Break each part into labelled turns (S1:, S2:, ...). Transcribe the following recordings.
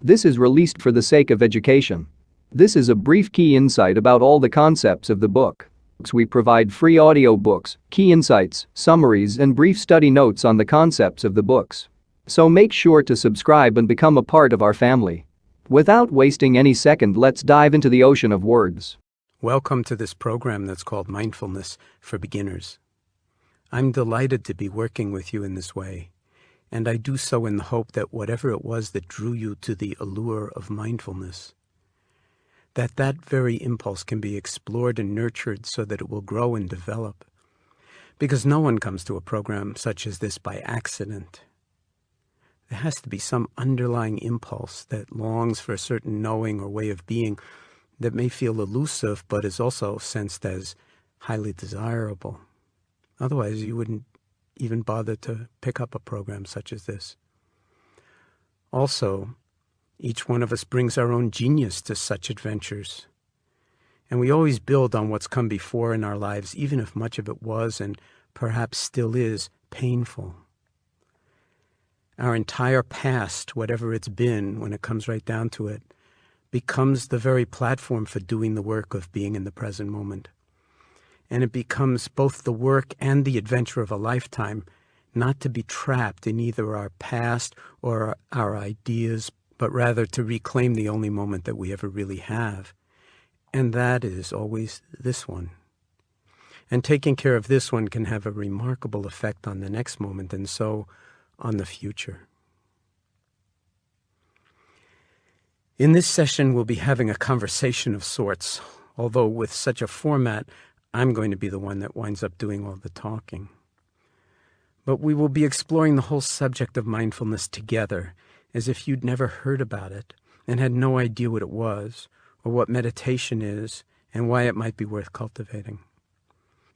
S1: This is released for the sake of education. This is a brief key insight about all the concepts of the book. We provide free audiobooks, key insights, summaries, and brief study notes on the concepts of the books. So make sure to subscribe and become a part of our family. Without wasting any second, let's dive into the ocean of words.
S2: Welcome to this program that's called Mindfulness for Beginners. I'm delighted to be working with you in this way, and I do so in the hope that whatever it was that drew you to the allure of mindfulness, that very impulse can be explored and nurtured so that it will grow and develop. Because no one comes to a program such as this by accident. There has to be some underlying impulse that longs for a certain knowing or way of being that may feel elusive, but is also sensed as highly desirable. Otherwise, you wouldn't even bother to pick up a program such as this. Also, each one of us brings our own genius to such adventures. And we always build on what's come before in our lives, even if much of it was and perhaps still is painful. Our entire past, whatever it's been, when it comes right down to it, becomes the very platform for doing the work of being in the present moment. And it becomes both the work and the adventure of a lifetime, not to be trapped in either our past or our ideas, but rather to reclaim the only moment that we ever really have. And that is always this one. And taking care of this one can have a remarkable effect on the next moment, and so on the future. In this session, we'll be having a conversation of sorts, although with such a format, I'm going to be the one that winds up doing all the talking. But we will be exploring the whole subject of mindfulness together, as if you'd never heard about it and had no idea what it was, or what meditation is, and why it might be worth cultivating.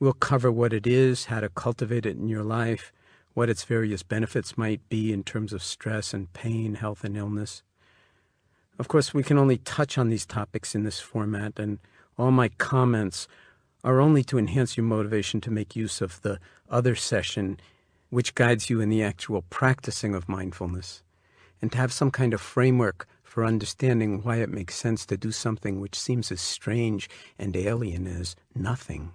S2: We'll cover what it is, how to cultivate it in your life, what its various benefits might be in terms of stress and pain, health and illness. Of course, we can only touch on these topics in this format, and all my comments are only to enhance your motivation to make use of the other session, which guides you in the actual practicing of mindfulness, and to have some kind of framework for understanding why it makes sense to do something which seems as strange and alien as nothing,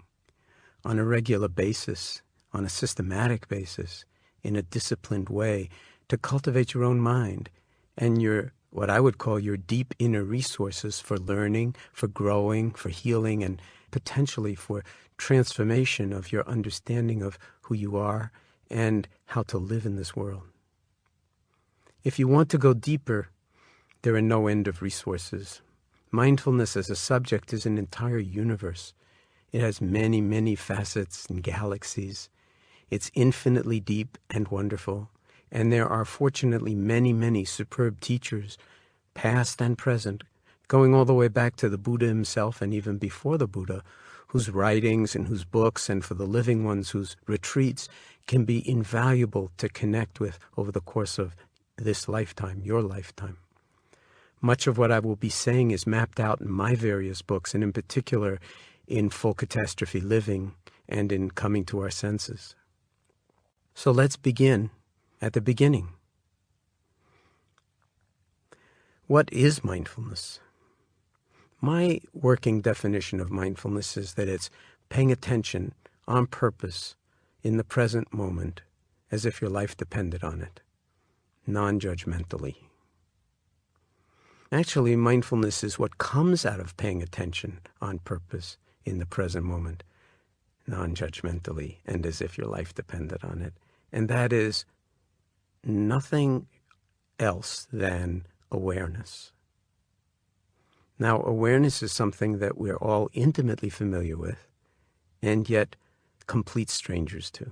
S2: on a regular basis, on a systematic basis, in a disciplined way, to cultivate your own mind and what I would call your deep inner resources for learning, for growing, for healing, and potentially for transformation of your understanding of who you are and how to live in this world. If you want to go deeper, there are no end of resources. Mindfulness as a subject is an entire universe. It has many, many facets and galaxies. It's infinitely deep and wonderful. And there are fortunately many, many superb teachers, past and present, going all the way back to the Buddha himself and even before the Buddha, whose writings and whose books, and for the living ones, whose retreats can be invaluable to connect with over the course of this lifetime, your lifetime. Much of what I will be saying is mapped out in my various books, and in particular in Full Catastrophe Living and in Coming to Our Senses. So let's begin at the beginning. What is mindfulness? My working definition of mindfulness is that it's paying attention on purpose in the present moment as if your life depended on it, non-judgmentally. Actually, mindfulness is what comes out of paying attention on purpose in the present moment, non-judgmentally, and as if your life depended on it. And that is nothing else than awareness. Now, awareness is something that we're all intimately familiar with, and yet complete strangers to.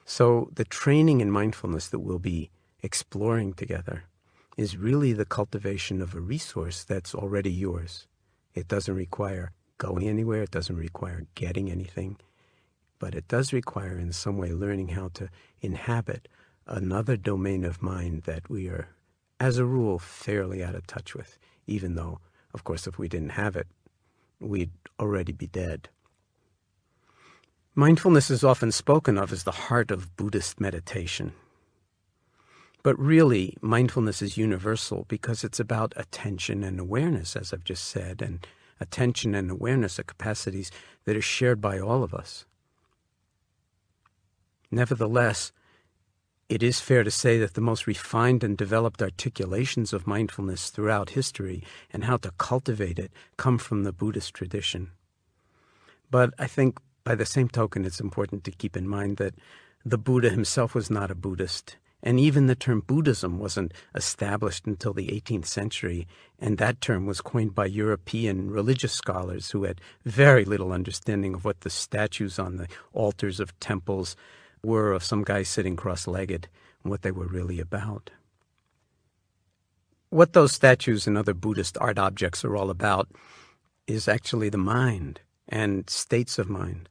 S2: So the training in mindfulness that we'll be exploring together is really the cultivation of a resource that's already yours. It doesn't require going anywhere, it doesn't require getting anything, but it does require in some way learning how to inhabit another domain of mind that we are, as a rule, fairly out of touch with, even though, of course, if we didn't have it, we'd already be dead. Mindfulness is often spoken of as the heart of Buddhist meditation. But really, mindfulness is universal because it's about attention and awareness, as I've just said, and attention and awareness are capacities that are shared by all of us. Nevertheless, it is fair to say that the most refined and developed articulations of mindfulness throughout history and how to cultivate it come from the Buddhist tradition. But I think by the same token, it's important to keep in mind that the Buddha himself was not a Buddhist. And even the term Buddhism wasn't established until the 18th century, and that term was coined by European religious scholars who had very little understanding of what the statues on the altars of temples were of some guy sitting cross-legged and what they were really about. What those statues and other Buddhist art objects are all about is actually the mind and states of mind.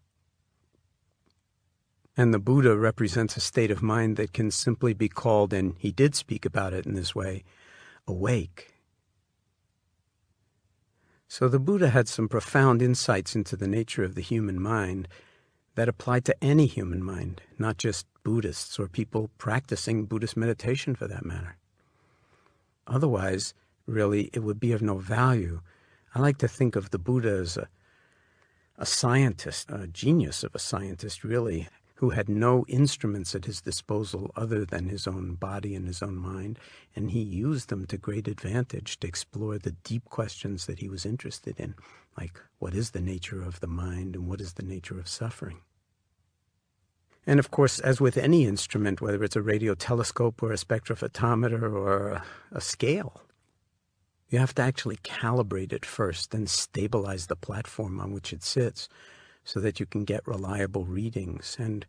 S2: And the Buddha represents a state of mind that can simply be called, and he did speak about it in this way, awake. So the Buddha had some profound insights into the nature of the human mind that apply to any human mind, not just Buddhists or people practicing Buddhist meditation for that matter. Otherwise, really, it would be of no value. I like to think of the Buddha as a scientist, a genius of a scientist, really, who had no instruments at his disposal other than his own body and his own mind, and he used them to great advantage to explore the deep questions that he was interested in, like what is the nature of the mind and what is the nature of suffering. And of course, as with any instrument, whether it's a radio telescope or a spectrophotometer or a scale, you have to actually calibrate it first and stabilize the platform on which it sits so that you can get reliable readings. And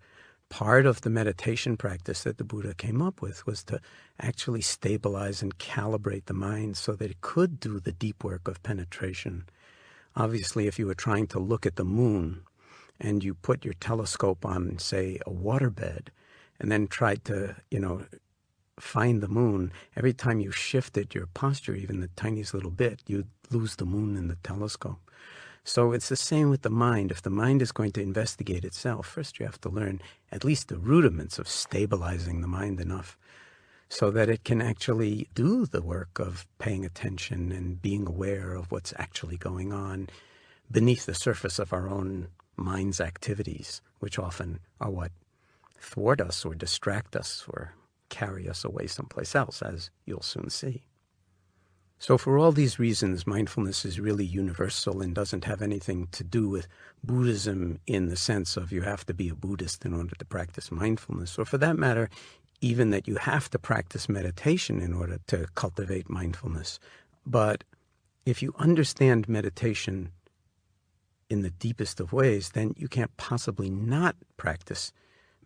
S2: part of the meditation practice that the Buddha came up with was to actually stabilize and calibrate the mind so that it could do the deep work of penetration. Obviously, if you were trying to look at the moon and you put your telescope on, say, a waterbed and then tried to, find the moon, every time you shifted your posture even the tiniest little bit, you'd lose the moon in the telescope. So it's the same with the mind. If the mind is going to investigate itself, first you have to learn at least the rudiments of stabilizing the mind enough so that it can actually do the work of paying attention and being aware of what's actually going on beneath the surface of our own mind's activities, which often are what thwart us or distract us or carry us away someplace else, as you'll soon see. So for all these reasons, mindfulness is really universal and doesn't have anything to do with Buddhism in the sense of you have to be a Buddhist in order to practice mindfulness, or for that matter, even that you have to practice meditation in order to cultivate mindfulness. But if you understand meditation in the deepest of ways, then you can't possibly not practice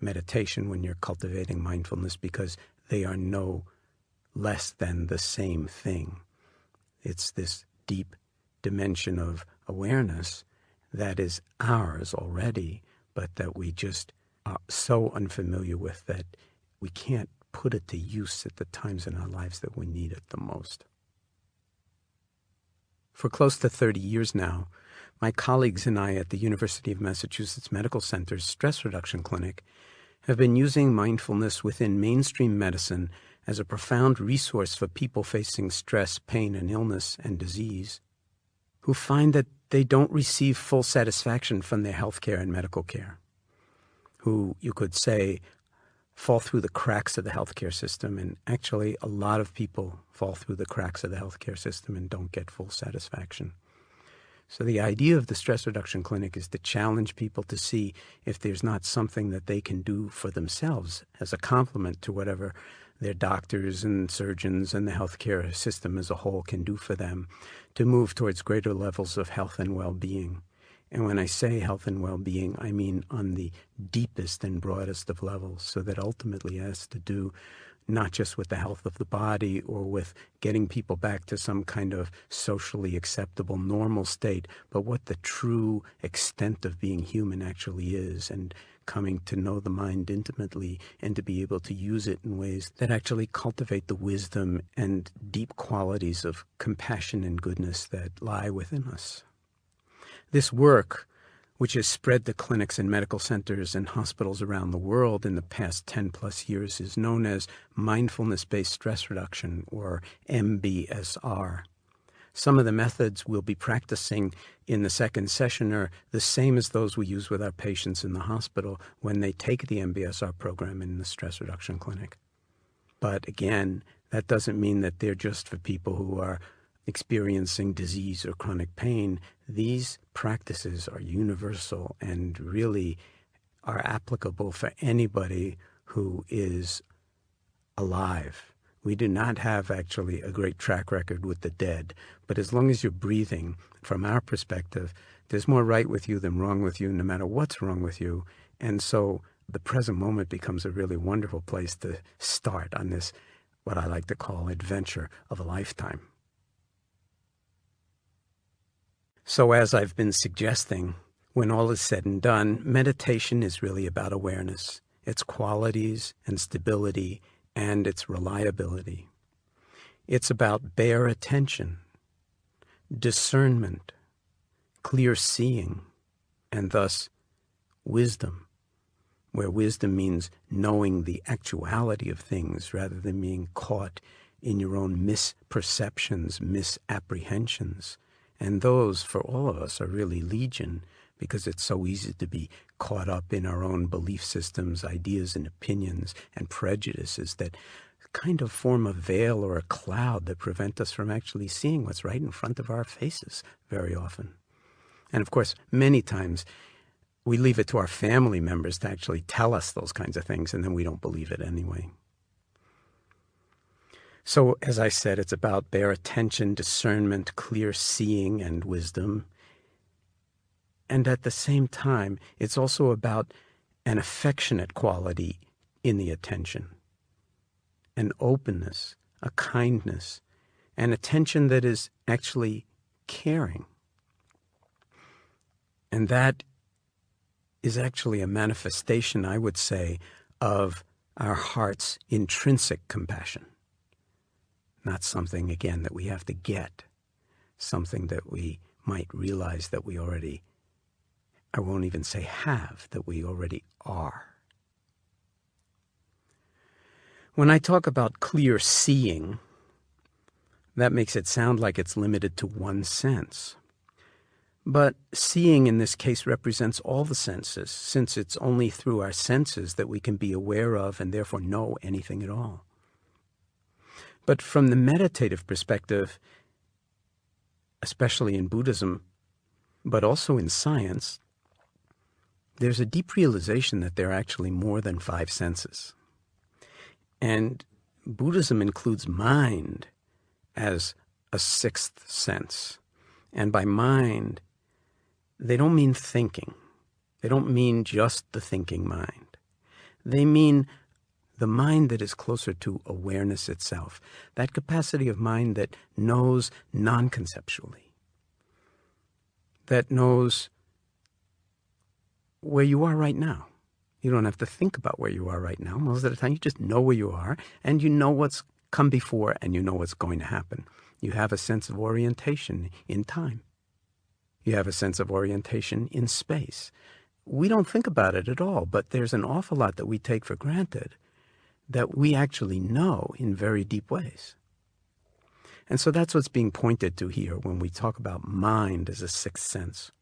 S2: meditation when you're cultivating mindfulness, because they are no less than the same thing. It's this deep dimension of awareness that is ours already, but that we just are so unfamiliar with that we can't put it to use at the times in our lives that we need it the most. For close to 30 years now, my colleagues and I at the University of Massachusetts Medical Center's Stress Reduction Clinic have been using mindfulness within mainstream medicine as a profound resource for people facing stress, pain, and illness and disease, who find that they don't receive full satisfaction from their healthcare and medical care, who, you could say, fall through the cracks of the healthcare system. And actually, a lot of people fall through the cracks of the healthcare system and don't get full satisfaction. So the idea of the Stress Reduction Clinic is to challenge people to see if there's not something that they can do for themselves as a complement to whatever their doctors and surgeons and the healthcare system as a whole can do for them to move towards greater levels of health and well-being. And when I say health and well-being, I mean on the deepest and broadest of levels, so that ultimately it has to do not just with the health of the body or with getting people back to some kind of socially acceptable normal state, but what the true extent of being human actually is, and coming to know the mind intimately and to be able to use it in ways that actually cultivate the wisdom and deep qualities of compassion and goodness that lie within us. This work, which has spread to clinics and medical centers and hospitals around the world in the past 10 plus years, is known as mindfulness-based stress reduction, or MBSR. Some of the methods we'll be practicing in the second session are the same as those we use with our patients in the hospital when they take the MBSR program in the stress reduction clinic. But again, that doesn't mean that they're just for people who are experiencing disease or chronic pain. These practices are universal and really are applicable for anybody who is alive. We do not have actually a great track record with the dead, but as long as you're breathing, from our perspective, there's more right with you than wrong with you, no matter what's wrong with you. And so the present moment becomes a really wonderful place to start on this, what I like to call adventure of a lifetime. So as I've been suggesting, when all is said and done, meditation is really about awareness, its qualities and stability, and its reliability. It's about bare attention, discernment, clear seeing, and thus wisdom, where wisdom means knowing the actuality of things rather than being caught in your own misperceptions, misapprehensions. And those, for all of us, are really legion, because it's so easy to be caught up in our own belief systems, ideas and opinions and prejudices that kind of form a veil or a cloud that prevent us from actually seeing what's right in front of our faces very often. And of course, many times we leave it to our family members to actually tell us those kinds of things, and then we don't believe it anyway. So, as I said, it's about bare attention, discernment, clear seeing, and wisdom. And at the same time, it's also about an affectionate quality in the attention, an openness, a kindness, an attention that is actually caring. And that is actually a manifestation, I would say, of our heart's intrinsic compassion. Not something, again, that we have to get, something that we might realize that we already, I won't even say have, that we already are. When I talk about clear seeing, that makes it sound like it's limited to one sense. But seeing in this case represents all the senses, since it's only through our senses that we can be aware of and therefore know anything at all. But from the meditative perspective, especially in Buddhism, but also in science, there's a deep realization that there are actually more than five senses. And Buddhism includes mind as a sixth sense. And by mind, they don't mean thinking. They don't mean just the thinking mind. They mean the mind that is closer to awareness itself, that capacity of mind that knows non-conceptually, that knows where you are right now. You don't have to think about where you are right now. Most of the time, you just know where you are, and you know what's come before, and you know what's going to happen. You have a sense of orientation in time. You have a sense of orientation in space. We don't think about it at all, but there's an awful lot that we take for granted that we actually know in very deep ways. And so that's what's being pointed to here when we talk about mind as a sixth sense.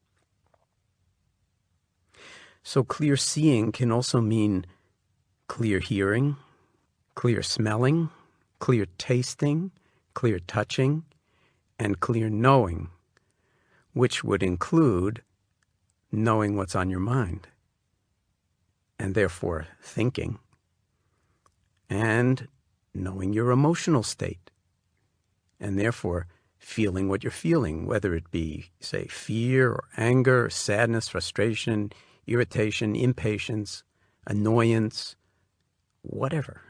S2: So clear seeing can also mean clear hearing, clear smelling, clear tasting, clear touching, and clear knowing, which would include knowing what's on your mind, and therefore thinking, and knowing your emotional state, and therefore feeling what you're feeling, whether it be, say, fear or anger, or sadness, frustration, irritation, impatience, annoyance, whatever.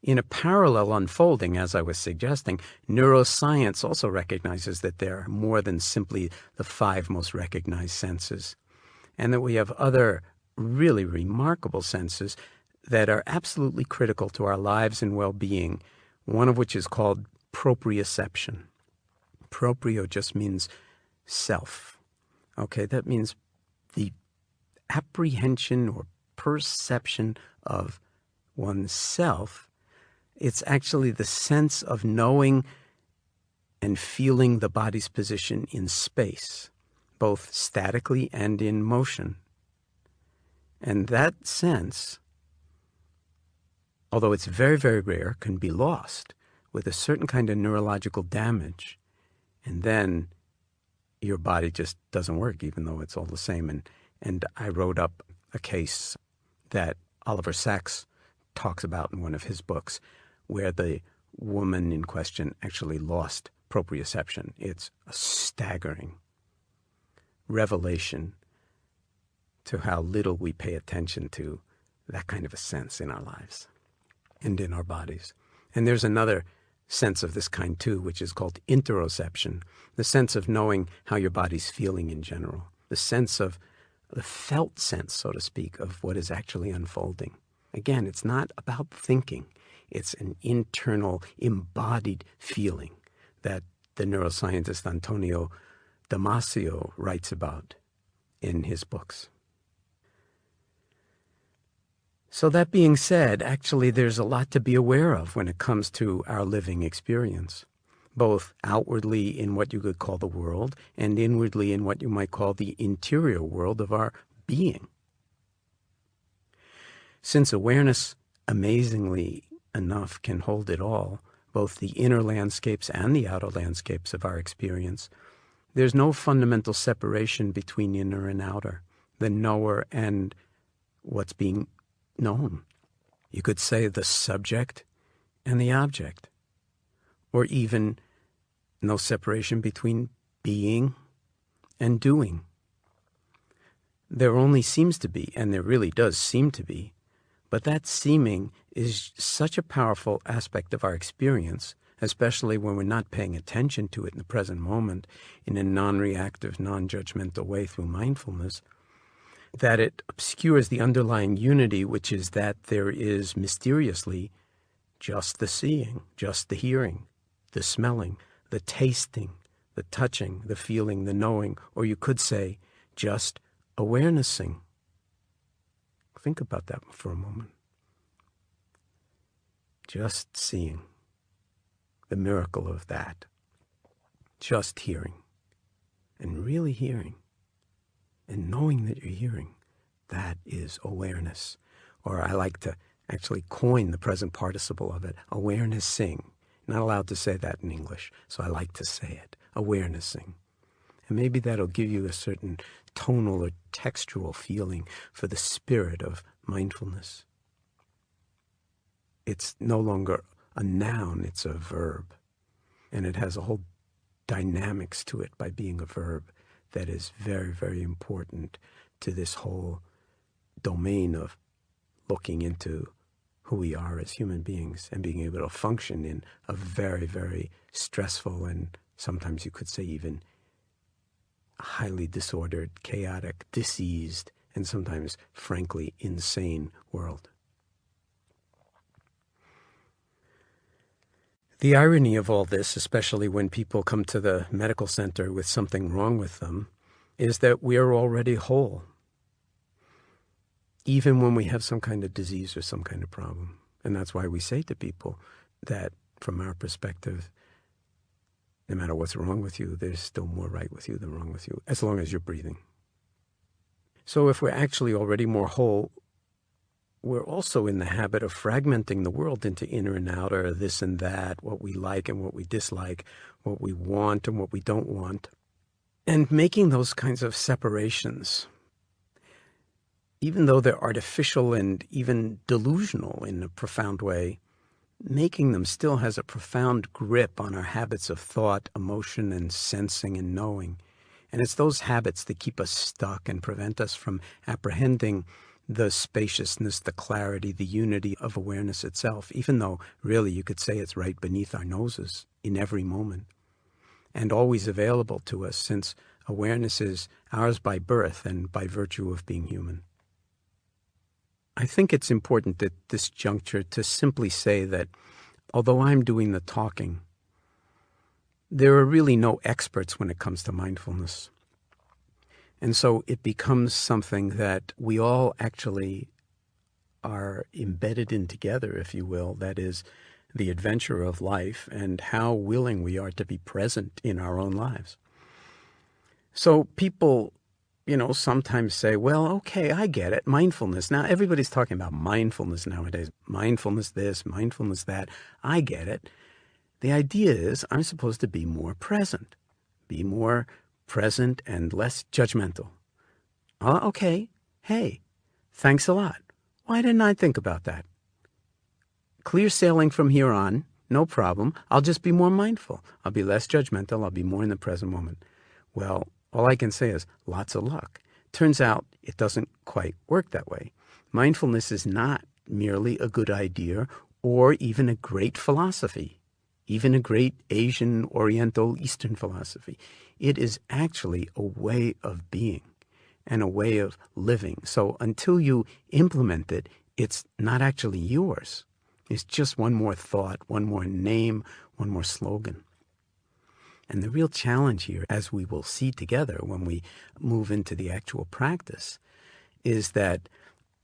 S2: In a parallel unfolding, as I was suggesting, neuroscience also recognizes that there are more than simply the five most recognized senses, and that we have other really remarkable senses that are absolutely critical to our lives and well-being, one of which is called proprioception. Proprio just means self. Okay, that means the apprehension or perception of oneself. It's actually the sense of knowing and feeling the body's position in space, both statically and in motion. And that sense, although it's very, very rare, can be lost with a certain kind of neurological damage. And then your body just doesn't work, even though it's all the same. And I wrote up a case that Oliver Sacks talks about in one of his books, where the woman in question actually lost proprioception. It's a staggering revelation to how little we pay attention to that kind of a sense in our lives and in our bodies. And there's another sense of this kind too, which is called interoception, the sense of knowing how your body's feeling in general, the sense of the felt sense, so to speak, of what is actually unfolding. Again, it's not about thinking. It's an internal, embodied feeling that the neuroscientist Antonio Damasio writes about in his books. So that being said, actually there's a lot to be aware of when it comes to our living experience, both outwardly in what you could call the world and inwardly in what you might call the interior world of our being. Since awareness, amazingly enough, can hold it all, both the inner landscapes and the outer landscapes of our experience, there's no fundamental separation between inner and outer, the knower and what's being known. You could say the subject and the object, or even no separation between being and doing. There only seems to be, and there really does seem to be, but that seeming is such a powerful aspect of our experience, especially when we're not paying attention to it in the present moment in a non-reactive, non-judgmental way through mindfulness, that it obscures the underlying unity, which is that there is mysteriously just the seeing, just the hearing, the smelling, the tasting, the touching, the feeling, the knowing, or you could say just awarenessing. Think about that for a moment. Just seeing, the miracle of that. Just hearing, and really hearing, and knowing that you're hearing. That is awareness. Or I like to actually coin the present participle of it, awarenessing. Not allowed to say that in English, so I like to say it, awarenessing. And maybe that'll give you a certain tonal or textual feeling for the spirit of mindfulness. It's no longer a noun, it's a verb. And it has a whole dynamics to it by being a verb that is very, very important to this whole domain of looking into who we are as human beings and being able to function in a very, very stressful and sometimes you could say even highly disordered, chaotic, diseased, and sometimes, frankly, insane world. The irony of all this, especially when people come to the medical center with something wrong with them, is that we are already whole, even when we have some kind of disease or some kind of problem. And that's why we say to people that, from our perspective, no matter what's wrong with you, there's still more right with you than wrong with you, as long as you're breathing. So if we're actually already more whole, we're also in the habit of fragmenting the world into inner and outer, this and that, what we like and what we dislike, what we want and what we don't want, and making those kinds of separations, even though they're artificial and even delusional in a profound way, making them still has a profound grip on our habits of thought, emotion, and sensing and knowing. And it's those habits that keep us stuck and prevent us from apprehending the spaciousness, the clarity, the unity of awareness itself, even though really you could say it's right beneath our noses in every moment and always available to us, since awareness is ours by birth and by virtue of being human. I think it's important at this juncture to simply say that although I'm doing the talking, there are really no experts when it comes to mindfulness. And so it becomes something that we all actually are embedded in together, if you will. That is the adventure of life and how willing we are to be present in our own lives. So people, sometimes say, well, okay, I get it. Mindfulness. Now, everybody's talking about mindfulness nowadays. Mindfulness this, mindfulness that. I get it. The idea is I'm supposed to be more present and less judgmental. Okay. Hey, thanks a lot. Why didn't I think about that? Clear sailing from here on, no problem. I'll just be more mindful. I'll be less judgmental. I'll be more in the present moment. Well, all I can say is lots of luck. Turns out it doesn't quite work that way. Mindfulness is not merely a good idea or even a great philosophy, even a great Asian, Oriental, Eastern philosophy. It is actually a way of being and a way of living. So until you implement it, it's not actually yours. It's just one more thought, one more name, one more slogan. And the real challenge here, as we will see together when we move into the actual practice, is that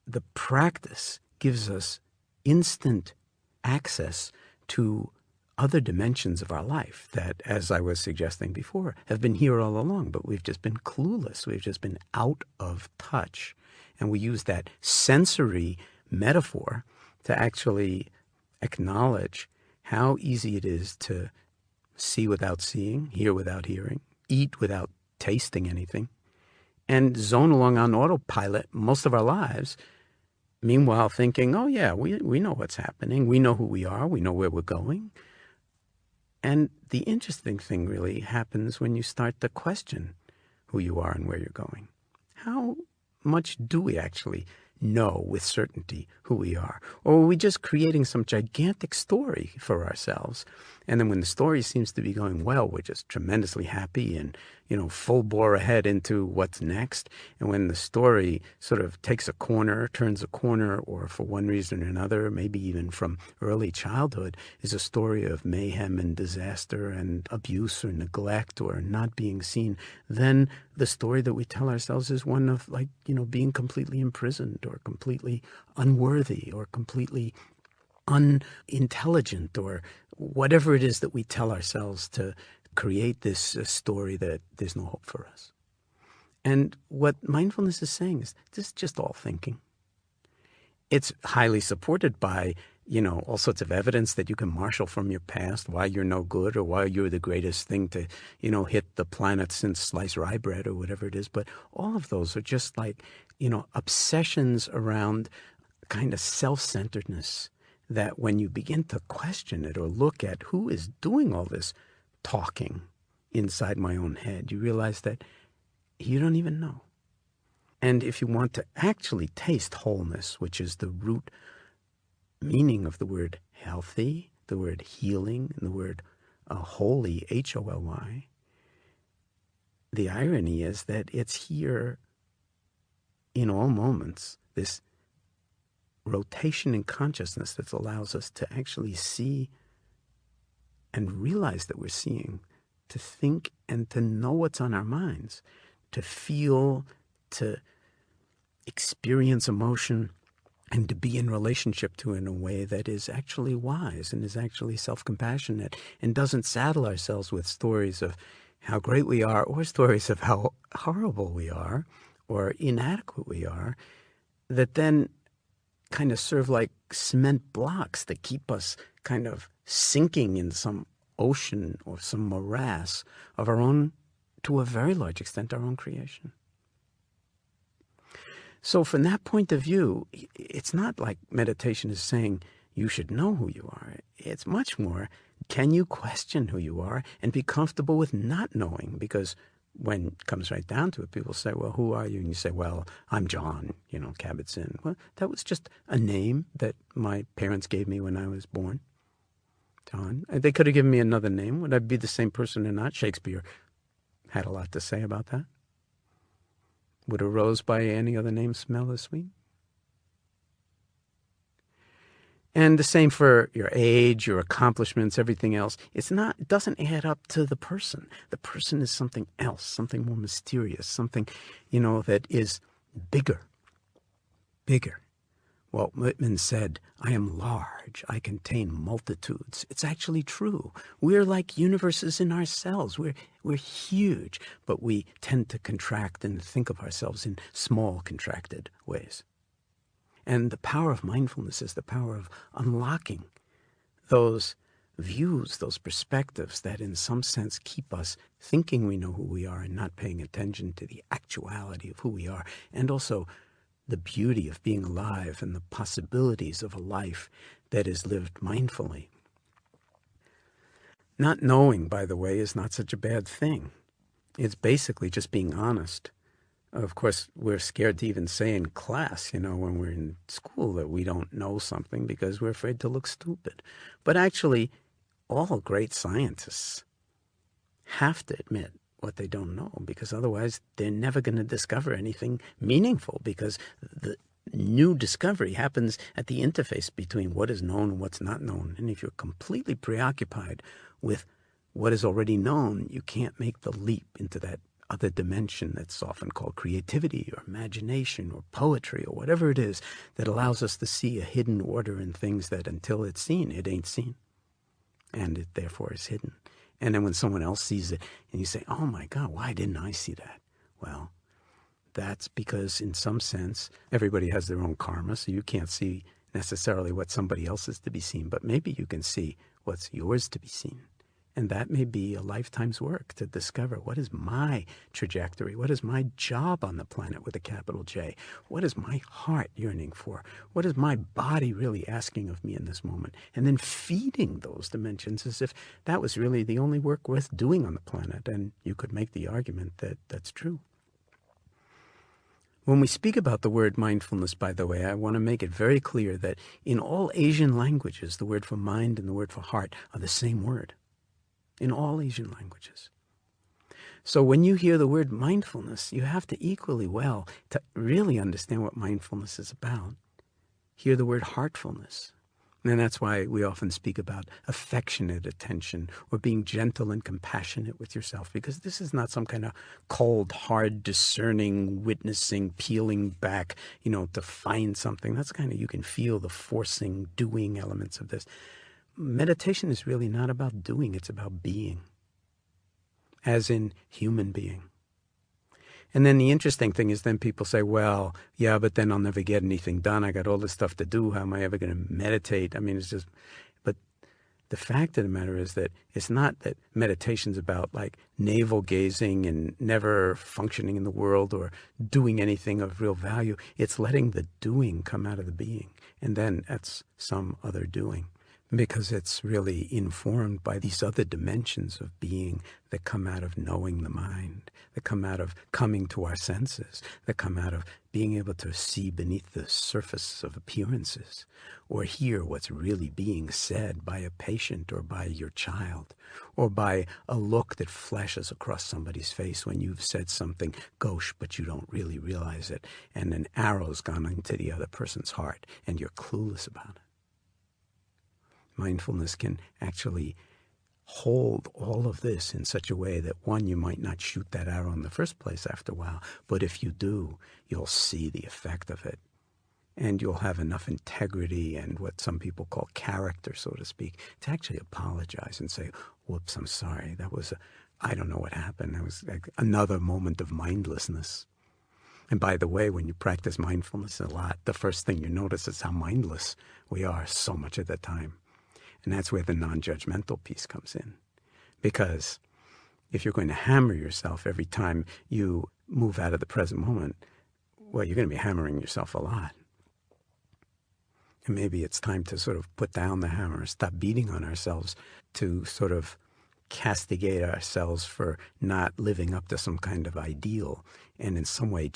S2: the practice gives us instant access to other dimensions of our life that, as I was suggesting before, have been here all along, but we've just been clueless. We've just been out of touch. And we use that sensory metaphor to actually acknowledge how easy it is to see without seeing, hear without hearing, eat without tasting anything, and zone along on autopilot most of our lives, meanwhile thinking, oh yeah, we know what's happening, we know who we are, we know where we're going. And the interesting thing really happens when you start to question who you are and where you're going. How much do we actually know with certainty who we are? Or are we just creating some gigantic story for ourselves? And then when the story seems to be going well, we're just tremendously happy and, full bore ahead into what's next. And when the story sort of takes a corner, turns a corner, or for one reason or another, maybe even from early childhood, is a story of mayhem and disaster and abuse or neglect or not being seen, then the story that we tell ourselves is one of being completely imprisoned or completely unworthy or completely unintelligent or whatever it is that we tell ourselves to create this story that there's no hope for us. And what mindfulness is saying is this is just all thinking. It's highly supported by, all sorts of evidence that you can marshal from your past, why you're no good or why you're the greatest thing to, hit the planet since sliced rye bread or whatever it is. But all of those are just obsessions around kind of self-centeredness that when you begin to question it or look at who is doing all this talking inside my own head, you realize that you don't even know. And if you want to actually taste wholeness, which is the root meaning of the word healthy, the word healing, and the word holy, Holy, the irony is that it's here in all moments, this rotation in consciousness that allows us to actually see and realize that we're seeing, to think and to know what's on our minds, to feel, to experience emotion, and to be in relationship to it in a way that is actually wise and is actually self-compassionate and doesn't saddle ourselves with stories of how great we are or stories of how horrible we are or inadequate we are, that then kind of serve like cement blocks that keep us kind of sinking in some ocean or some morass of our own, to a very large extent, our own creation. So from that point of view, it's not like meditation is saying you should know who you are. It's much more, can you question who you are and be comfortable with not knowing? Because when it comes right down to it, people say, well, who are you? And you say, well, I'm Jon, Kabat Zinn. Well, that was just a name that my parents gave me when I was born. Jon. They could have given me another name. Would I be the same person or not? Shakespeare had a lot to say about that. Would a rose by any other name smell as sweet? And the same for your age, your accomplishments, everything else. It doesn't add up to the person. The person is something else, something more mysterious, something, that is bigger. Walt Whitman said, "I am large, I contain multitudes." It's actually true. We're like universes in ourselves. We're huge, but we tend to contract and think of ourselves in small, contracted ways. And the power of mindfulness is the power of unlocking those views, those perspectives that in some sense keep us thinking we know who we are and not paying attention to the actuality of who we are, and also the beauty of being alive and the possibilities of a life that is lived mindfully. Not knowing, by the way, is not such a bad thing. It's basically just being honest. Of course, we're scared to even say in class, when we're in school, that we don't know something because we're afraid to look stupid. But actually, all great scientists have to admit what they don't know, because otherwise they're never going to discover anything meaningful, because the new discovery happens at the interface between what is known and what's not known. And if you're completely preoccupied with what is already known, you can't make the leap into that other dimension that's often called creativity or imagination or poetry or whatever it is that allows us to see a hidden order in things that until it's seen, it ain't seen. And it therefore is hidden. And then when someone else sees it and you say, "Oh my God, why didn't I see that?" Well, that's because in some sense, everybody has their own karma, so you can't see necessarily what somebody else is to be seen, but maybe you can see what's yours to be seen. And that may be a lifetime's work to discover, what is my trajectory? What is my job on the planet with a capital J? What is my heart yearning for? What is my body really asking of me in this moment? And then feeding those dimensions as if that was really the only work worth doing on the planet. And you could make the argument that that's true. When we speak about the word mindfulness, by the way, I want to make it very clear that in all Asian languages, the word for mind and the word for heart are the same word. In all Asian languages. So when you hear the word mindfulness, you have to equally well, to really understand what mindfulness is about, hear the word heartfulness. And that's why we often speak about affectionate attention or being gentle and compassionate with yourself, because this is not some kind of cold, hard, discerning, witnessing, peeling back, to find something. That's kind of, you can feel the forcing, doing elements of this. Meditation is really not about doing, it's about being, as in human being. And then the interesting thing is then people say, well, yeah, but then I'll never get anything done. I got all this stuff to do. How am I ever going to meditate? I mean, it's just, but the fact of the matter is that it's not that meditation's about like navel gazing and never functioning in the world or doing anything of real value. It's letting the doing come out of the being. And then that's some other doing, because it's really informed by these other dimensions of being that come out of knowing the mind, that come out of coming to our senses, that come out of being able to see beneath the surface of appearances, or hear what's really being said by a patient or by your child, or by a look that flashes across somebody's face when you've said something gauche but you don't really realize it, and an arrow's gone into the other person's heart and you're clueless about it. Mindfulness can actually hold all of this in such a way that, one, you might not shoot that arrow in the first place after a while, but if you do, you'll see the effect of it. And you'll have enough integrity and what some people call character, so to speak, to actually apologize and say, whoops, I'm sorry. I don't know what happened. That was like another moment of mindlessness. And by the way, when you practice mindfulness a lot, the first thing you notice is how mindless we are so much of the time. And that's where the non-judgmental piece comes in. Because if you're going to hammer yourself every time you move out of the present moment, well, you're going to be hammering yourself a lot. And maybe it's time to sort of put down the hammer, stop beating on ourselves, to sort of castigate ourselves for not living up to some kind of ideal. And in some way,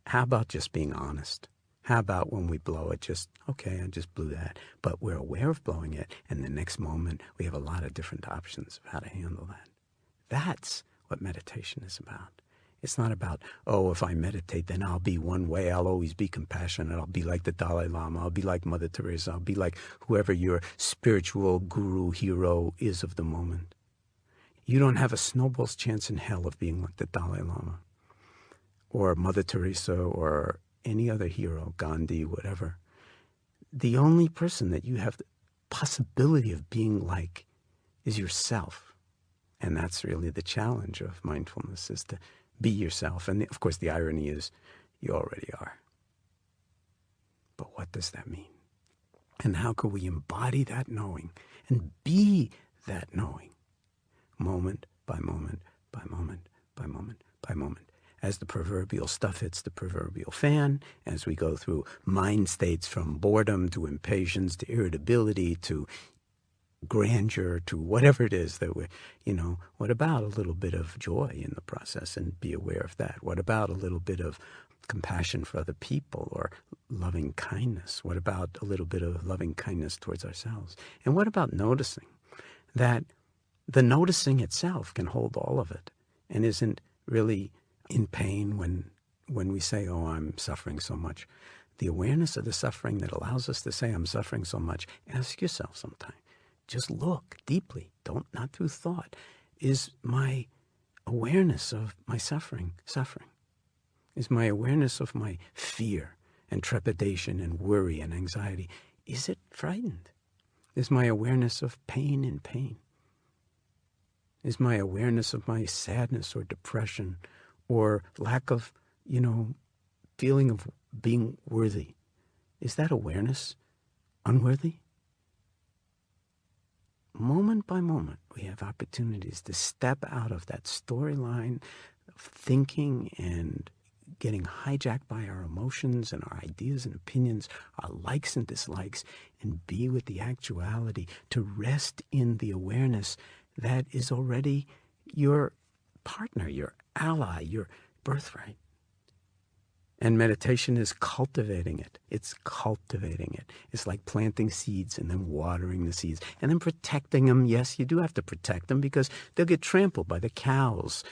S2: how about just being honest? How about when we blow it, okay, I just blew that. But we're aware of blowing it, and the next moment we have a lot of different options of how to handle that. That's what meditation is about. It's not about, oh, if I meditate, then I'll be one way. I'll always be compassionate. I'll be like the Dalai Lama. I'll be like Mother Teresa. I'll be like whoever your spiritual guru hero is of the moment. You don't have a snowball's chance in hell of being like the Dalai Lama or Mother Teresa or any other hero, Gandhi, whatever. The only person that you have the possibility of being like is yourself. And that's really the challenge of mindfulness, is to be yourself. And of course, the irony is you already are. But what does that mean? And how can we embody that knowing and be that knowing moment by moment by moment by moment by moment? As the proverbial stuff hits the proverbial fan, as we go through mind states from boredom to impatience to irritability to grandeur to whatever it is that what about a little bit of joy in the process and be aware of that? What about a little bit of compassion for other people or loving kindness? What about a little bit of loving kindness towards ourselves? And what about noticing that the noticing itself can hold all of it and isn't really in pain when we say, oh, I'm suffering so much. The awareness of the suffering that allows us to say, I'm suffering so much, ask yourself sometime. Just look deeply, not through thought. Is my awareness of my suffering? Is my awareness of my fear and trepidation and worry and anxiety, is it frightened? Is my awareness of pain in pain? Is my awareness of my sadness or depression or lack of, feeling of being worthy, is that awareness unworthy? Moment by moment, we have opportunities to step out of that storyline of thinking and getting hijacked by our emotions and our ideas and opinions, our likes and dislikes, and be with the actuality, to rest in the awareness that is already your partner, your ally, your birthright. And meditation is cultivating it. It's cultivating it. It's like planting seeds and then watering the seeds and then protecting them. Yes, you do have to protect them because they'll get trampled by the cows,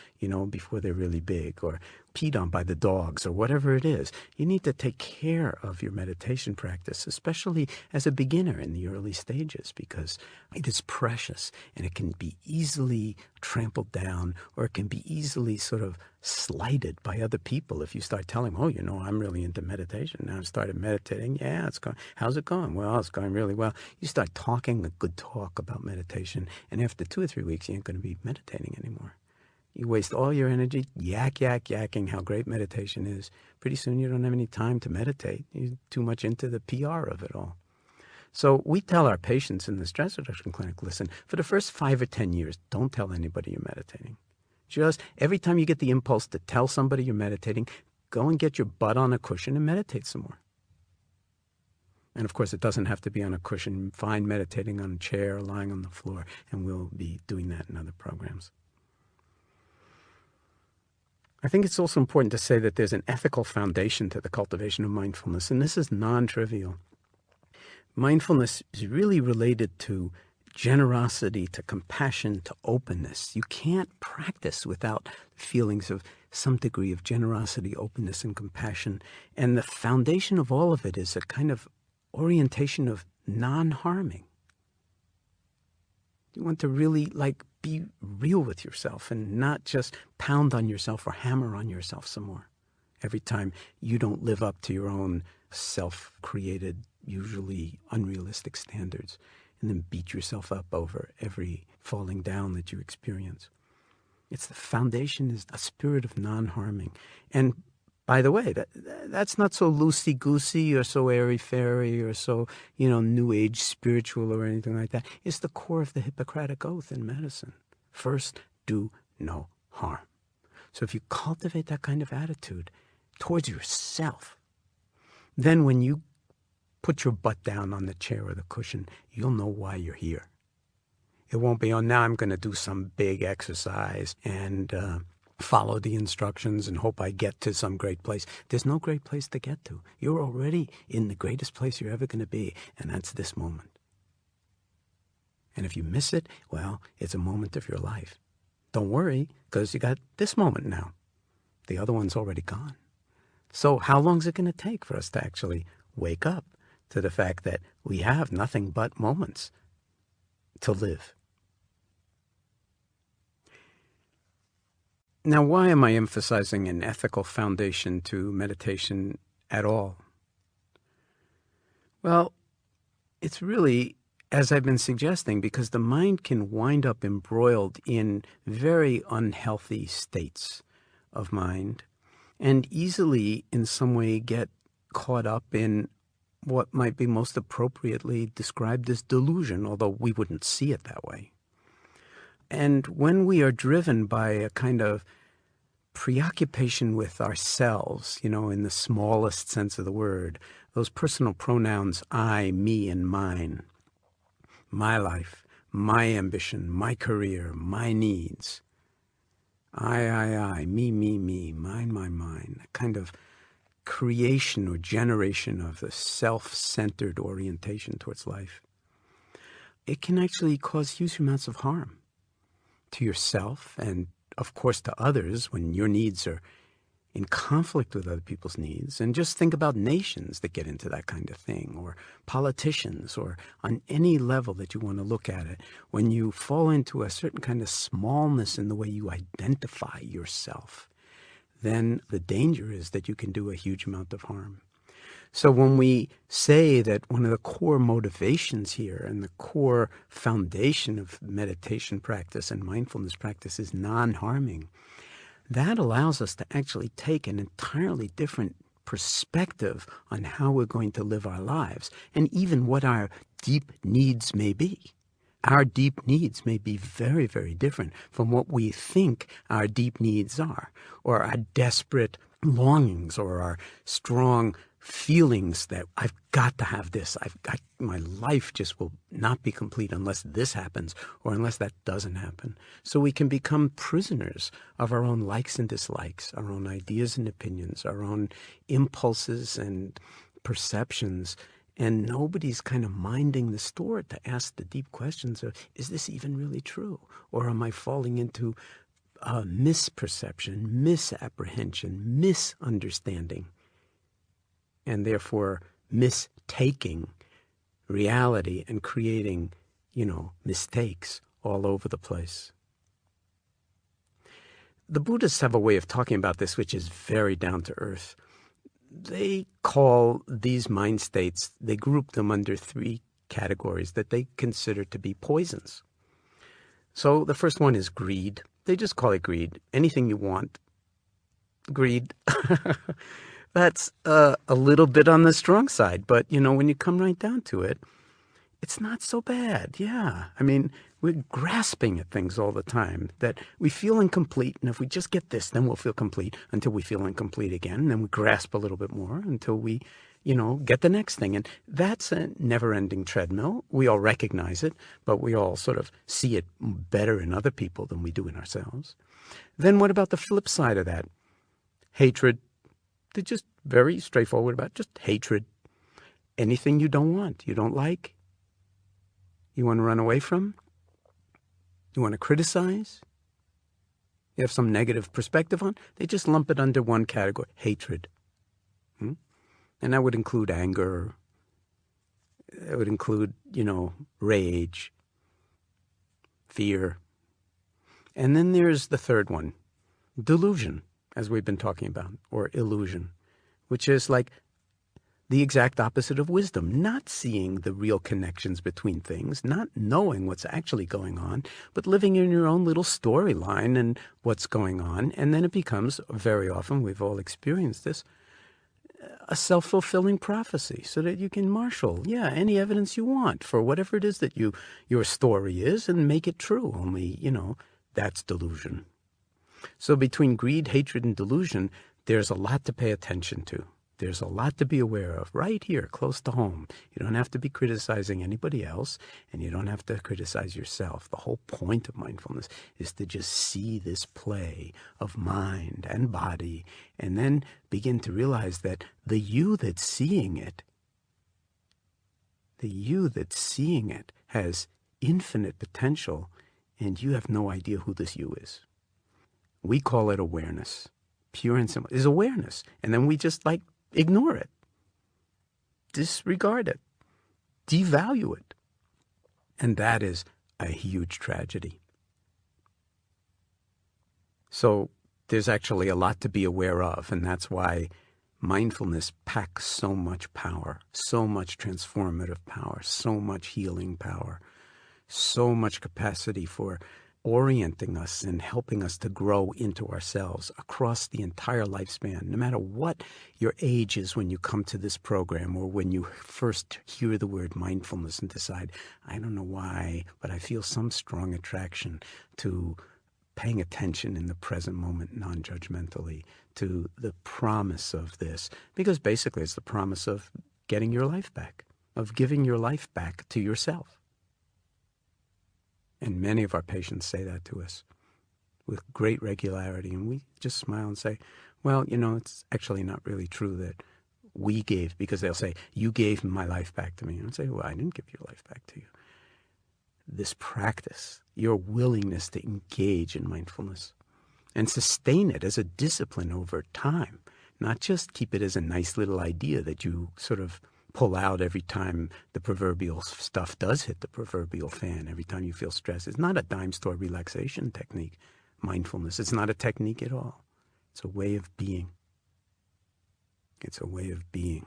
S2: before they're really big, or peed on by the dogs, or whatever it is. You need to take care of your meditation practice, especially as a beginner in the early stages, because it is precious and it can be easily trampled down, or it can be easily sort of slighted by other people if you start telling them, oh, I'm really into meditation. Now I've started meditating. Yeah, it's going. How's it going? Well, it's going really well. You start talking a good talk about meditation, and after 2 or 3 weeks, you ain't going to be meditating anymore. You waste all your energy yakking how great meditation is. Pretty soon you don't have any time to meditate. You're too much into the PR of it all. So we tell our patients in the stress reduction clinic, listen, for the first 5 or 10 years, don't tell anybody you're meditating. Just every time you get the impulse to tell somebody you're meditating, go and get your butt on a cushion and meditate some more. And of course, it doesn't have to be on a cushion. Find meditating on a chair or lying on the floor, and we'll be doing that in other programs. I think it's also important to say that there's an ethical foundation to the cultivation of mindfulness, and this is non-trivial. Mindfulness is really related to generosity, to compassion, to openness. You can't practice without feelings of some degree of generosity, openness, and compassion. And the foundation of all of it is a kind of orientation of non-harming. You want to really be real with yourself and not just pound on yourself or hammer on yourself some more every time you don't live up to your own self-created, usually unrealistic standards, and then beat yourself up over every falling down that you experience. It's the foundation is a spirit of non-harming. And by the way, that's not so loosey-goosey or so airy-fairy or so, new age spiritual or anything like that. It's the core of the Hippocratic Oath in medicine. First, do no harm. So if you cultivate that kind of attitude towards yourself, then when you put your butt down on the chair or the cushion, you'll know why you're here. It won't be, oh, now I'm going to do some big exercise and follow the instructions and hope I get to some great place. There's no great place to get to. You're already in the greatest place you're ever going to be, and that's this moment. And if you miss it, well, it's a moment of your life. Don't worry, because you got this moment now. The other one's already gone. So how long is it going to take for us to actually wake up to the fact that we have nothing but moments to live? Now, why am I emphasizing an ethical foundation to meditation at all? Well, it's really, as I've been suggesting, because the mind can wind up embroiled in very unhealthy states of mind and easily in some way get caught up in what might be most appropriately described as delusion, although we wouldn't see it that way. And when we are driven by a kind of preoccupation with ourselves, in the smallest sense of the word, those personal pronouns I, me, and mine, my life, my ambition, my career, my needs, I, me, mine, mine, a kind of creation or generation of the self-centered orientation towards life. It can actually cause huge amounts of harm to yourself and, of course, to others when your needs are in conflict with other people's needs. And just think about nations that get into that kind of thing, or politicians, or on any level that you want to look at it. When you fall into a certain kind of smallness in the way you identify yourself, then the danger is that you can do a huge amount of harm. So when we say that one of the core motivations here and the core foundation of meditation practice and mindfulness practice is non-harming, that allows us to actually take an entirely different perspective on how we're going to live our lives and even what our deep needs may be. Our deep needs may be very, very different from what we think our deep needs are, or our desperate longings, or our strong feelings that I've got to have this. My life just will not be complete unless this happens or unless that doesn't happen. So we can become prisoners of our own likes and dislikes, our own ideas and opinions, our own impulses and perceptions. And nobody's kind of minding the store to ask the deep questions of, is this even really true? Or am I falling into misperception, misapprehension, misunderstanding, and therefore mistaking reality and creating, mistakes all over the place? The Buddhists have a way of talking about this which is very down to earth. They call these mind states, they group them under 3 categories that they consider to be poisons. So the first one is greed. They just call it greed. Anything you want. Greed. That's a little bit on the strong side, but when you come right down to it, it's not so bad. Yeah. I mean, we're grasping at things all the time that we feel incomplete. And if we just get this, then we'll feel complete until we feel incomplete again. And then we grasp a little bit more until we, get the next thing. And that's a never-ending treadmill. We all recognize it, but we all sort of see it better in other people than we do in ourselves. Then what about the flip side of that? Hatred. They're just very straightforward about just hatred. Anything you don't want, you don't like, you want to run away from, you want to criticize, you have some negative perspective on, they just lump it under one category, hatred. And that would include anger, it would include, rage, fear. And then there's the third one, delusion, as we've been talking about, or illusion, which is like the exact opposite of wisdom, not seeing the real connections between things, not knowing what's actually going on, but living in your own little storyline and what's going on. And then it becomes, very often, we've all experienced this, a self-fulfilling prophecy, so that you can marshal, any evidence you want for whatever it is that your story is and make it true. Only, that's delusion. So between greed, hatred, and delusion, there's a lot to pay attention to. There's a lot to be aware of right here, close to home. You don't have to be criticizing anybody else, and you don't have to criticize yourself. The whole point of mindfulness is to just see this play of mind and body, and then begin to realize that the you that's seeing it has infinite potential, and you have no idea who this you is. We call it awareness. pure and simple, is awareness. And then we just ignore it, disregard it, devalue it. And that is a huge tragedy. So there's actually a lot to be aware of, and that's why mindfulness packs so much power, so much transformative power, so much healing power, so much capacity for orienting us and helping us to grow into ourselves across the entire lifespan. No matter what your age is when you come to this program, or when you first hear the word mindfulness and decide, I don't know why, but I feel some strong attraction to paying attention in the present moment non-judgmentally, to the promise of this. Because basically it's the promise of getting your life back, of giving your life back to yourself. And many of our patients say that to us with great regularity. And we just smile and say, well, it's actually not really true that we gave, because they'll say, you gave my life back to me. And I'll say, well, I didn't give your life back to you. This practice, your willingness to engage in mindfulness and sustain it as a discipline over time, not just keep it as a nice little idea that you sort of pull out every time the proverbial stuff does hit the proverbial fan, every time you feel stressed. It's not a dime store relaxation technique, mindfulness. It's not a technique at all. It's a way of being. It's a way of being.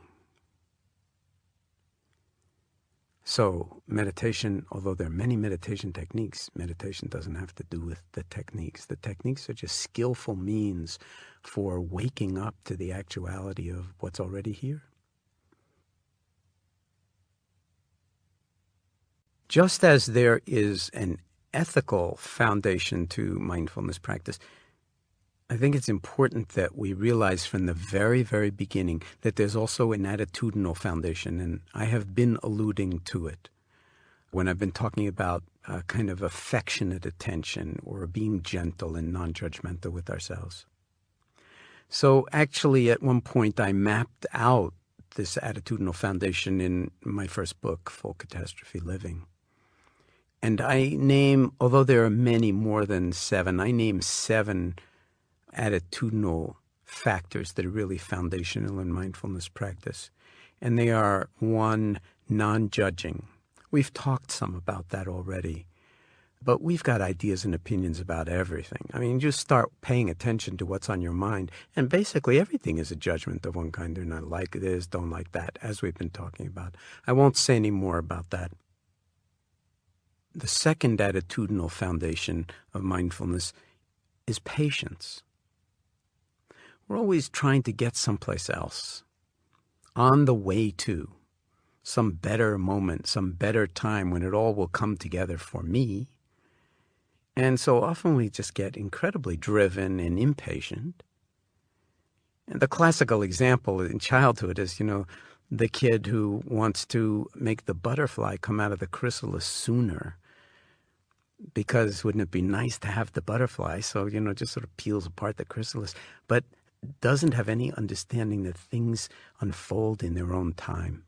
S2: So meditation, although there are many meditation techniques, meditation doesn't have to do with the techniques. The techniques are just skillful means for waking up to the actuality of what's already here. Just as there is an ethical foundation to mindfulness practice, I think it's important that we realize from the very, very beginning that there's also an attitudinal foundation, and I have been alluding to it when I've been talking about kind of affectionate attention or being gentle and non-judgmental with ourselves. So actually, at one point, I mapped out this attitudinal foundation in my first book, Full Catastrophe Living. And I name, although there are many more than 7, I name 7 attitudinal factors that are really foundational in mindfulness practice. And they are: 1, non-judging. We've talked some about that already, but we've got ideas and opinions about everything. I mean, just start paying attention to what's on your mind, and basically everything is a judgment of one kind or another. Like this, don't like that, as we've been talking about. I won't say any more about that. The second attitudinal foundation of mindfulness is patience. We're always trying to get someplace else, on the way to some better moment, some better time when it all will come together for me. And so often we just get incredibly driven and impatient. And the classical example in childhood is, the kid who wants to make the butterfly come out of the chrysalis sooner, because wouldn't it be nice to have the butterfly? So, just sort of peels apart the chrysalis, but doesn't have any understanding that things unfold in their own time.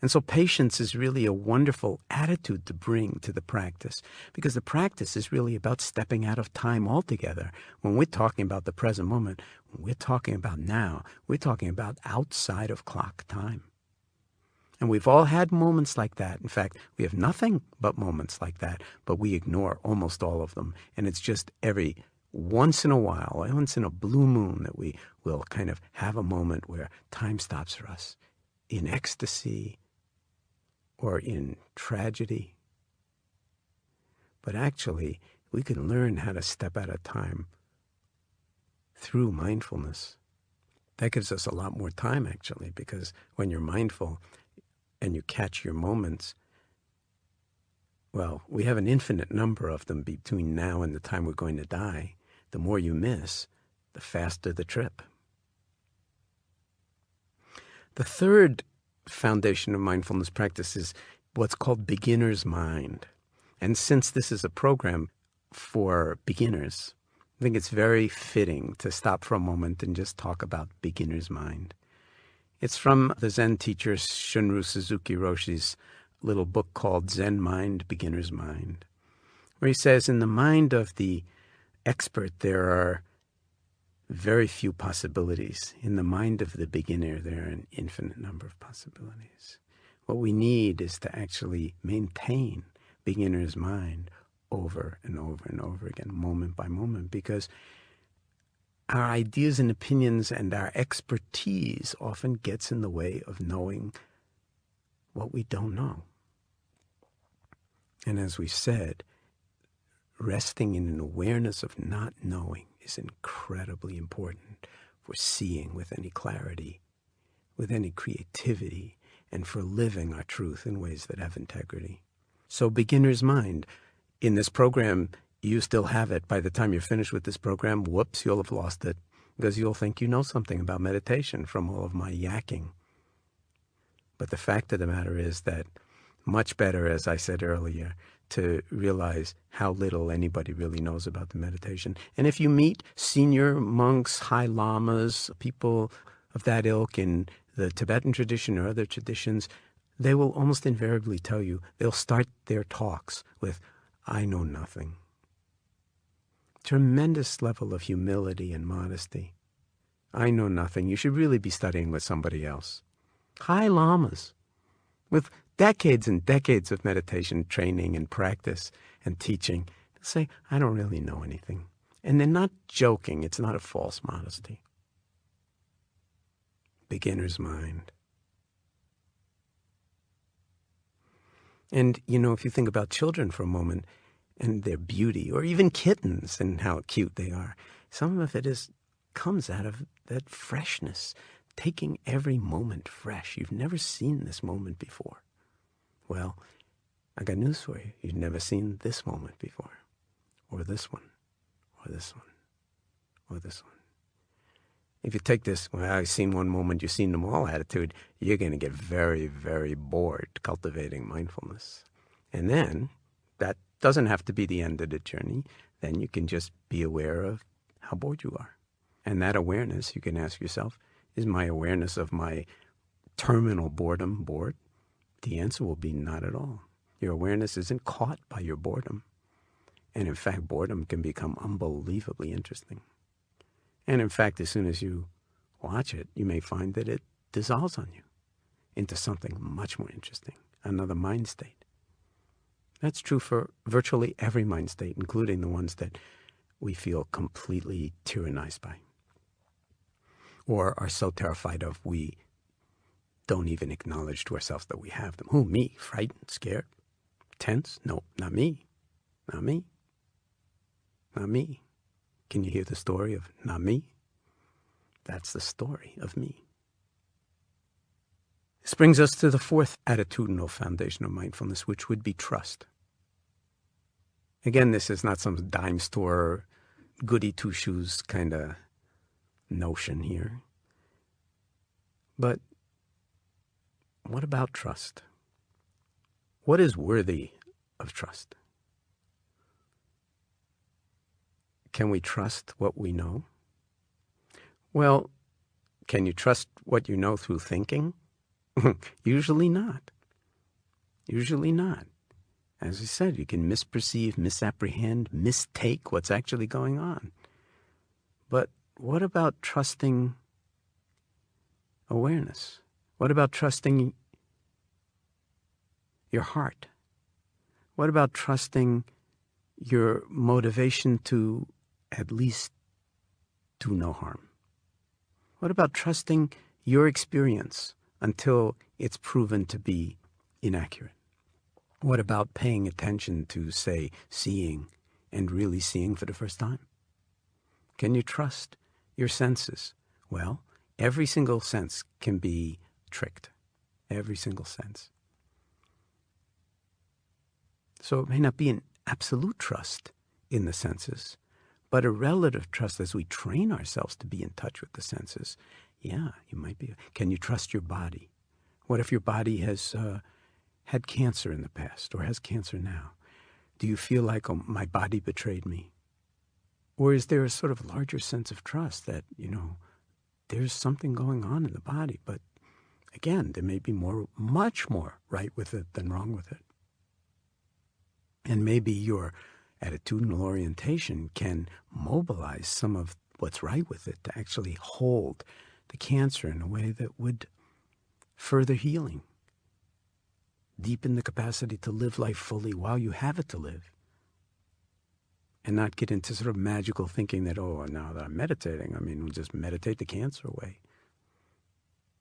S2: And so patience is really a wonderful attitude to bring to the practice, because the practice is really about stepping out of time altogether. When we're talking about the present moment, when we're talking about now, we're talking about outside of clock time. And we've all had moments like that. In fact, we have nothing but moments like that, but we ignore almost all of them. And it's just every once in a while, once in a blue moon, that we will kind of have a moment where time stops for us, in ecstasy or in tragedy. But actually, we can learn how to step out of time through mindfulness. That gives us a lot more time, actually, because when you're mindful and you catch your moments, well, we have an infinite number of them between now and the time we're going to die. The more you miss, the faster the trip. The third foundation of mindfulness practice is what's called beginner's mind. And since this is a program for beginners, I think it's very fitting to stop for a moment and just talk about beginner's mind. It's from the Zen teacher Shunryu Suzuki Roshi's little book called Zen Mind, Beginner's Mind, where he says in the mind of the expert there are very few possibilities. In the mind of the beginner, there are an infinite number of possibilities. What we need is to actually maintain beginner's mind over and over and over again, moment by moment, because our ideas and opinions and our expertise often gets in the way of knowing what we don't know. And as we said, resting in an awareness of not knowing is incredibly important for seeing with any clarity, with any creativity, and for living our truth in ways that have integrity. So beginner's mind. In this program, you still have it. By the time you're finished with this program, whoops, you'll have lost it, because you'll think you know something about meditation from all of my yakking. But the fact of the matter is that much better, as I said earlier, to realize how little anybody really knows about the meditation. And if you meet senior monks, high lamas, people of that ilk in the Tibetan tradition or other traditions, they will almost invariably tell you, they'll start their talks with, I know nothing. Tremendous level of humility and modesty. I know nothing. You should really be studying with somebody else. High lamas with decades and decades of meditation training and practice and teaching say, I don't really know anything. And they're not joking. It's not a false modesty. Beginner's mind. And, if you think about children for a moment and their beauty, or even kittens and how cute they are, some of it comes out of that freshness, taking every moment fresh. You've never seen this moment before. Well, I got news for you. You've never seen this moment before, or this one, or this one, or this one. If you take this, well, I've seen one moment, you've seen them all attitude, you're going to get very, very bored cultivating mindfulness. And then that doesn't have to be the end of the journey. Then you can just be aware of how bored you are. And that awareness, you can ask yourself, is my awareness of my terminal boredom bored? The answer will be not at all. Your awareness isn't caught by your boredom. And in fact, boredom can become unbelievably interesting. And in fact, as soon as you watch it, you may find that it dissolves on you into something much more interesting, another mind state. That's true for virtually every mind state, including the ones that we feel completely tyrannized by, or are so terrified of we don't even acknowledge to ourselves that we have them. Who, me? Frightened? Scared? Tense? No, not me. Not me. Not me. Can you hear the story of not me? That's the story of me. This brings us to the fourth attitudinal foundation of mindfulness, which would be trust. Again, this is not some dime store, goody two-shoes kind of notion here. But what about trust? What is worthy of trust? Can we trust what we know? Well, can you trust what you know through thinking? Usually not. Usually not. As I said, you can misperceive, misapprehend, mistake what's actually going on. But what about trusting awareness? What about trusting your heart? What about trusting your motivation to at least do no harm? What about trusting your experience until it's proven to be inaccurate? What about paying attention to, say, seeing and really seeing for the first time? Can you trust your senses? Well, every single sense can be tricked. Every single sense. So it may not be an absolute trust in the senses, but a relative trust as we train ourselves to be in touch with the senses. Yeah, you might be. Can you trust your body? What if your body has had cancer in the past or has cancer now? Do you feel like, oh, my body betrayed me? Or is there a sort of larger sense of trust that, there's something going on in the body, but again, there may be much more right with it than wrong with it. And maybe your attitudinal orientation can mobilize some of what's right with it, to actually hold the cancer in a way that would further healing, deepen the capacity to live life fully while you have it to live, and not get into sort of magical thinking that, oh, now that I'm meditating, we'll just meditate the cancer away.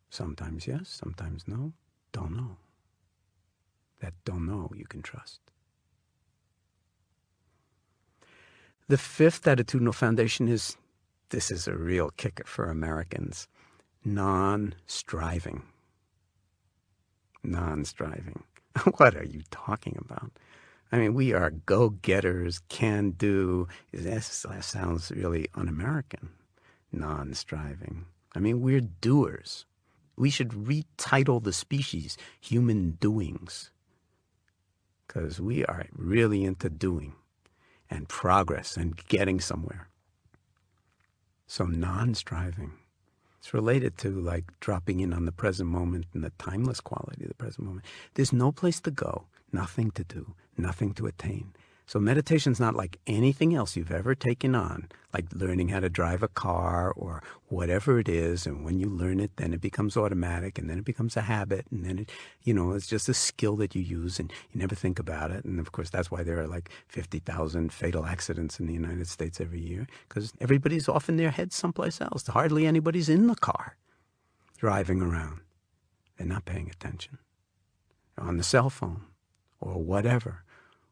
S2: Sometimes yes, sometimes no. Don't know. That don't know you can trust. The fifth attitudinal foundation is, this is a real kicker for Americans, non-striving. Non-striving. What are you talking about? We are go-getters, can-do. That sounds really un-American. Non-striving. We're doers. We should retitle the species human doings, because we are really into doing and progress and getting somewhere. So non-striving. It's related to like dropping in on the present moment and the timeless quality of the present moment. There's no place to go, nothing to do, nothing to attain. So meditation's not like anything else you've ever taken on, like learning how to drive a car or whatever it is. And when you learn it, then it becomes automatic, and then it becomes a habit, and then it's just a skill that you use and you never think about it. And of course, that's why there are like 50,000 fatal accidents in the United States every year, because everybody's off in their head someplace else. Hardly anybody's in the car driving around. They're not paying attention. They're on the cell phone or whatever.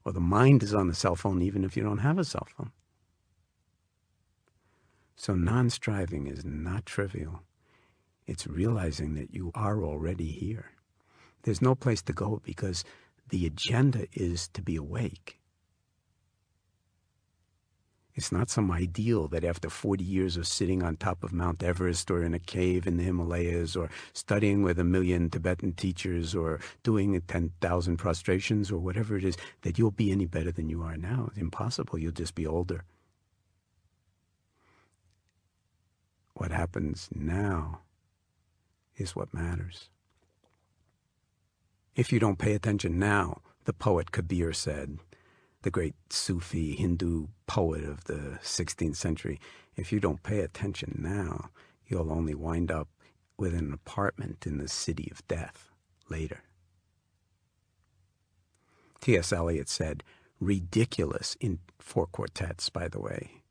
S2: Or the mind is on the cell phone even if you don't have a cell phone. So non-striving is not trivial. It's realizing that you are already here. There's no place to go because the agenda is to be awake. It's not some ideal that after 40 years of sitting on top of Mount Everest or in a cave in the Himalayas or studying with 1 million Tibetan teachers or doing 10,000 prostrations or whatever it is, that you'll be any better than you are now. It's impossible. You'll just be older. What happens now is what matters. If you don't pay attention now, the poet Kabir said, the great Sufi Hindu poet of the 16th century, if you don't pay attention now, you'll only wind up with an apartment in the city of death later. T.S. Eliot said, ridiculous, in 4 quartets, by the way,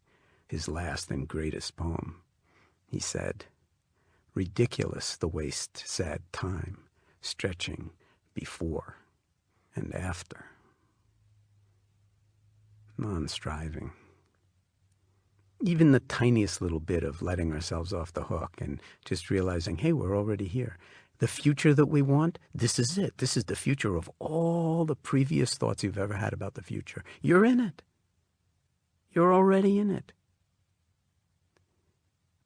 S2: his last and greatest poem. He said, ridiculous the waste sad time, stretching before and after. Non-striving. Even the tiniest little bit of letting ourselves off the hook and just realizing, hey, we're already here. The future that we want, this is it. This is the future of all the previous thoughts you've ever had about the future. You're in it. You're already in it.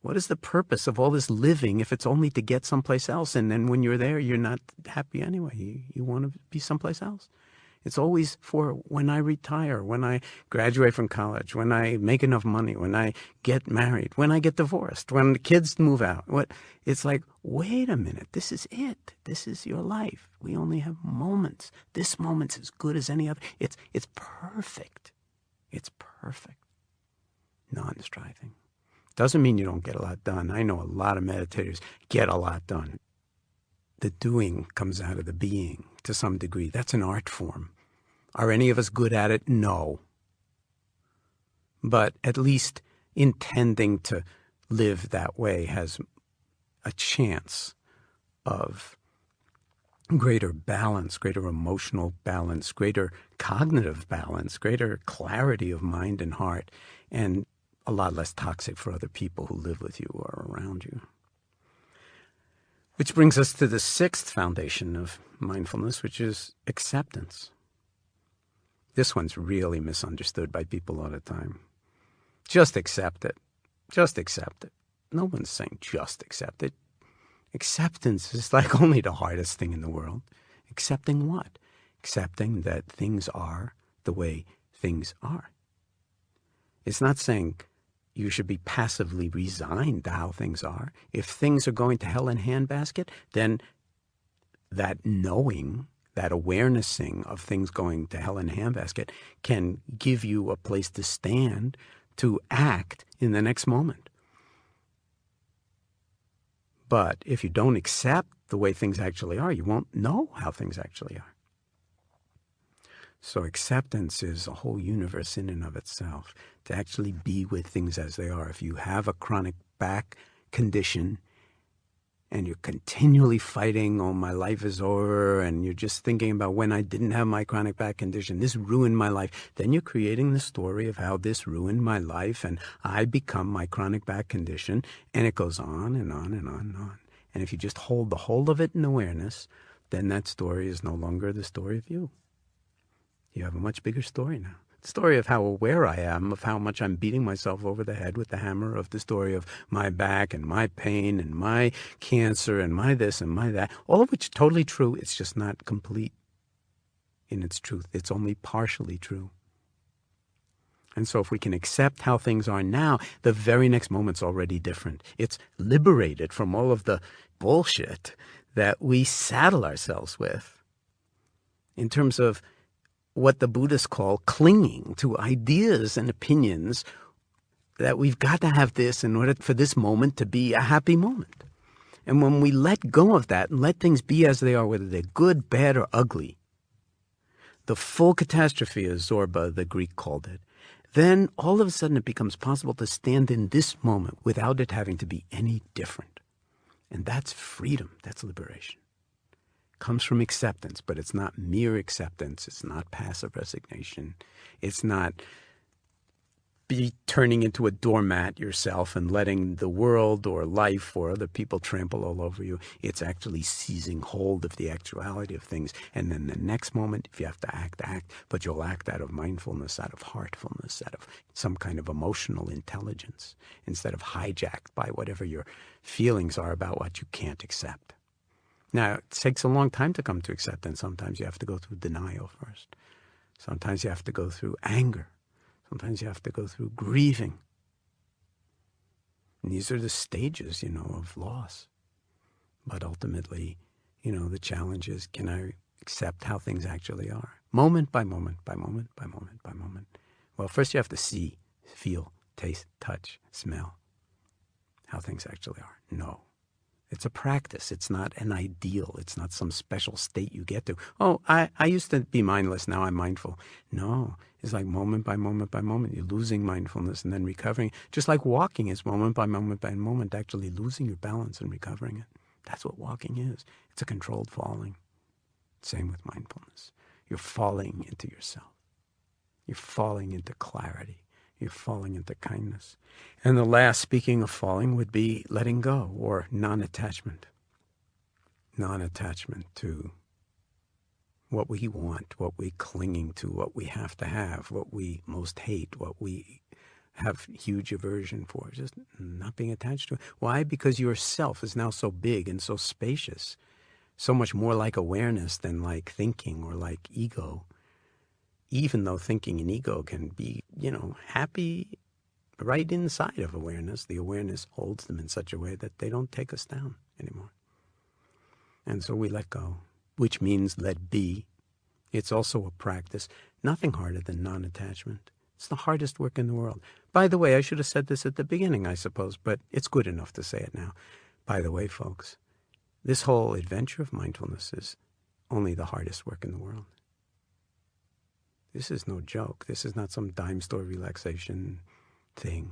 S2: What is the purpose of all this living if it's only to get someplace else? And then when you're there, you're not happy anyway. You want to be someplace else. It's always for when I retire, when I graduate from college, when I make enough money, when I get married, when I get divorced, when the kids move out. It's like, wait a minute, this is it. This is your life. We only have moments. This moment's as good as any other. It's perfect. It's perfect. Non-striving. Doesn't mean you don't get a lot done. I know a lot of meditators get a lot done. The doing comes out of the being to some degree. That's an art form. Are any of us good at it? No. But at least intending to live that way has a chance of greater balance, greater emotional balance, greater cognitive balance, greater clarity of mind and heart, and a lot less toxic for other people who live with you or around you. Which brings us to the 6th foundation of mindfulness, which is acceptance. This one's really misunderstood by people all the time. Just accept it. Just accept it. No one's saying just accept it. Acceptance is like only the hardest thing in the world. Accepting what? Accepting that things are the way things are. It's not saying you should be passively resigned to how things are. If things are going to hell in handbasket, then that knowing, that awarenessing of things going to hell in handbasket can give you a place to stand to act in the next moment. But if you don't accept the way things actually are, you won't know how things actually are. So acceptance is a whole universe in and of itself, to actually be with things as they are. If you have a chronic back condition and you're continually fighting, oh, my life is over, and you're just thinking about when I didn't have my chronic back condition, this ruined my life, then you're creating the story of how this ruined my life and I become my chronic back condition, and it goes on and on and on and on. And if you just hold the whole of it in awareness, then that story is no longer the story of you. You have a much bigger story now. The story of how aware I am of how much I'm beating myself over the head with the hammer, of the story of my back and my pain and my cancer and my this and my that, all of which is totally true. It's just not complete in its truth. It's only partially true. And so if we can accept how things are now, the very next moment's already different. It's liberated from all of the bullshit that we saddle ourselves with in terms of what the Buddhists call clinging to ideas and opinions, that we've got to have this in order for this moment to be a happy moment. And when we let go of that and let things be as they are, whether they're good, bad, or ugly, the full catastrophe, as Zorba, the Greek, called it, then all of a sudden it becomes possible to stand in this moment without it having to be any different. And that's freedom. That's liberation. Comes from acceptance, but it's not mere acceptance. It's not passive resignation. It's not be turning into a doormat yourself and letting the world or life or other people trample all over you. It's actually seizing hold of the actuality of things. And then the next moment, if you have to act, act. But you'll act out of mindfulness, out of heartfulness, out of some kind of emotional intelligence, instead of hijacked by whatever your feelings are about what you can't accept. Now, it takes a long time to come to acceptance. Sometimes you have to go through denial first. Sometimes you have to go through anger. Sometimes you have to go through grieving. And these are the stages, of loss. But ultimately, the challenge is, can I accept how things actually are? Moment by moment, by moment, by moment, by moment. Well, first you have to see, feel, taste, touch, smell how things actually are. No. It's a practice. It's not an ideal. It's not some special state you get to. Oh, I used to be mindless. Now I'm mindful. No, it's like moment by moment by moment. You're losing mindfulness and then recovering. Just like walking is moment by moment, actually losing your balance and recovering it. That's what walking is. It's a controlled falling. Same with mindfulness. You're falling into yourself. You're falling into clarity. You're falling into kindness. And the last, speaking of falling, would be letting go, or non-attachment. Non-attachment to what we want, what we're clinging to, what we have to have, what we most hate, what we have huge aversion for. Just not being attached to it. Why? Because yourself is now so big and so spacious, so much more like awareness than like thinking or like ego. Even though thinking and ego can be, happy right inside of awareness, the awareness holds them in such a way that they don't take us down anymore. And so we let go, which means let be. It's also a practice. Nothing harder than non-attachment. It's the hardest work in the world. By the way, I should have said this at the beginning, I suppose, but it's good enough to say it now. By the way, folks, this whole adventure of mindfulness is only the hardest work in the world. This is no joke. This is not some dime store relaxation thing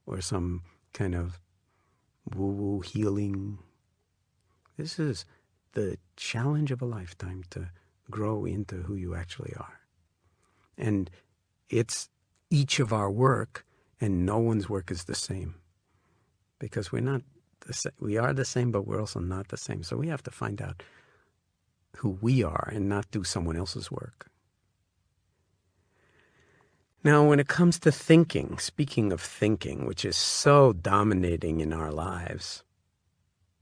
S2: or some kind of woo-woo healing. This is the challenge of a lifetime to grow into who you actually are. And it's each of our work, and no one's work is the same. Because we're not the same. We are the same, but we're also not the same. So we have to find out who we are and not do someone else's work. Now, when it comes to thinking, speaking of thinking, which is so dominating in our lives,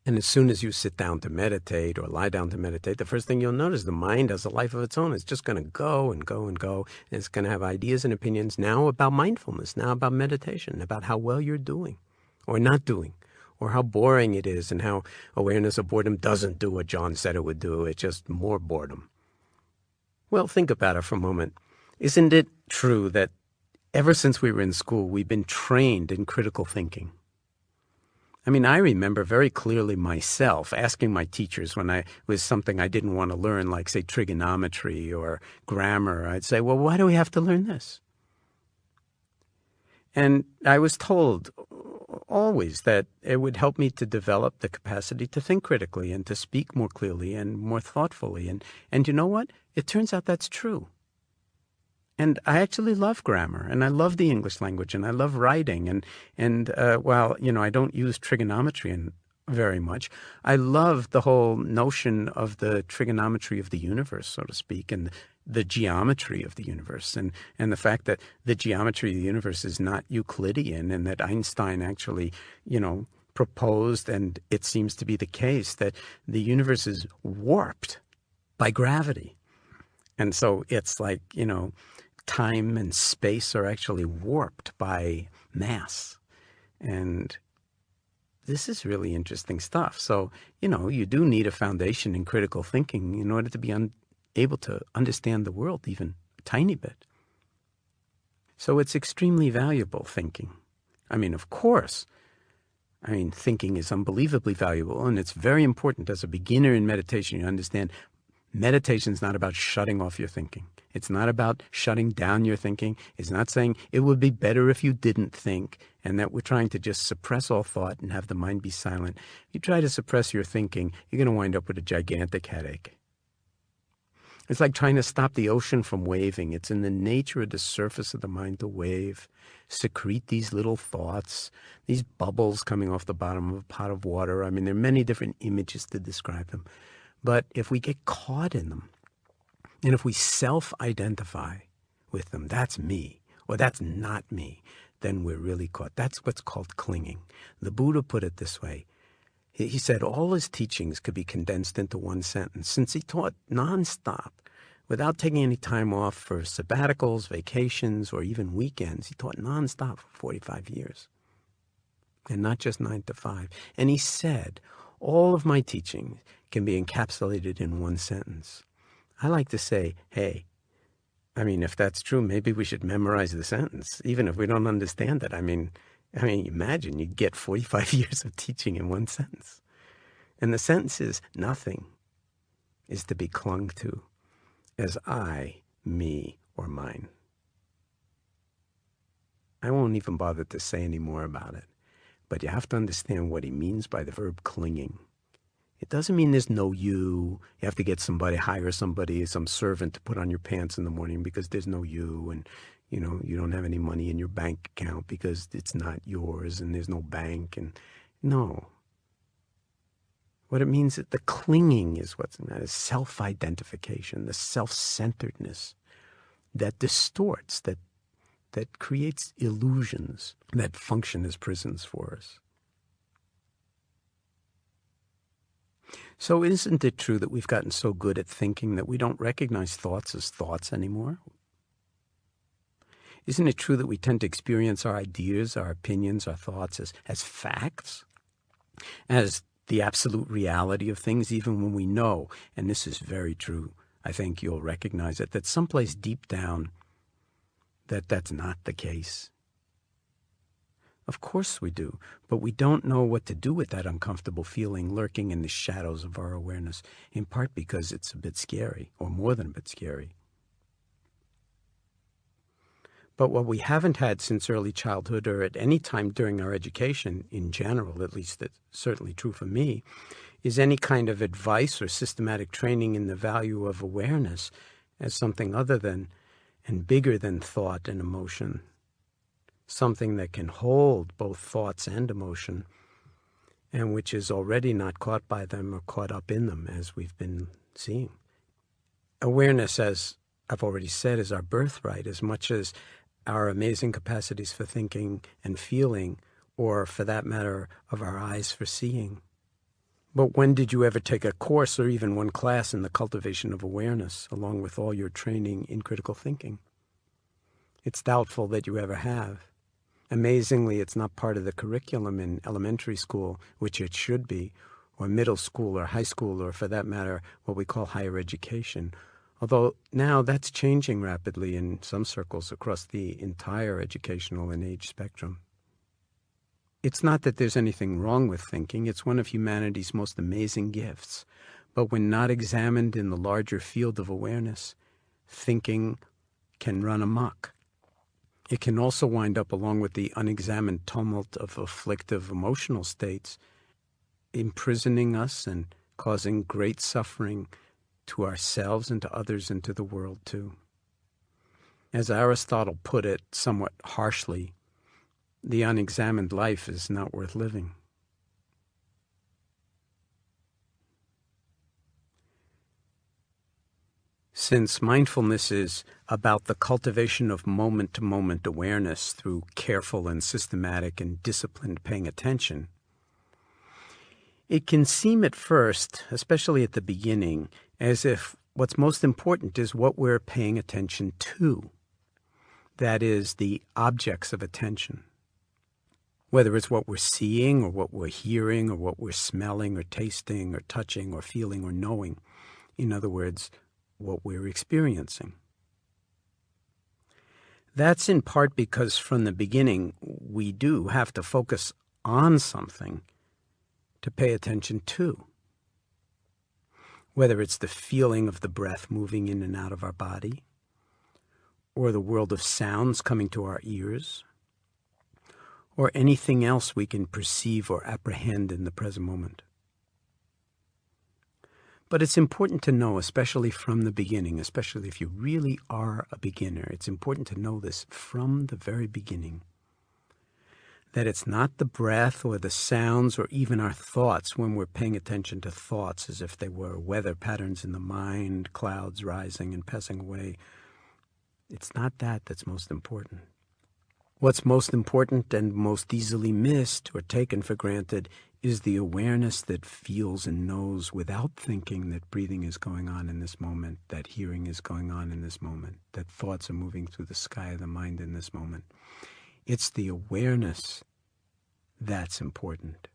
S2: and as soon as you sit down to meditate or lie down to meditate, the first thing you'll notice, the mind has a life of its own. It's just going to go and go and go. And it's going to have ideas and opinions now about mindfulness, now about meditation, about how well you're doing or not doing, or how boring it is and how awareness of boredom doesn't do what Jon said it would do. It's just more boredom. Well, think about it for a moment. Isn't it true that ever since we were in school, we've been trained in critical thinking? I mean, I remember very clearly myself asking my teachers when I was something I didn't want to learn, like, say, trigonometry or grammar. I'd say, well, why do we have to learn this? And I was told always that it would help me to develop the capacity to think critically and to speak more clearly and more thoughtfully. And you know what? It turns out that's true. And I actually love grammar, and I love the English language, and I love writing. And while, I don't use trigonometry very much, I love the whole notion of the trigonometry of the universe, so to speak, and the geometry of the universe, and the fact that the geometry of the universe is not Euclidean, and that Einstein actually, proposed, and it seems to be the case, that the universe is warped by gravity. And so it's like, time and space are actually warped by mass. And this is really interesting stuff. So, you do need a foundation in critical thinking in order to be able to understand the world even a tiny bit. So it's extremely valuable, thinking. I mean, of course, thinking is unbelievably valuable, and it's very important as a beginner in meditation. You understand meditation is not about shutting off your thinking. It's not about shutting down your thinking. It's not saying it would be better if you didn't think, and that we're trying to just suppress all thought and have the mind be silent. If you try to suppress your thinking, you're going to wind up with a gigantic headache. It's like trying to stop the ocean from waving. It's in the nature of the surface of the mind to wave, secrete these little thoughts, these bubbles coming off the bottom of a pot of water. There are many different images to describe them. But if we get caught in them, and if we self-identify with them, that's me, or that's not me, then we're really caught. That's what's called clinging. The Buddha put it this way. He said all his teachings could be condensed into one sentence. Since he taught nonstop, without taking any time off for sabbaticals, vacations, or even weekends, he taught nonstop for 45 years. And not just 9 to 5. And he said, all of my teachings can be encapsulated in one sentence. I like to say, hey, if that's true, maybe we should memorize the sentence, even if we don't understand it. Imagine you'd get 45 years of teaching in one sentence. And the sentence is, nothing is to be clung to as I, me, or mine. I won't even bother to say any more about it, but you have to understand what he means by the verb clinging. It doesn't mean there's no you. You have to get somebody, hire somebody, some servant to put on your pants in the morning because there's no you, and you don't have any money in your bank account because it's not yours, and there's no bank. And no. What it means is the clinging is what's in that, is self-identification, the self-centeredness that distorts, that creates illusions that function as prisons for us. So isn't it true that we've gotten so good at thinking that we don't recognize thoughts as thoughts anymore? Isn't it true that we tend to experience our ideas, our opinions, our thoughts as facts, as the absolute reality of things, even when we know, and this is very true, I think you'll recognize it, that someplace deep down that's not the case? Of course we do, but we don't know what to do with that uncomfortable feeling lurking in the shadows of our awareness, in part because it's a bit scary, or more than a bit scary. But what we haven't had since early childhood, or at any time during our education in general, at least that's certainly true for me, is any kind of advice or systematic training in the value of awareness as something other than and bigger than thought and emotion. Something that can hold both thoughts and emotion, and which is already not caught by them or caught up in them, as we've been seeing. Awareness, as I've already said, is our birthright as much as our amazing capacities for thinking and feeling, or for that matter, of our eyes for seeing. But when did you ever take a course or even one class in the cultivation of awareness, along with all your training in critical thinking? It's doubtful that you ever have. Amazingly, it's not part of the curriculum in elementary school, which it should be, or middle school or high school, or for that matter, what we call higher education. Although now that's changing rapidly in some circles across the entire educational and age spectrum. It's not that there's anything wrong with thinking. It's one of humanity's most amazing gifts. But when not examined in the larger field of awareness, thinking can run amok. It can also wind up, along with the unexamined tumult of afflictive emotional states, imprisoning us and causing great suffering to ourselves and to others and to the world too. As Aristotle put it somewhat harshly, the unexamined life is not worth living. Since mindfulness is about the cultivation of moment-to-moment awareness through careful and systematic and disciplined paying attention, it can seem at first, especially at the beginning, as if what's most important is what we're paying attention to. That is, the objects of attention. Whether it's what we're seeing or what we're hearing or what we're smelling or tasting or touching or feeling or knowing. In other words, what we're experiencing. That's in part because from the beginning we do have to focus on something to pay attention to. Whether it's the feeling of the breath moving in and out of our body, or the world of sounds coming to our ears, or anything else we can perceive or apprehend in the present moment. But it's important to know, especially from the beginning, especially if you really are a beginner, it's important to know this from the very beginning, that it's not the breath or the sounds or even our thoughts when we're paying attention to thoughts as if they were weather patterns in the mind, clouds rising and passing away. It's not that that's most important. What's most important and most easily missed or taken for granted is the awareness that feels and knows without thinking that breathing is going on in this moment, that hearing is going on in this moment, that thoughts are moving through the sky of the mind in this moment. It's the awareness that's important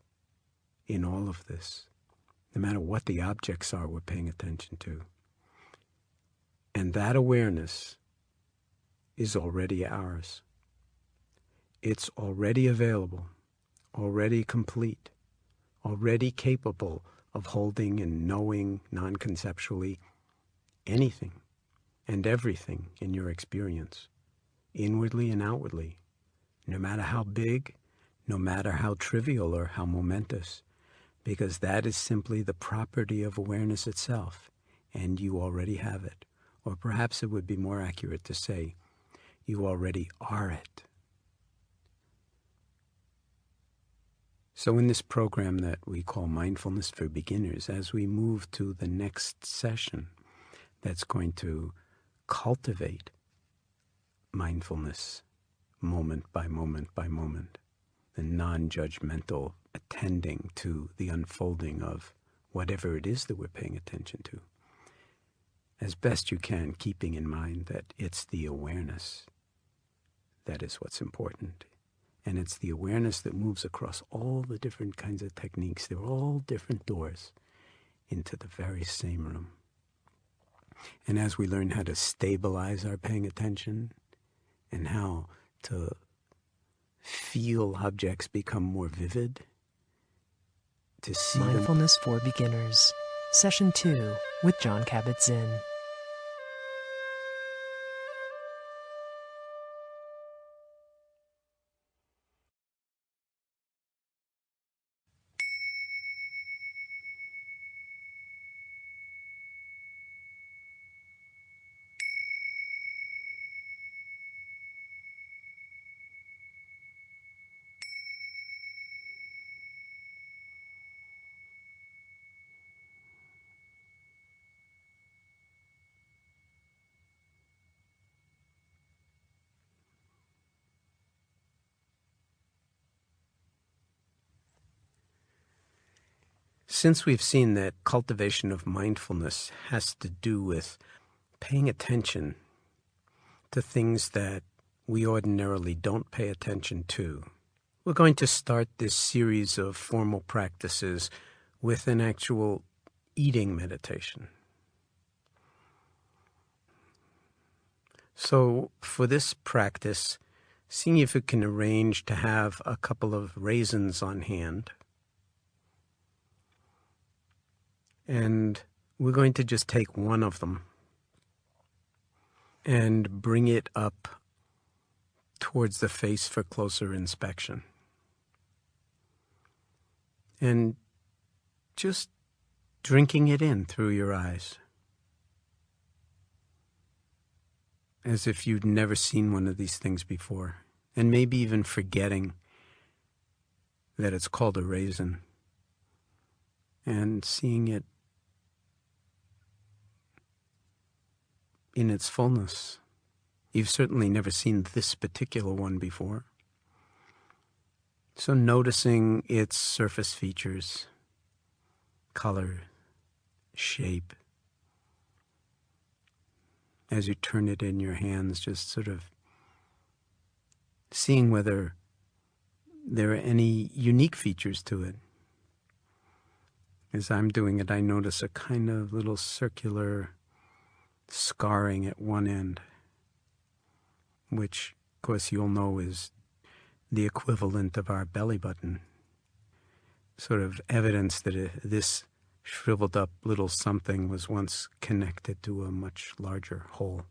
S2: in all of this, no matter what the objects are we're paying attention to. And that awareness is already ours. It's already available, already complete, already capable of holding and knowing non-conceptually anything and everything in your experience, inwardly and outwardly, no matter how big, no matter how trivial or how momentous, because that is simply the property of awareness itself, and you already have it. Or perhaps it would be more accurate to say, you already are it. So in this program that we call Mindfulness for Beginners, as we move to the next session that's going to cultivate mindfulness moment by moment by moment, the non-judgmental attending to the unfolding of whatever it is that we're paying attention to, as best you can, keeping in mind that it's the awareness that is what's important. And it's the awareness that moves across all the different kinds of techniques. They're all different doors into the very same room. And as we learn how to stabilize our paying attention and how to feel objects become more vivid, to see
S3: Mindfulness for Beginners, Session 2 with Jon Kabat Zinn.
S2: Since we've seen that cultivation of mindfulness has to do with paying attention to things that we ordinarily don't pay attention to, we're going to start this series of formal practices with an actual eating meditation. So for this practice, seeing if you can arrange to have a couple of raisins on hand. And we're going to just take one of them and bring it up towards the face for closer inspection. And just drinking it in through your eyes, as if you'd never seen one of these things before, and maybe even forgetting that it's called a raisin, and seeing it in its fullness. You've certainly never seen this particular one before. So noticing its surface features, color, shape, as you turn it in your hands, just sort of seeing whether there are any unique features to it. As I'm doing it, I notice a kind of little circular scarring at one end, which, of course, you'll know is the equivalent of our belly button, sort of evidence that this shriveled up little something was once connected to a much larger whole.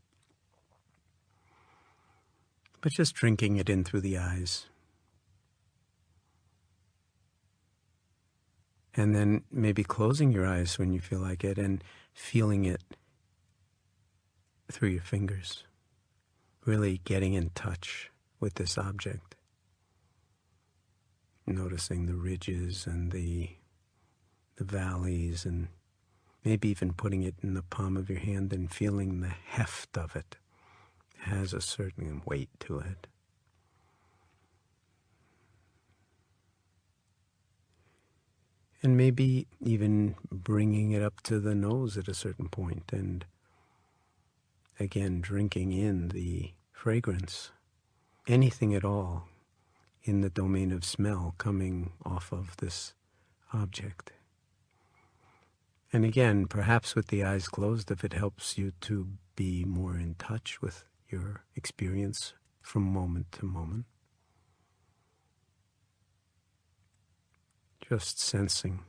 S2: But just drinking it in through the eyes. And then maybe closing your eyes when you feel like it and feeling it through your fingers. Really getting in touch with this object. Noticing the ridges and the valleys, and maybe even putting it in the palm of your hand and feeling the heft of it. It has a certain weight to it. And maybe even bringing it up to the nose at a certain point, and again drinking in the fragrance, anything at all in the domain of smell coming off of this object. And again, perhaps with the eyes closed, if it helps you to be more in touch with your experience from moment to moment. Just sensing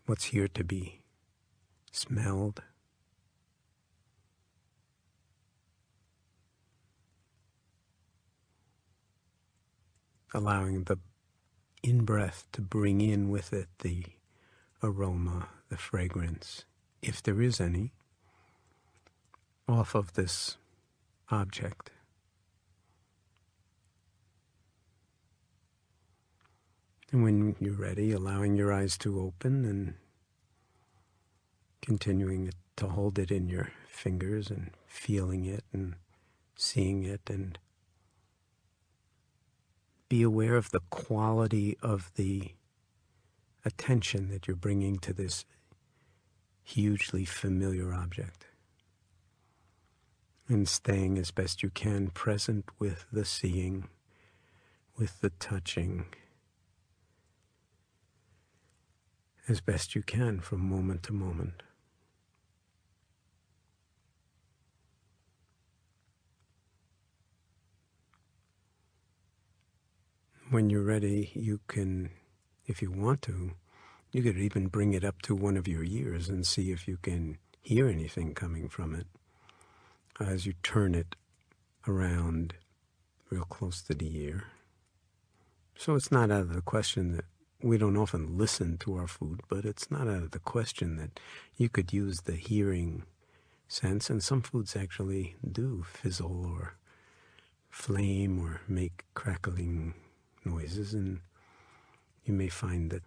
S2: what's here to be smelled, allowing the in-breath to bring in with it the aroma, the fragrance, if there is any, off of this object. And when you're ready, allowing your eyes to open and continuing to hold it in your fingers and feeling it and seeing it, and be aware of the quality of the attention that you're bringing to this hugely familiar object, and staying as best you can present with the seeing, with the touching, as best you can from moment to moment. When you're ready, you can, if you want to, you could even bring it up to one of your ears and see if you can hear anything coming from it as you turn it around real close to the ear. So it's not out of the question that we don't often listen to our food, but it's not out of the question that you could use the hearing sense, and some foods actually do fizzle or flame or make crackling noises, and you may find that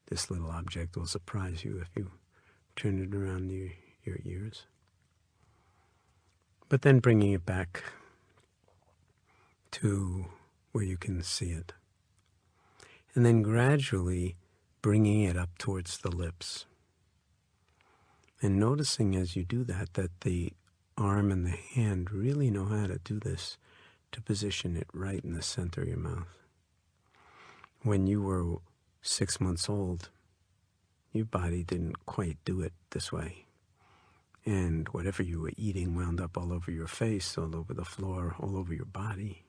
S2: this little object will surprise you if you turn it around near your ears. But then bringing it back to where you can see it. And then gradually bringing it up towards the lips. And noticing as you do that, that the arm and the hand really know how to do this, to position it right in the center of your mouth. When you were 6 months old, your body didn't quite do it this way. and whatever you were eating wound up all over your face, all over the floor, all over your body.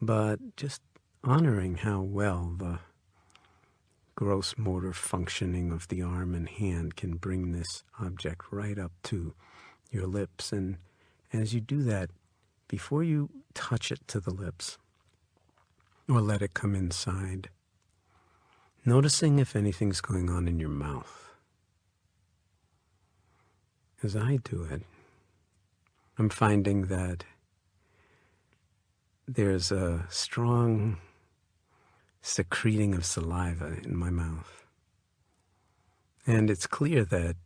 S2: But just honoring how well the gross motor functioning of the arm and hand can bring this object right up to your lips. And as you do that, before you touch it to the lips or let it come inside, noticing if anything's going on in your mouth. As I do it, I'm finding that there's a strong secreting of saliva in my mouth. And it's clear that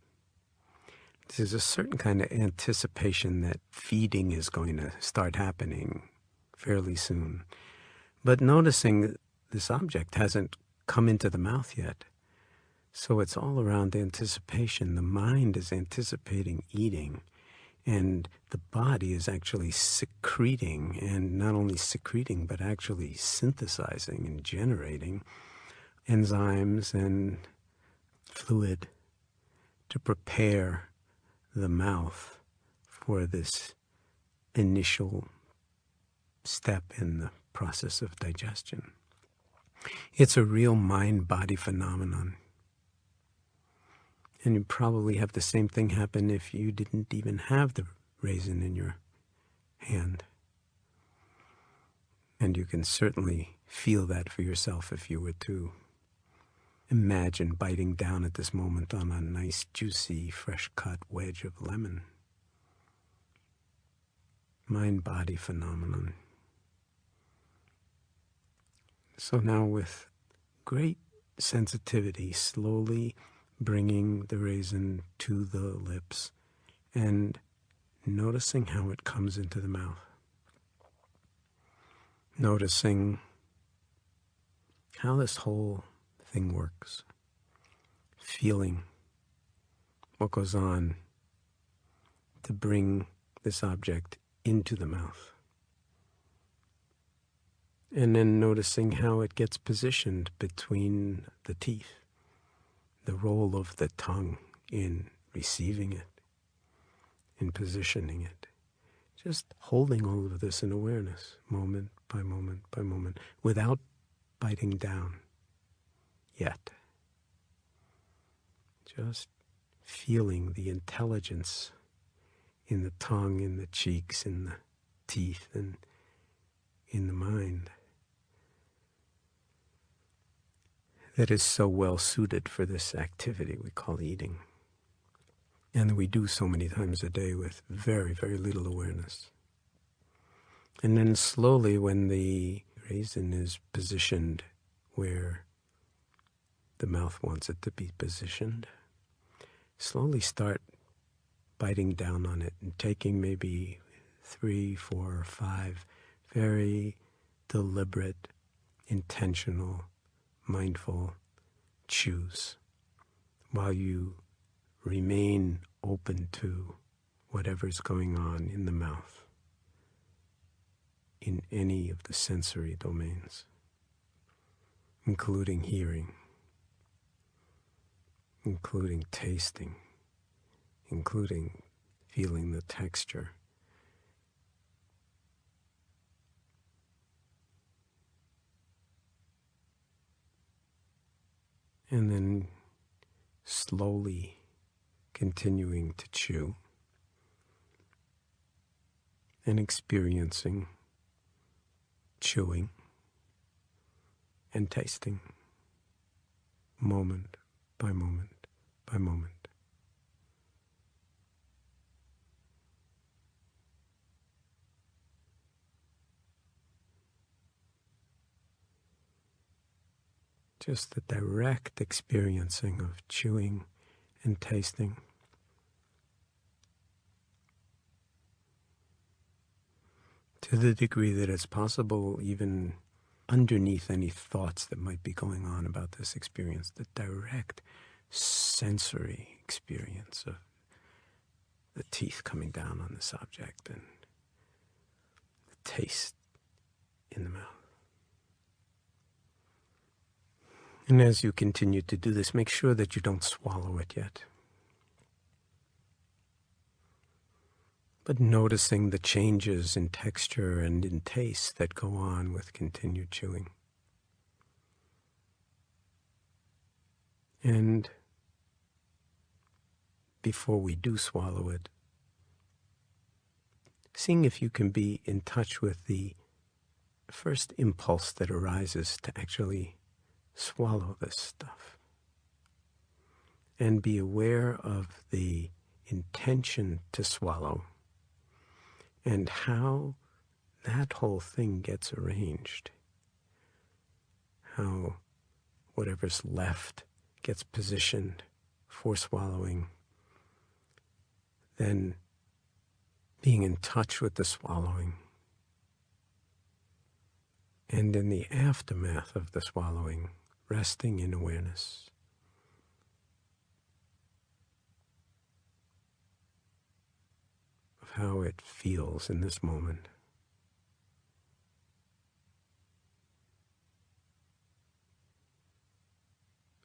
S2: there's a certain kind of anticipation that feeding is going to start happening fairly soon. But noticing this object hasn't come into the mouth yet. So it's all around anticipation. The mind is anticipating eating, and the body is actually secreting, and not only secreting, but actually synthesizing and generating enzymes and fluid to prepare the mouth for this initial step in the process of digestion. It's a real mind-body phenomenon. And you probably have the same thing happen if you didn't even have the raisin in your hand. And you can certainly feel that for yourself if you were to imagine biting down at this moment on a nice, juicy, fresh-cut wedge of lemon. Mind-body phenomenon. So now with great sensitivity, slowly bringing the raisin to the lips and noticing how it comes into the mouth. Noticing how this whole thing works. Feeling what goes on to bring this object into the mouth. And then noticing how it gets positioned between the teeth. The role of the tongue in receiving it, in positioning it. Just holding all of this in awareness, moment by moment by moment, without biting down yet. Just feeling the intelligence in the tongue, in the cheeks, in the teeth, and in the mind that is so well suited for this activity we call eating. And we do so many times a day with very, very little awareness. And then slowly, when the raisin is positioned where the mouth wants it to be positioned, slowly start biting down on it and taking maybe 3, 4, 5 very deliberate, intentional, mindful chews while you remain open to whatever's going on in the mouth in any of the sensory domains, including hearing, including tasting, including feeling the texture. And then slowly continuing to chew and experiencing chewing and tasting moment by moment by moment. Just the direct experiencing of chewing and tasting. To the degree that it's possible, even underneath any thoughts that might be going on about this experience, the direct sensory experience of the teeth coming down on this object and the taste in the mouth. And as you continue to do this, make sure that you don't swallow it yet. but noticing the changes in texture and in taste that go on with continued chewing. And before we do swallow it, seeing if you can be in touch with the first impulse that arises to actually swallow this stuff. And be aware of the intention to swallow and how that whole thing gets arranged. How whatever's left gets positioned for swallowing. Then being in touch with the swallowing. And in the aftermath of the swallowing, resting in awareness. Of how it feels in this moment.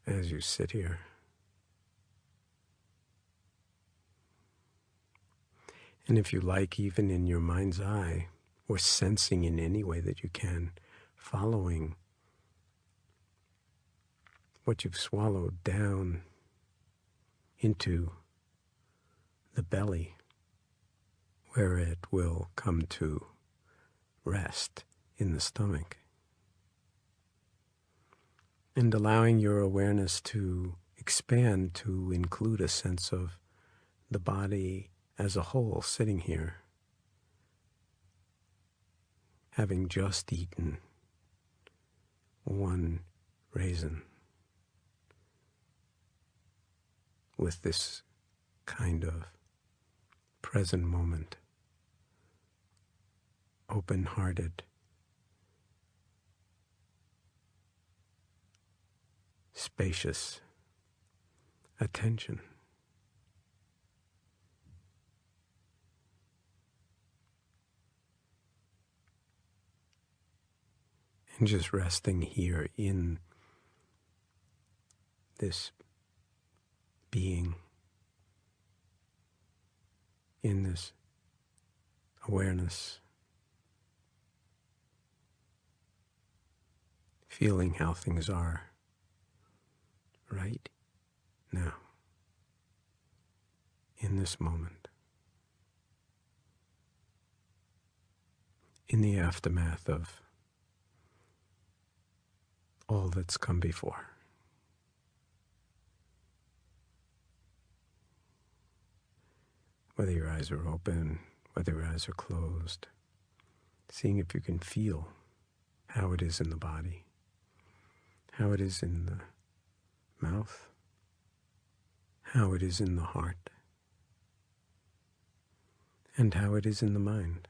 S2: As you sit here. And if you like, even in your mind's eye, or sensing in any way that you can, following what you've swallowed down into the belly, where it will come to rest in the stomach. And allowing your awareness to expand to include a sense of the body as a whole sitting here, having just eaten one raisin with this kind of present moment, open-hearted, spacious attention. And just resting here in this being, in this awareness, feeling how things are right now, in this moment, in the aftermath of all that's come before. Whether your eyes are open, whether your eyes are closed, seeing if you can feel how it is in the body, how it is in the mouth, how it is in the heart, and how it is in the mind.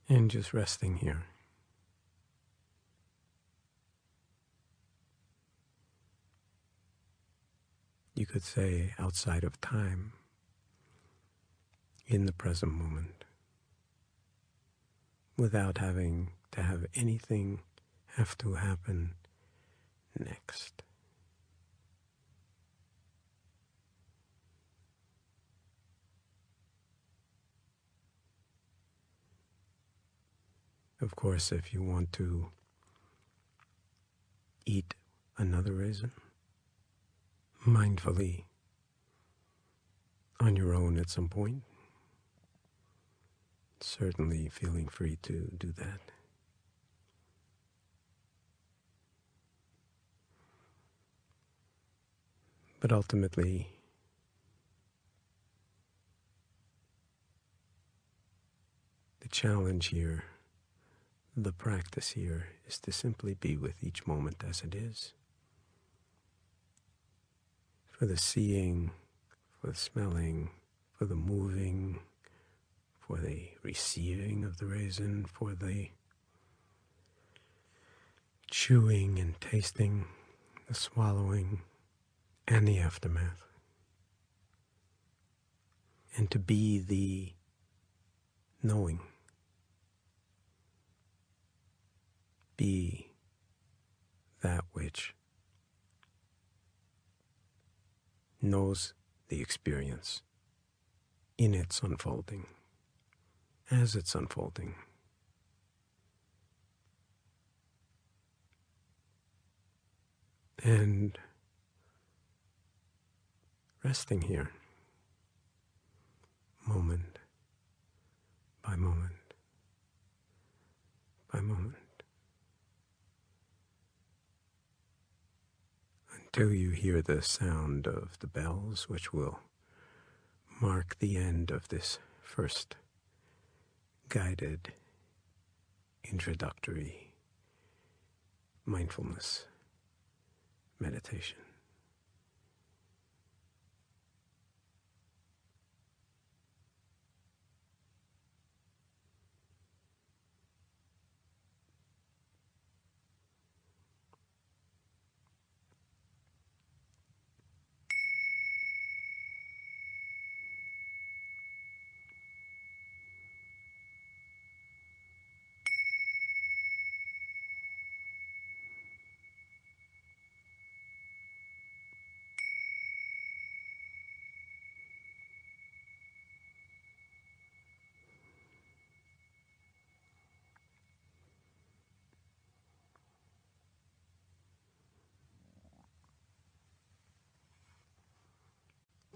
S2: And just resting here. You could say outside of time, in the present moment, without having to have anything have to happen next. Of course, if you want to eat another raisin, mindfully, on your own at some point, certainly feeling free to do that. But ultimately, the challenge here, the practice here, is to simply be with each moment as it is. For the seeing, for the smelling, for the moving, for the receiving of the raisin, for the chewing and tasting, the swallowing, and the aftermath. And to be the knowing. Be that which knows the experience in its unfolding, as it's unfolding. And resting here, moment by moment by moment, until you hear the sound of the bells, which will mark the end of this first guided introductory mindfulness meditation.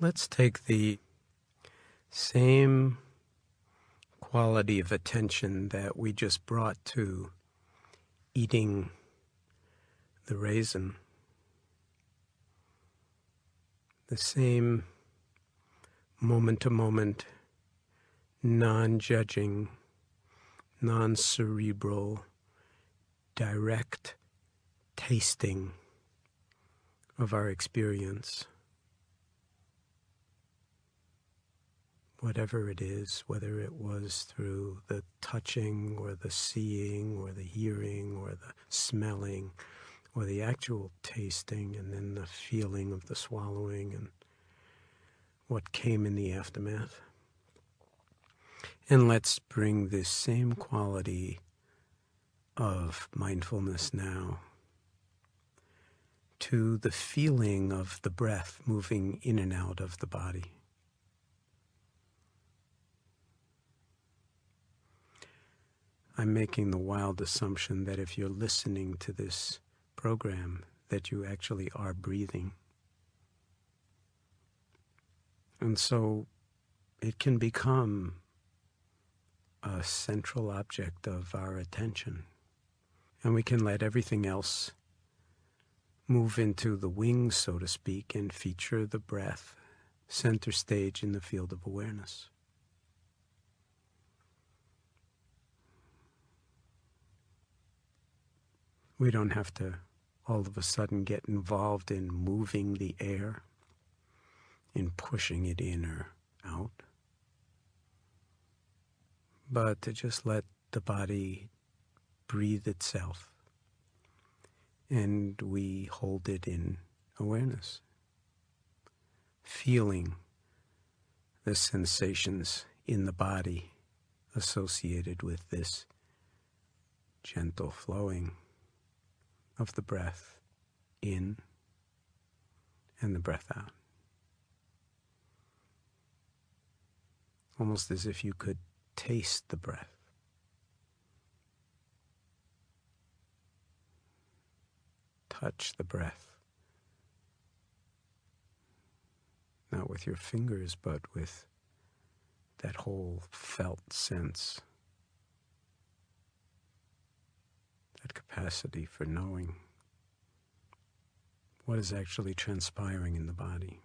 S2: Let's take the same quality of attention that we just brought to eating the raisin, the same moment-to-moment, non-judging, non-cerebral, direct tasting of our experience. Whatever it is, whether it was through the touching or the seeing or the hearing or the smelling or the actual tasting, and then the feeling of the swallowing and what came in the aftermath. And let's bring this same quality of mindfulness now to the feeling of the breath moving in and out of the body. I'm making the wild assumption that if you're listening to this program, that you actually are breathing. And so it can become a central object of our attention. And we can let everything else move into the wings, so to speak, and feature the breath center stage in the field of awareness. We don't have to all of a sudden get involved in moving the air, in pushing it in or out, but to just let the body breathe itself, and we hold it in awareness, feeling the sensations in the body associated with this gentle flowing of the breath in and the breath out. Almost as if you could taste the breath. Touch the breath. Not with your fingers, but with that whole felt sense. That capacity for knowing what is actually transpiring in the body.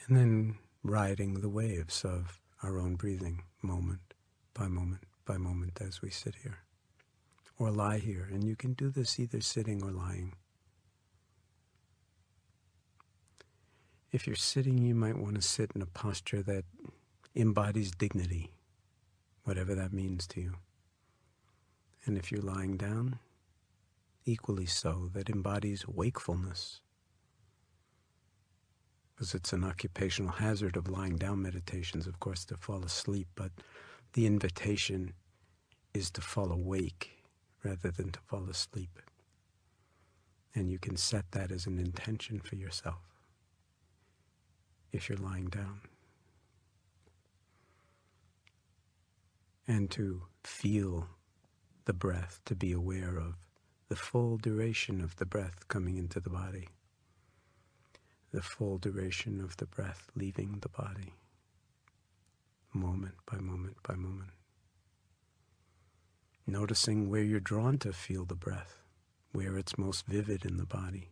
S2: And then riding the waves of our own breathing, moment by moment by moment, as we sit here or lie here. And you can do this either sitting or lying. If you're sitting, you might want to sit in a posture that embodies dignity, whatever that means to you. And if you're lying down, equally so, that embodies wakefulness, because it's an occupational hazard of lying down meditations, of course, to fall asleep, but the invitation is to fall awake rather than to fall asleep. And you can set that as an intention for yourself if you're lying down. And to feel the breath, to be aware of the full duration of the breath coming into the body, the full duration of the breath leaving the body, moment by moment by moment. Noticing where you're drawn to feel the breath, where it's most vivid in the body,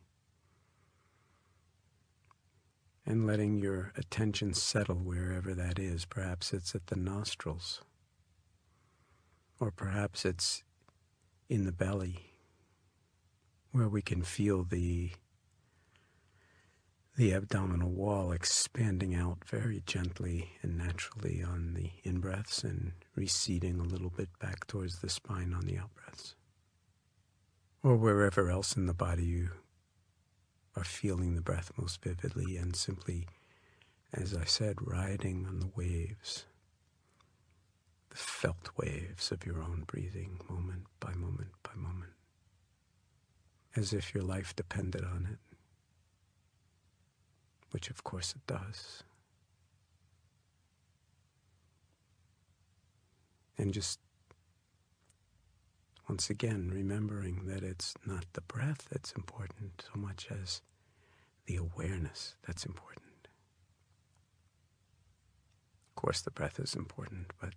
S2: and letting your attention settle wherever that is. Perhaps it's at the nostrils, or perhaps it's in the belly, where we can feel the abdominal wall expanding out very gently and naturally on the in-breaths and receding a little bit back towards the spine on the out-breaths. Or wherever else in the body you are feeling the breath most vividly, and simply, as I said, riding on the waves, the felt waves of your own breathing, moment by moment by moment, as if your life depended on it, which of course it does. And just once again remembering that it's not the breath that's important so much as the awareness that's important. Of course the breath is important, but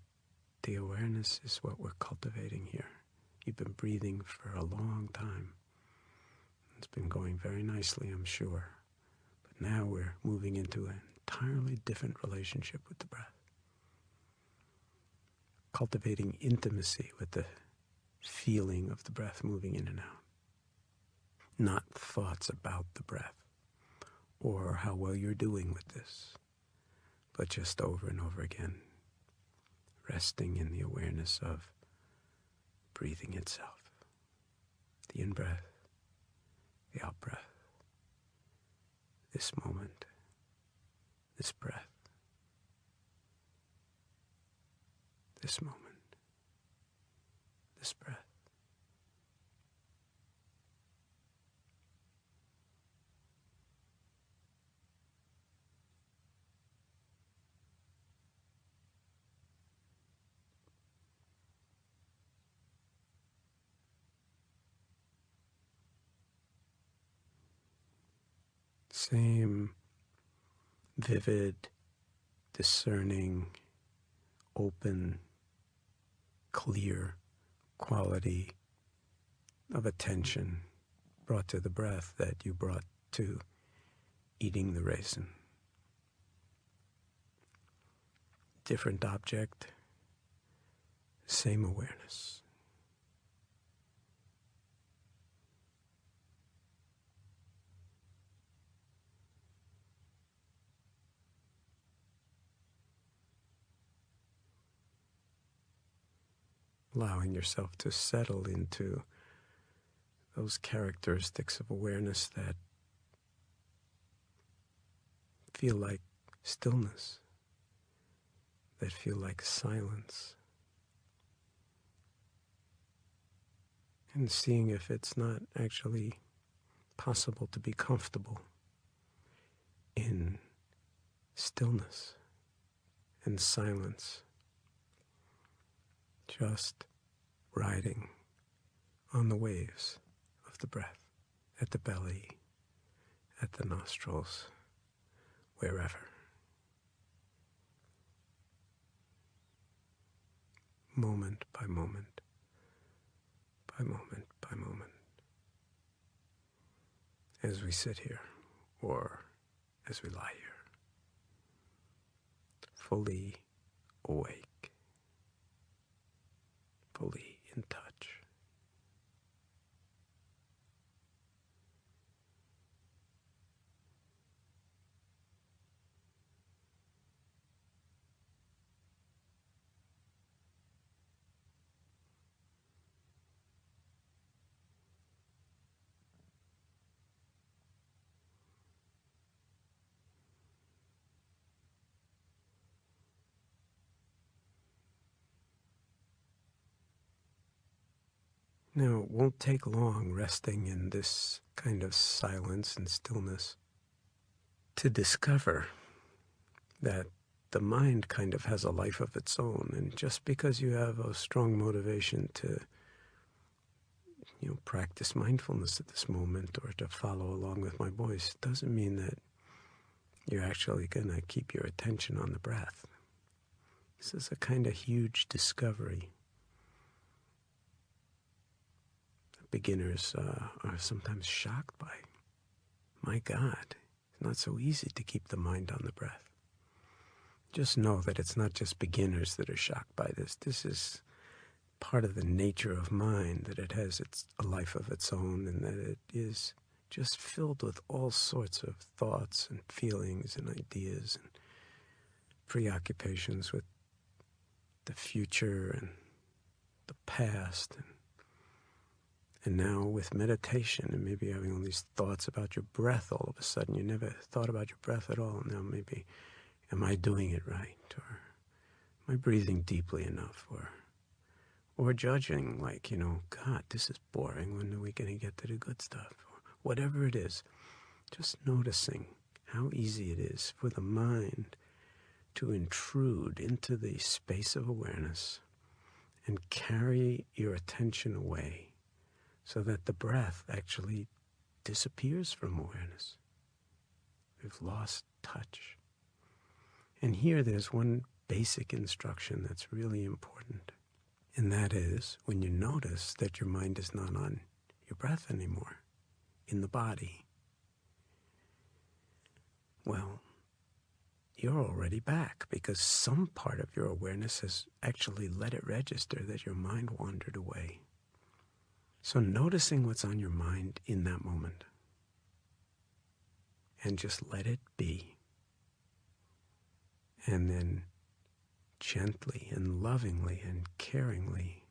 S2: the awareness is what we're cultivating here. You've been breathing for a long time. It's been going very nicely, I'm sure. But now we're moving into an entirely different relationship with the breath. Cultivating intimacy with the feeling of the breath moving in and out. Not thoughts about the breath or how well you're doing with this, but just over and over again, resting in the awareness of breathing itself. The in-breath, the out-breath, this moment, this breath, this moment, this breath. Same vivid, discerning, open, clear quality of attention brought to the breath that you brought to eating the raisin. Different object, same awareness. Allowing yourself to settle into those characteristics of awareness that feel like stillness, that feel like silence. And seeing if it's not actually possible to be comfortable in stillness and silence. Just riding on the waves of the breath, at the belly, at the nostrils, wherever. Moment by moment, by moment by moment. As we sit here, or as we lie here, fully awake. Fully in touch. Now, it won't take long resting in this kind of silence and stillness to discover that the mind kind of has a life of its own. And just because you have a strong motivation to, practice mindfulness at this moment or to follow along with my voice doesn't mean that you're actually going to keep your attention on the breath. This is a kind of huge discovery that beginners are sometimes shocked by. My God, it's not so easy to keep the mind on the breath. Just know that it's not just beginners that are shocked by this. This is part of the nature of mind, that it has a life of its own, and that it is just filled with all sorts of thoughts and feelings and ideas and preoccupations with the future and the past. And now with meditation and maybe having all these thoughts about your breath all of a sudden, you never thought about your breath at all. Now maybe, am I doing it right? Or am I breathing deeply enough? Or judging like, God, this is boring. When are we going to get to the good stuff? Or whatever it is, just noticing how easy it is for the mind to intrude into the space of awareness and carry your attention away so that the breath actually disappears from awareness. We've lost touch. And here there's one basic instruction that's really important. And that is when you notice that your mind is not on your breath anymore, in the body, well, you're already back because some part of your awareness has actually let it register that your mind wandered away. So noticing what's on your mind in that moment and just let it be. And then gently and lovingly and caringly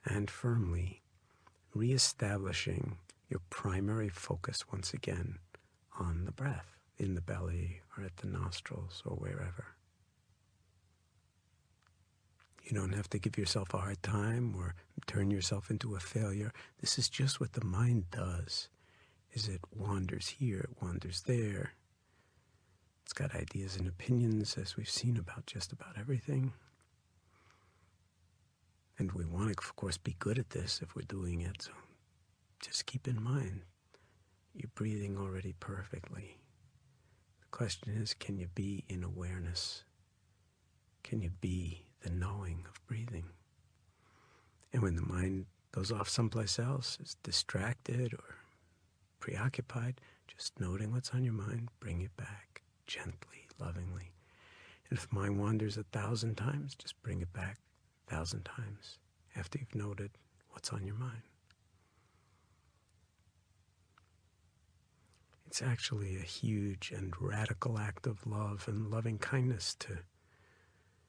S2: and firmly reestablishing your primary focus once again on the breath in the belly or at the nostrils or wherever. You don't have to give yourself a hard time or turn yourself into a failure. This is just what the mind does, is it wanders here, it wanders there. It's got ideas and opinions, as we've seen, about just about everything. And we want to, of course, be good at this if we're doing it. So just keep in mind, you're breathing already perfectly. The question is, can you be in awareness? Can you be the knowing of breathing? And when the mind goes off someplace else, is distracted or preoccupied, just noting what's on your mind, bring it back gently, lovingly. And if mind wanders 1,000 times, just bring it back 1,000 times after you've noted what's on your mind. It's actually a huge and radical act of love and loving kindness to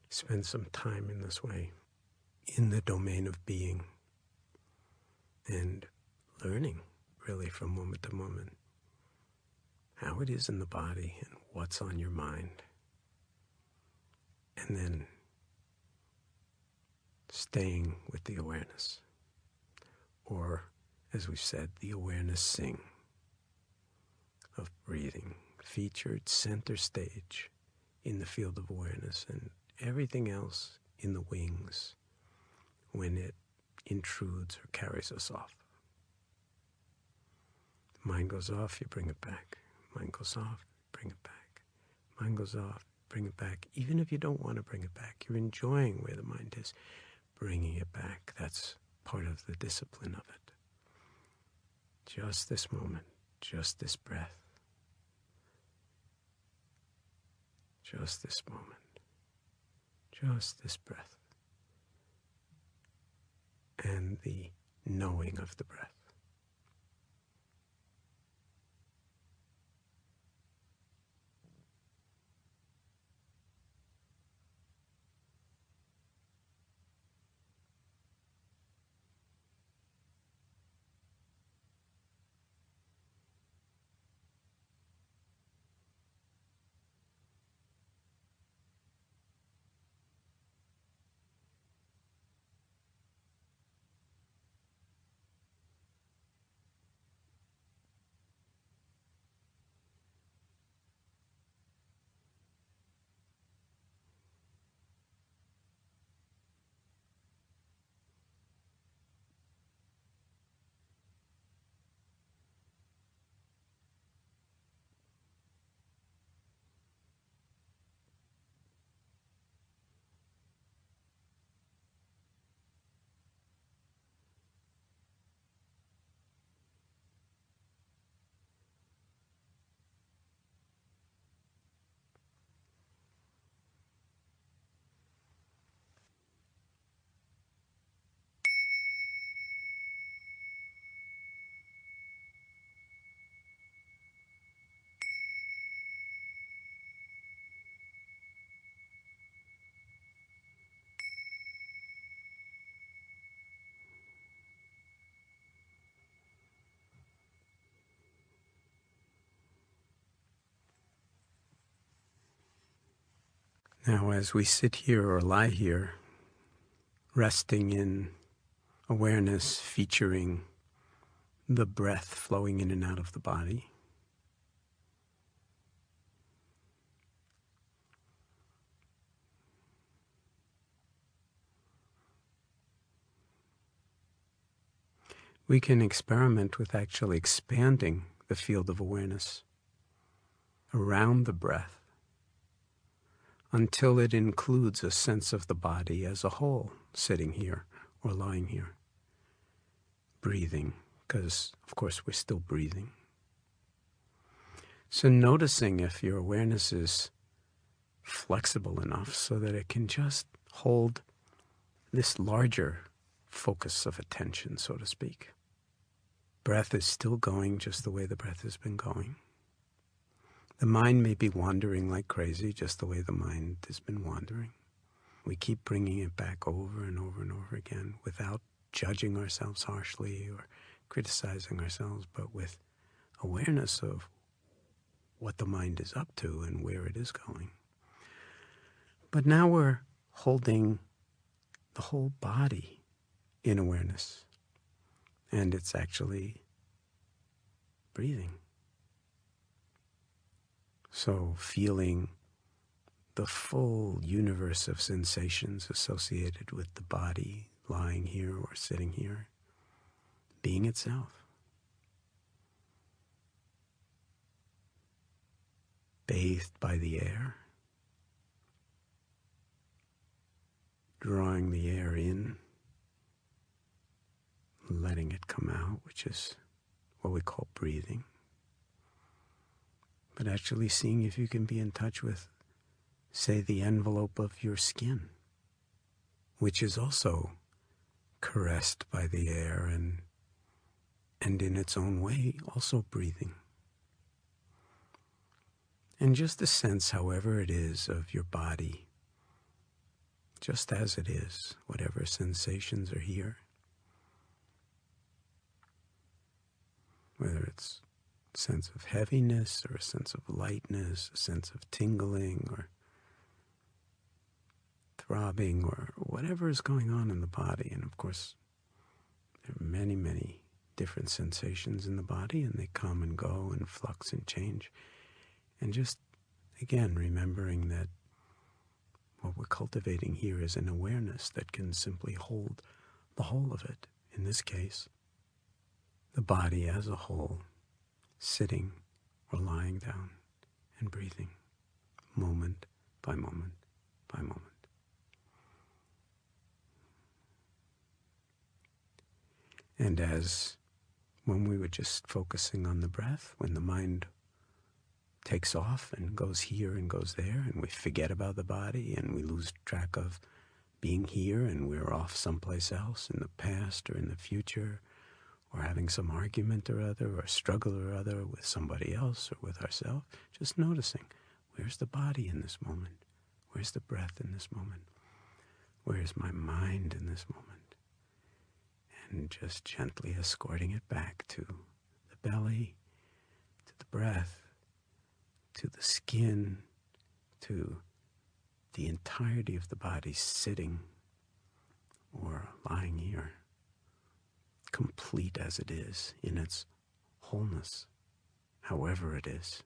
S2: spend some time in this way, in the domain of being, and learning, really, from moment to moment, how it is in the body and what's on your mind. And then staying with the awareness, or, as we've said, the awareness sing of breathing, featured center stage in the field of awareness, and everything else in the wings when it intrudes or carries us off. Mind goes off, you bring it back. Mind goes off, bring it back. Mind goes off, bring it back. Even if you don't want to bring it back, you're enjoying where the mind is, bringing it back. That's part of the discipline of it. Just this moment, just this breath, just this moment, just this breath, and the knowing of the breath. Now, as we sit here or lie here, resting in awareness featuring the breath flowing in and out of the body, we can experiment with actually expanding the field of awareness around the breath until it includes a sense of the body as a whole, sitting here or lying here, breathing, because of course we're still breathing. So noticing if your awareness is flexible enough so that it can just hold this larger focus of attention, so to speak. Breath is still going just the way the breath has been going. The mind may be wandering like crazy, just the way the mind has been wandering. We keep bringing it back over and over and over again without judging ourselves harshly or criticizing ourselves, but with awareness of what the mind is up to and where it is going. But now we're holding the whole body in awareness, and it's actually breathing. So feeling the full universe of sensations associated with the body lying here or sitting here, being itself. Bathed by the air, drawing the air in, letting it come out, which is what we call breathing. But actually seeing if you can be in touch with, say, the envelope of your skin, which is also caressed by the air and in its own way also breathing. And just the sense, however it is, of your body, just as it is, whatever sensations are here, whether it's a sense of heaviness or a sense of lightness, a sense of tingling or throbbing or whatever is going on in the body. And of course, there are many, many different sensations in the body, and they come and go and flux and change. And just, again, remembering that what we're cultivating here is an awareness that can simply hold the whole of it. In this case, the body as a whole, sitting or lying down and breathing, moment by moment by moment. And as when we were just focusing on the breath, when the mind takes off and goes here and goes there, and we forget about the body and we lose track of being here and we're off someplace else in the past or in the future, or having some argument or other or struggle or other with somebody else or with ourselves, just noticing, where's the body in this moment? Where's the breath in this moment? Where's my mind in this moment? And just gently escorting it back to the belly, to the breath, to the skin, to the entirety of the body sitting or lying here, complete as it is in its wholeness, however it is.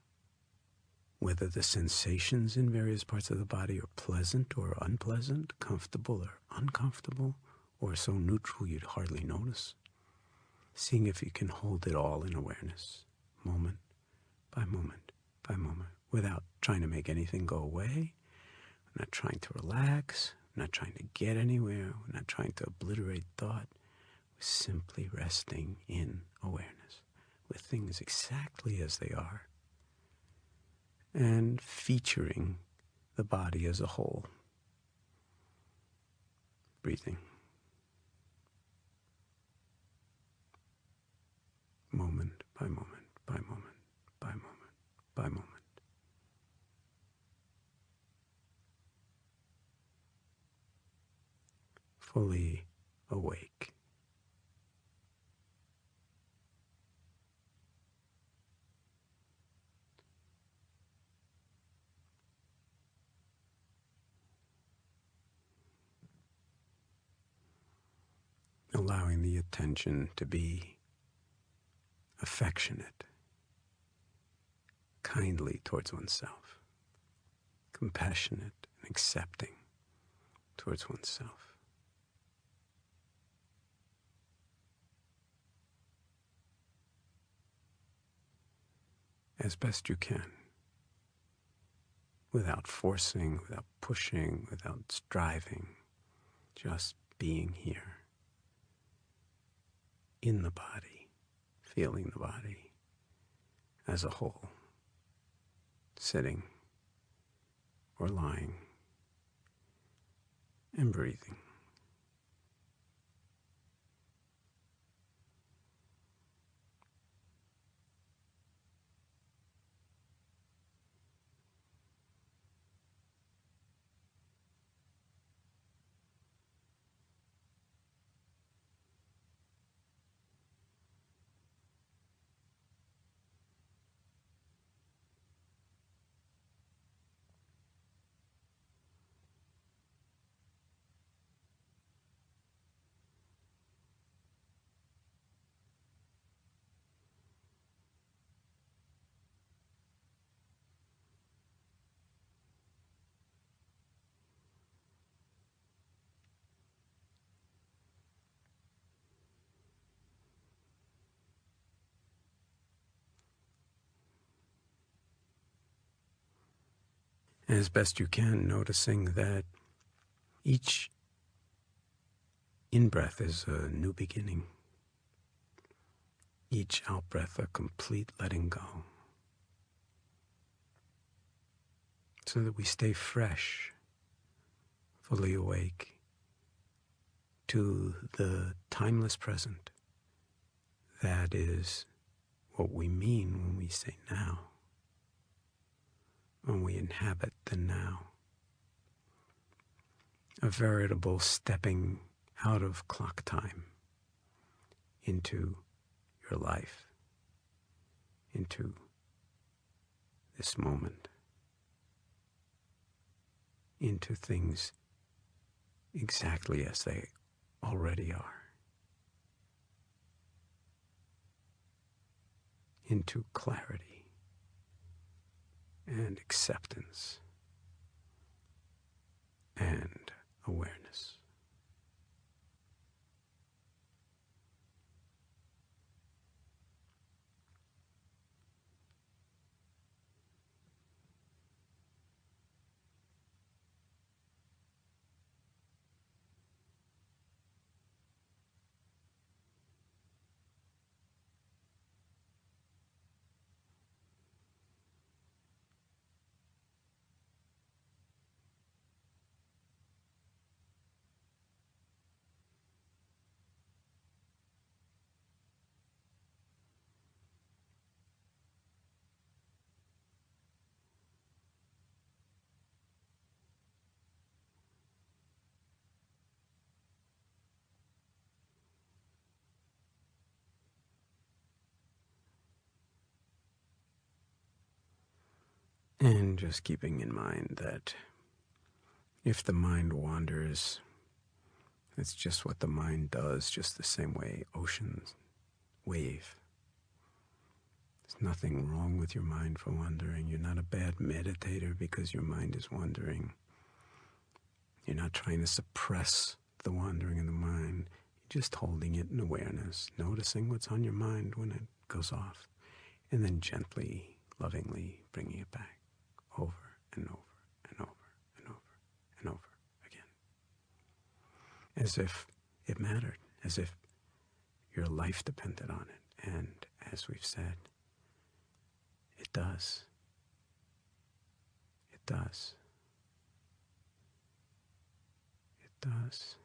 S2: Whether the sensations in various parts of the body are pleasant or unpleasant, comfortable or uncomfortable, or so neutral you'd hardly notice. Seeing if you can hold it all in awareness, moment by moment by moment, without trying to make anything go away. We're not trying to relax. We're not trying to get anywhere. We're not trying to obliterate thought. We're simply resting in awareness with things exactly as they are and featuring the body as a whole. Breathing. Moment by moment by moment by moment by moment. Fully awake. allowing the attention to be affectionate, kindly towards oneself, compassionate and accepting towards oneself. As best you can, without forcing, without pushing, without striving, just being here in the body, feeling the body as a whole, sitting or lying and breathing. As best you can, noticing that each in-breath is a new beginning. Each out-breath a complete letting go. So that we stay fresh, fully awake to the timeless present. That is what we mean when we say now. When we inhabit the now. A veritable stepping out of clock time into your life, into this moment, into things exactly as they already are, into clarity and acceptance and awareness. And just keeping in mind that if the mind wanders, it's just what the mind does, just the same way oceans wave. There's nothing wrong with your mind for wandering. You're not a bad meditator because your mind is wandering. You're not trying to suppress the wandering of the mind. You're just holding it in awareness, noticing what's on your mind when it goes off, and then gently, lovingly bringing it back over and over and over and over and over again. As if it mattered, as if your life depended on it. And as we've said, it does. It does. It does.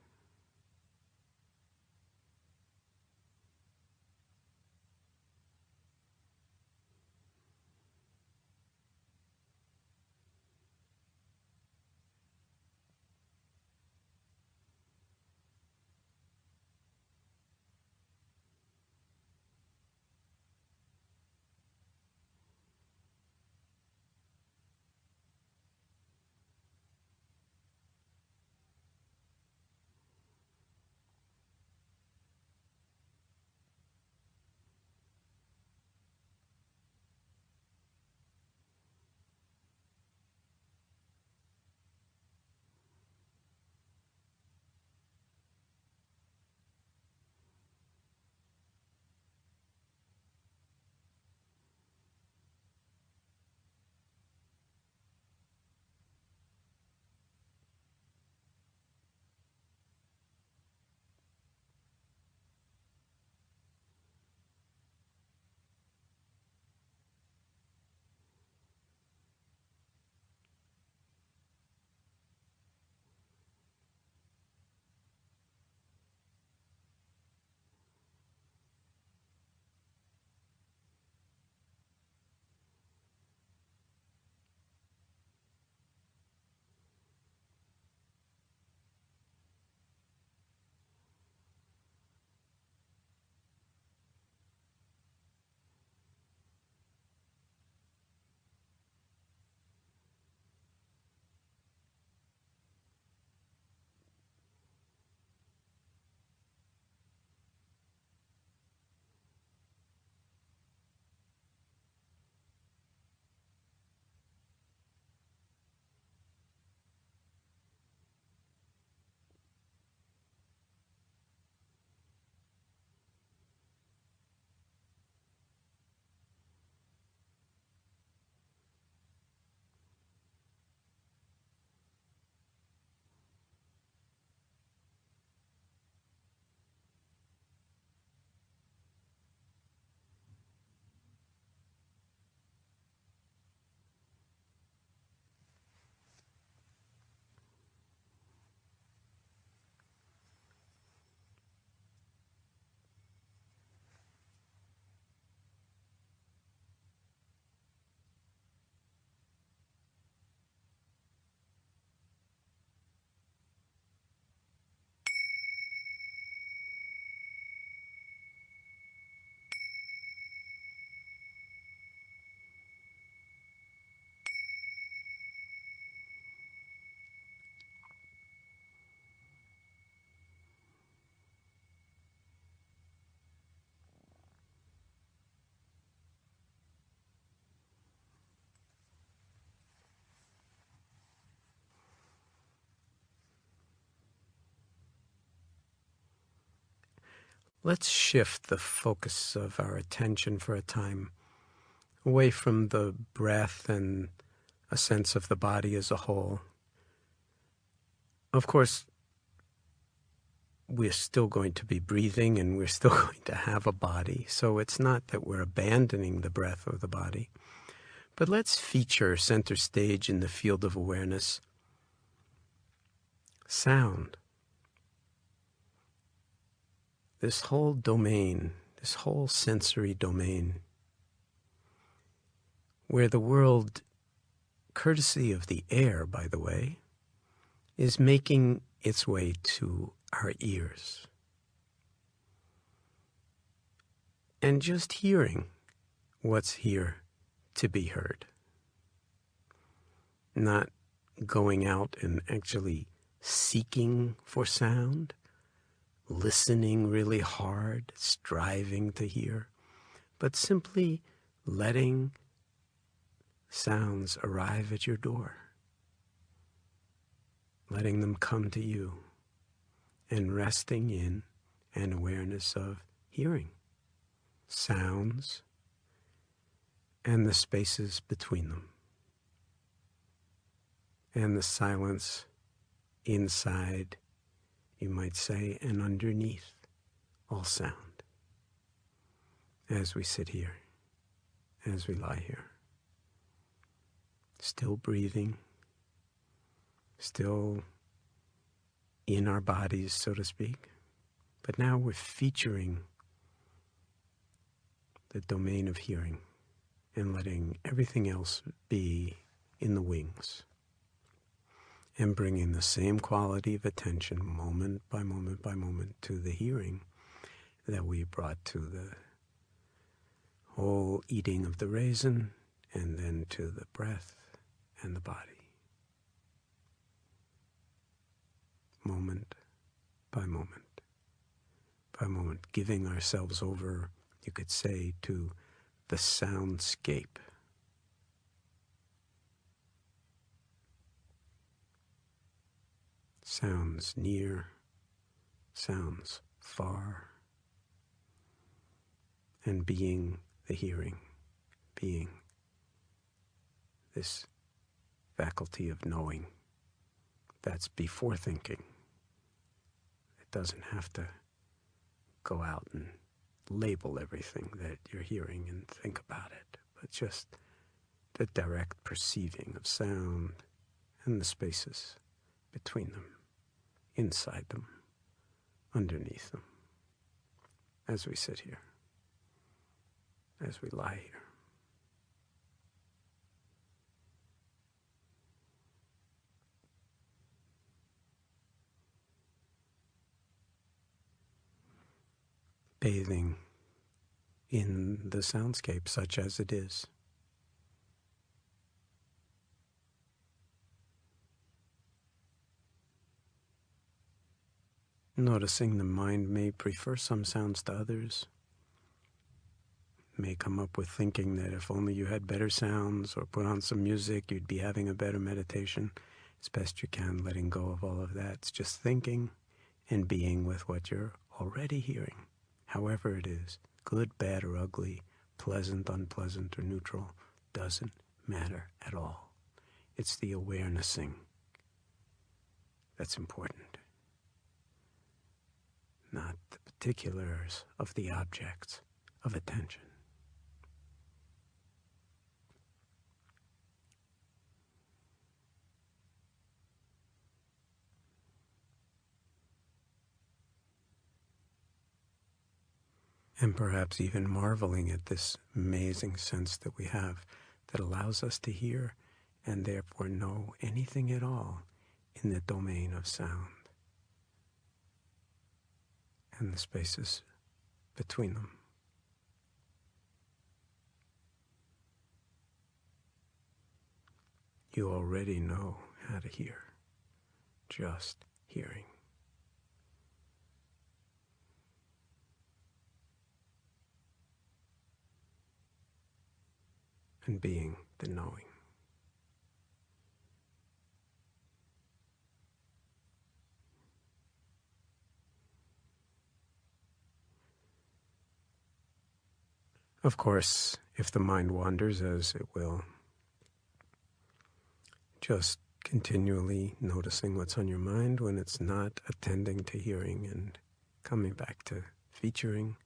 S2: Let's shift the focus of our attention for a time away from the breath and a sense of the body as a whole. Of course, we're still going to be breathing and we're still going to have a body, so it's not that we're abandoning the breath or the body. But let's feature center stage in the field of awareness sound. This whole domain, this whole sensory domain, where the world, courtesy of the air, by the way, is making its way to our ears. And just hearing what's here to be heard. Not going out and actually seeking for sound, listening really hard, striving to hear, but simply letting sounds arrive at your door, letting them come to you, and resting in an awareness of hearing sounds and the spaces between them, and the silence inside, you might say, and underneath all sound, as we sit here, as we lie here, still breathing, still in our bodies, so to speak, but now we're featuring the domain of hearing and letting everything else be in the wings, and bringing the same quality of attention moment by moment by moment to the hearing that we brought to the whole eating of the raisin, and then to the breath and the body. Moment by moment by moment, giving ourselves over, you could say, to the soundscape. Sounds near, sounds far, and being the hearing, being this faculty of knowing that's before thinking. It doesn't have to go out and label everything that you're hearing and think about it, but just the direct perceiving of sound and the spaces between them, inside them, underneath them, as we sit here, as we lie here. Bathing in the soundscape such as it is. Noticing the mind may prefer some sounds to others, may come up with thinking that if only you had better sounds or put on some music, you'd be having a better meditation. As best you can, letting go of all of that. It's just thinking and being with what you're already hearing. However it is, good, bad, or ugly, pleasant, unpleasant, or neutral, doesn't matter at all. It's the awarenessing that's important, not the particulars of the objects of attention. And perhaps even marveling at this amazing sense that we have that allows us to hear and therefore know anything at all in the domain of sound and the spaces between them. You already know how to hear, just hearing. And being the knowing. Of course, if the mind wanders, as it will, just continually noticing what's on your mind when it's not attending to hearing and coming back to featuring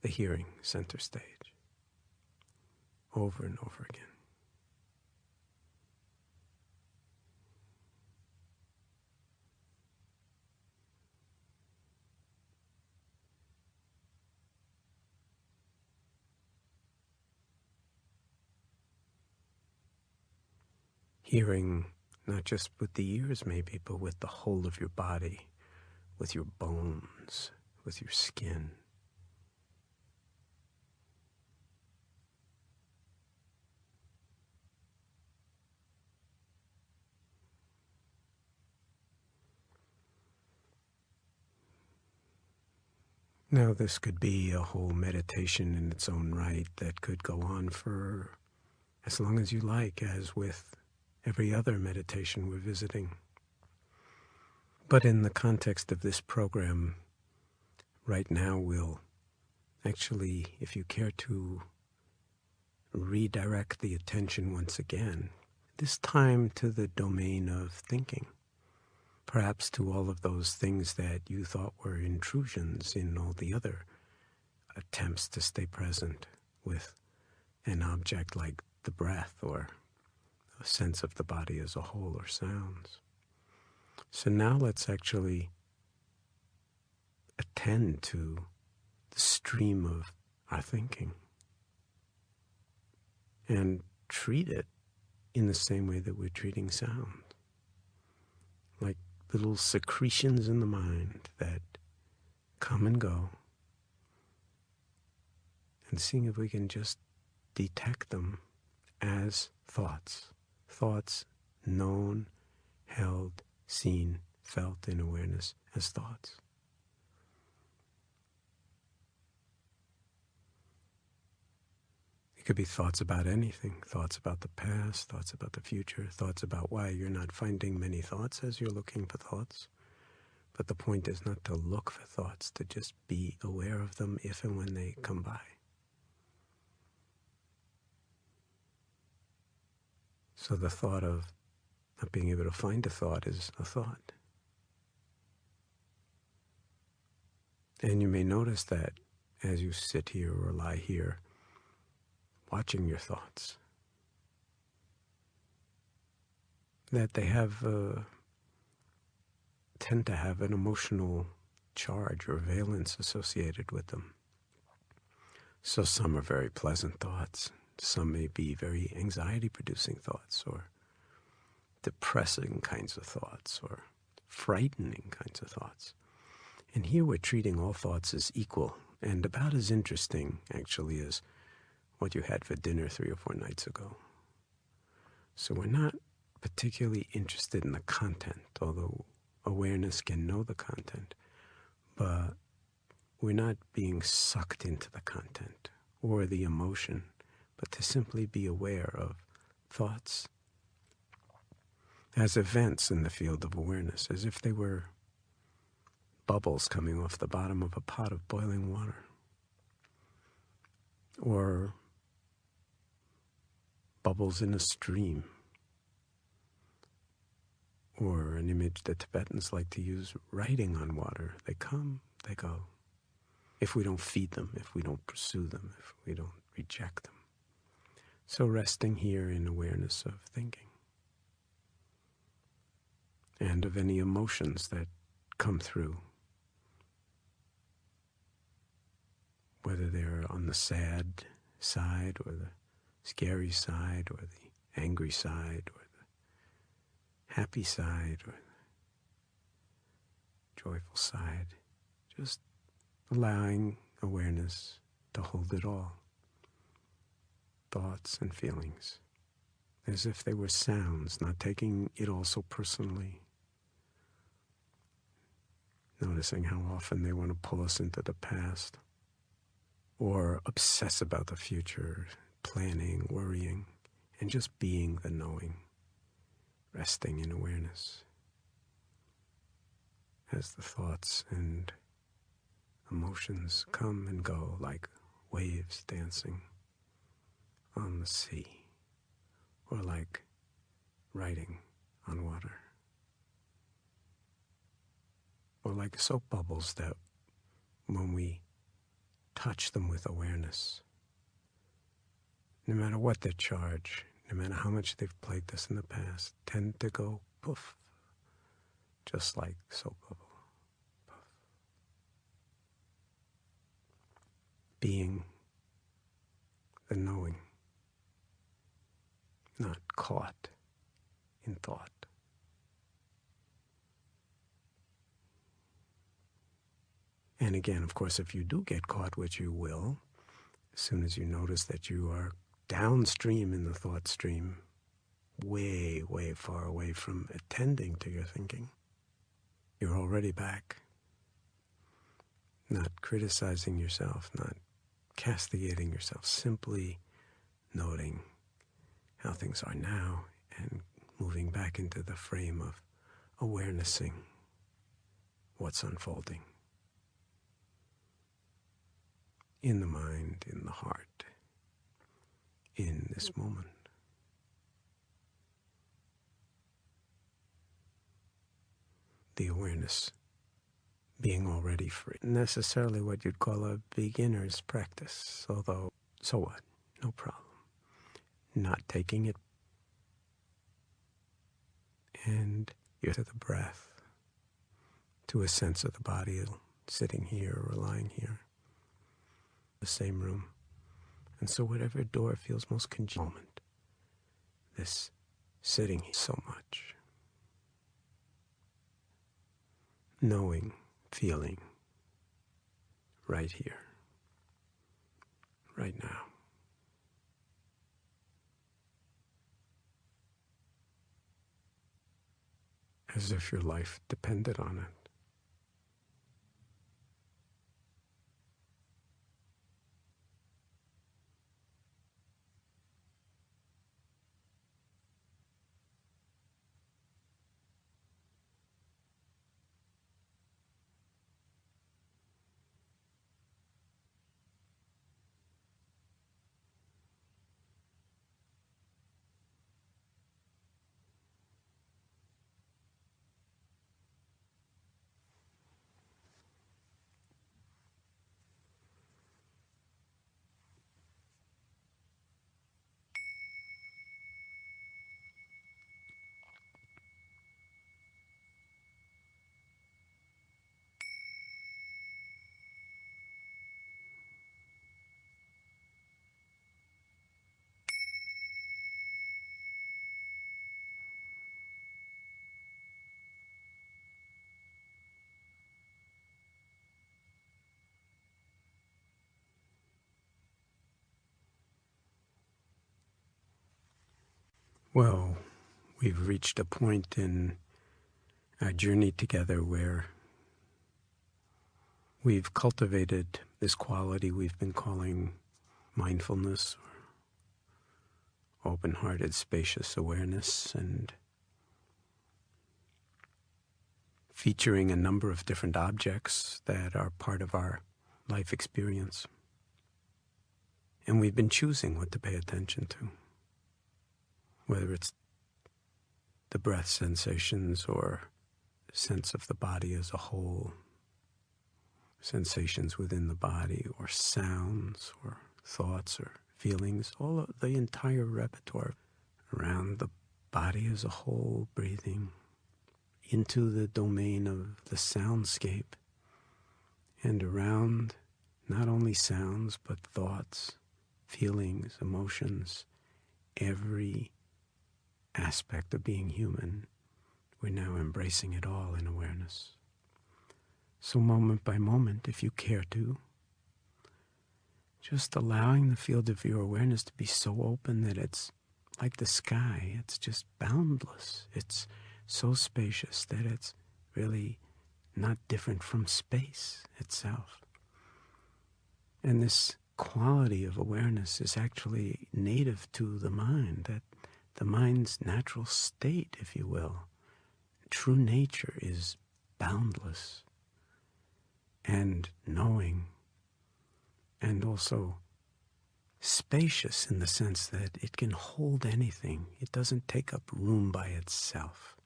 S2: the hearing center stage over and over again. Hearing not just with the ears maybe, but with the whole of your body, with your bones, with your skin. Now, this could be a whole meditation in its own right that could go on for as long as you like, as with every other meditation we're visiting. But in the context of this program, right now we'll actually, if you care to redirect the attention once again, this time to the domain of thinking. Perhaps to all of those things that you thought were intrusions in all the other attempts to stay present with an object like the breath or a sense of the body as a whole or sounds. So now let's actually attend to the stream of our thinking and treat it in the same way that we're treating sound, like little secretions in the mind that come and go, and seeing if we can just detect them as thoughts. Thoughts known, held, seen, felt in awareness as thoughts. It could be thoughts about anything, thoughts about the past, thoughts about the future, thoughts about why you're not finding many thoughts as you're looking for thoughts. But the point is not to look for thoughts, to just be aware of them if and when they come by. So the thought of not being able to find a thought is a thought. And you may notice that as you sit here or lie here, watching your thoughts, that they tend to have an emotional charge or valence associated with them. So some are very pleasant thoughts. Some may be very anxiety-producing thoughts, or depressing kinds of thoughts, or frightening kinds of thoughts. And here we're treating all thoughts as equal, and about as interesting, actually, as what you had for dinner 3 or 4 nights ago. So we're not particularly interested in the content, although awareness can know the content, but we're not being sucked into the content or the emotion, but to simply be aware of thoughts as events in the field of awareness, as if they were bubbles coming off the bottom of a pot of boiling water, or bubbles in a stream, or an image that Tibetans like to use, writing on water. They come, they go. If we don't feed them, if we don't pursue them, if we don't reject them. So resting here in awareness of thinking and of any emotions that come through, whether they're on the sad side or the scary side or the angry side or the happy side or the joyful side, just allowing awareness to hold it all. Thoughts and feelings, as if they were sounds, not taking it all so personally. Noticing how often they want to pull us into the past or obsess about the future, planning, worrying, and just being the knowing, resting in awareness as the thoughts and emotions come and go like waves dancing on the sea, or like writing on water, or like soap bubbles that when we touch them with awareness, no matter what their charge, no matter how much they've plagued us in the past, tend to go poof, just like soap bubble. Puff. Being the knowing, not caught in thought. And again, of course, if you do get caught, which you will, as soon as you notice that you are downstream in the thought stream, way, way far away from attending to your thinking, you're already back. Not criticizing yourself, not castigating yourself, simply noting how things are now and moving back into the frame of awarenessing what's unfolding in the mind, in the heart, in this moment. The awareness being already free. Necessarily what you'd call a beginner's practice, although, so what? No problem. Not taking it. And you're to the breath, to a sense of the body sitting here or lying here, the same room. And so whatever door feels most congenial, this sitting here so much. Knowing, feeling, right here, right now. As if your life depended on it. Well, we've reached a point in our journey together where we've cultivated this quality we've been calling mindfulness, or open-hearted, spacious awareness, and featuring a number of different objects that are part of our life experience. And we've been choosing what to pay attention to, whether it's the breath sensations or sense of the body as a whole, sensations within the body, or sounds, or thoughts, or feelings, all of the entire repertoire around the body as a whole, breathing into the domain of the soundscape and around not only sounds but thoughts, feelings, emotions, every aspect of being human. We're now embracing it all in awareness. So moment by moment, if you care to, just allowing the field of your awareness to be so open that it's like the sky. It's just boundless. It's so spacious that it's really not different from space itself. And this quality of awareness is actually native to the mind, that the mind's natural state, if you will, true nature is boundless and knowing and also spacious in the sense that it can hold anything. It doesn't take up room by itself.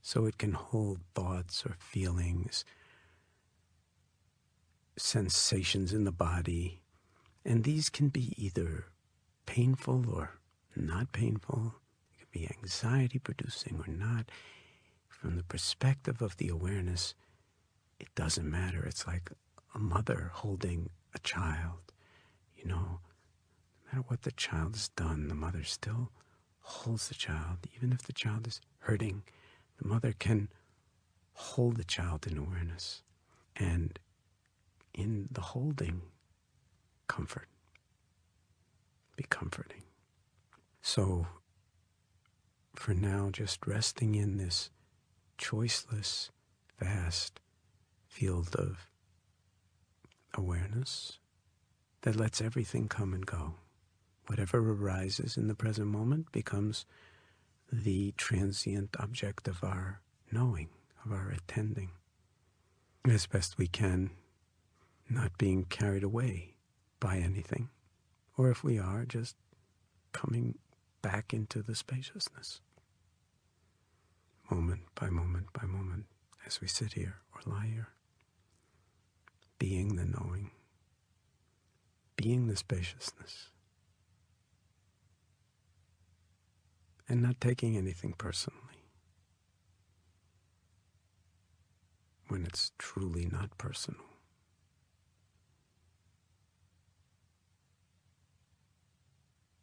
S2: So it can hold thoughts or feelings, sensations in the body, and these can be either painful or not painful. It can be anxiety-producing or not. From the perspective of the awareness, it doesn't matter. It's like a mother holding a child. No matter what the child has done, the mother still holds the child. Even if the child is hurting, the mother can hold the child in awareness. And in the holding, comfort. Be comforting. So, for now, just resting in this choiceless, vast field of awareness that lets everything come and go. Whatever arises in the present moment becomes the transient object of our knowing, of our attending, as best we can, not being carried away by anything, or if we are, just coming back into the spaciousness, moment by moment by moment, as we sit here or lie here, being the knowing, being the spaciousness, and not taking anything personally when it's truly not personal.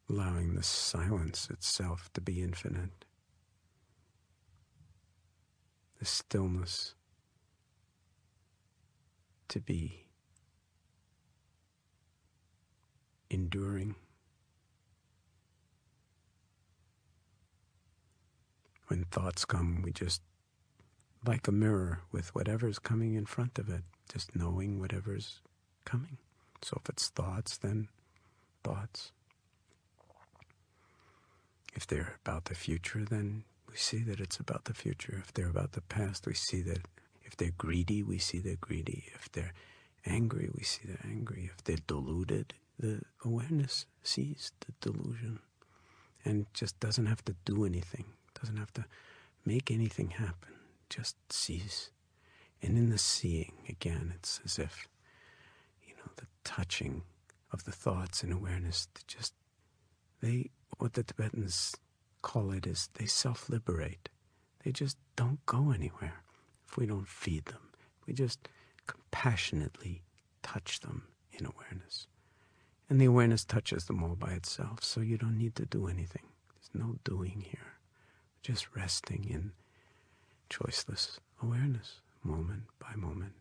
S2: Allowing the silence itself to be infinite, the stillness to be enduring. When thoughts come, we just, like a mirror with whatever's coming in front of it, just knowing whatever's coming. So if it's thoughts, then thoughts. If they're about the future, then we see that it's about the future. If they're about the past, we see that. If they're greedy, we see they're greedy. If they're angry, we see they're angry. If they're deluded, the awareness sees the delusion and just doesn't have to do anything, doesn't have to make anything happen, just sees. And in the seeing, again, it's as if, the touching of the thoughts and awareness, what the Tibetans call it is they self-liberate. They just don't go anywhere if we don't feed them. We just compassionately touch them in awareness. And the awareness touches them all by itself, so you don't need to do anything. There's no doing here. Just resting in choiceless awareness, moment by moment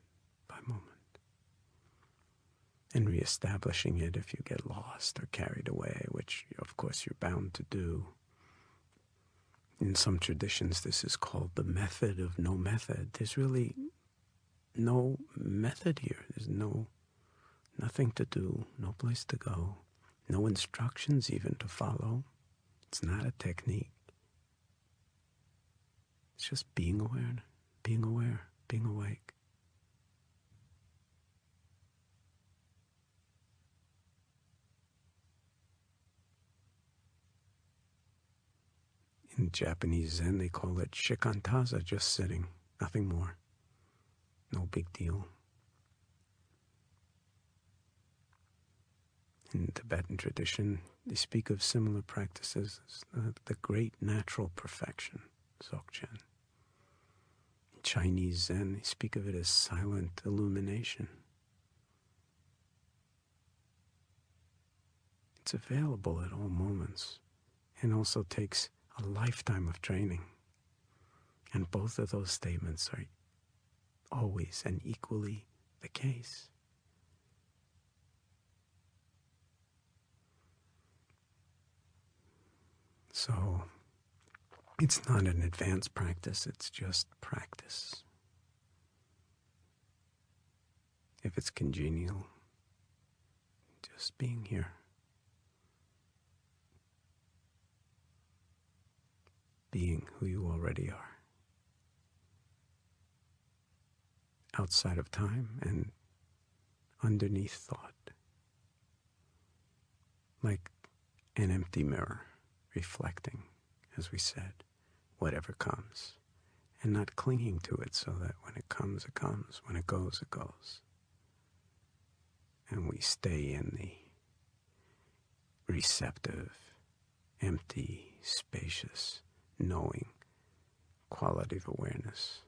S2: by moment. And reestablishing it if you get lost or carried away, which, of course, you're bound to do. In some traditions, this is called the method of no method. There's really no method here. There's nothing to do, no place to go, no instructions even to follow. It's not a technique. It's just being aware, being awake. In Japanese Zen, they call it shikantaza, just sitting, nothing more. No big deal. In Tibetan tradition, they speak of similar practices as the great natural perfection, Dzogchen. In Chinese Zen, they speak of it as silent illumination. It's available at all moments and also takes a lifetime of training. And both of those statements are always and equally the case. So it's not an advanced practice, it's just practice. If it's congenial, just being here. Being who you already are. Outside of time and underneath thought. like an empty mirror, reflecting, as we said, whatever comes, and not clinging to it so that when it comes, it comes. When it goes, it goes. And we stay in the receptive, empty, spacious, knowing quality of awareness.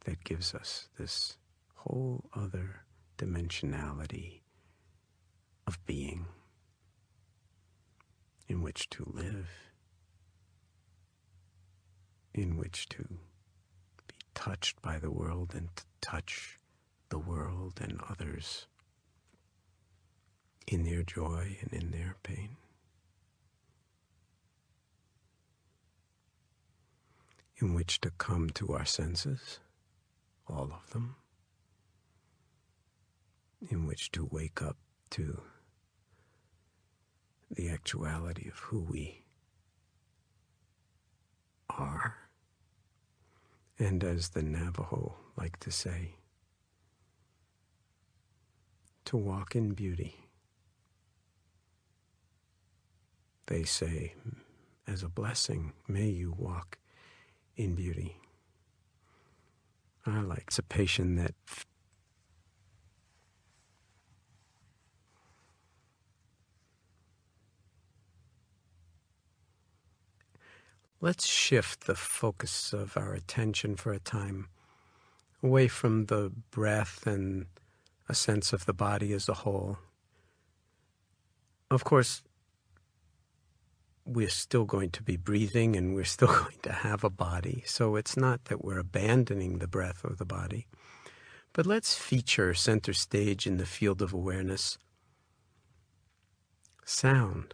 S2: That gives us this whole other dimensionality of being in which to live, in which to be touched by the world and to touch the world and others in their joy and in their pain. In which to come to our senses, all of them, in which to wake up to the actuality of who we are. And as the Navajo like to say, to walk in beauty. They say, as a blessing, may you walk in beauty. I like participation that let's shift the focus of our attention for a time away from the breath and a sense of the body as a whole. Of course, we're still going to be breathing and we're still going to have a body. So it's not that we're abandoning the breath or the body. But let's feature center stage in the field of awareness sound.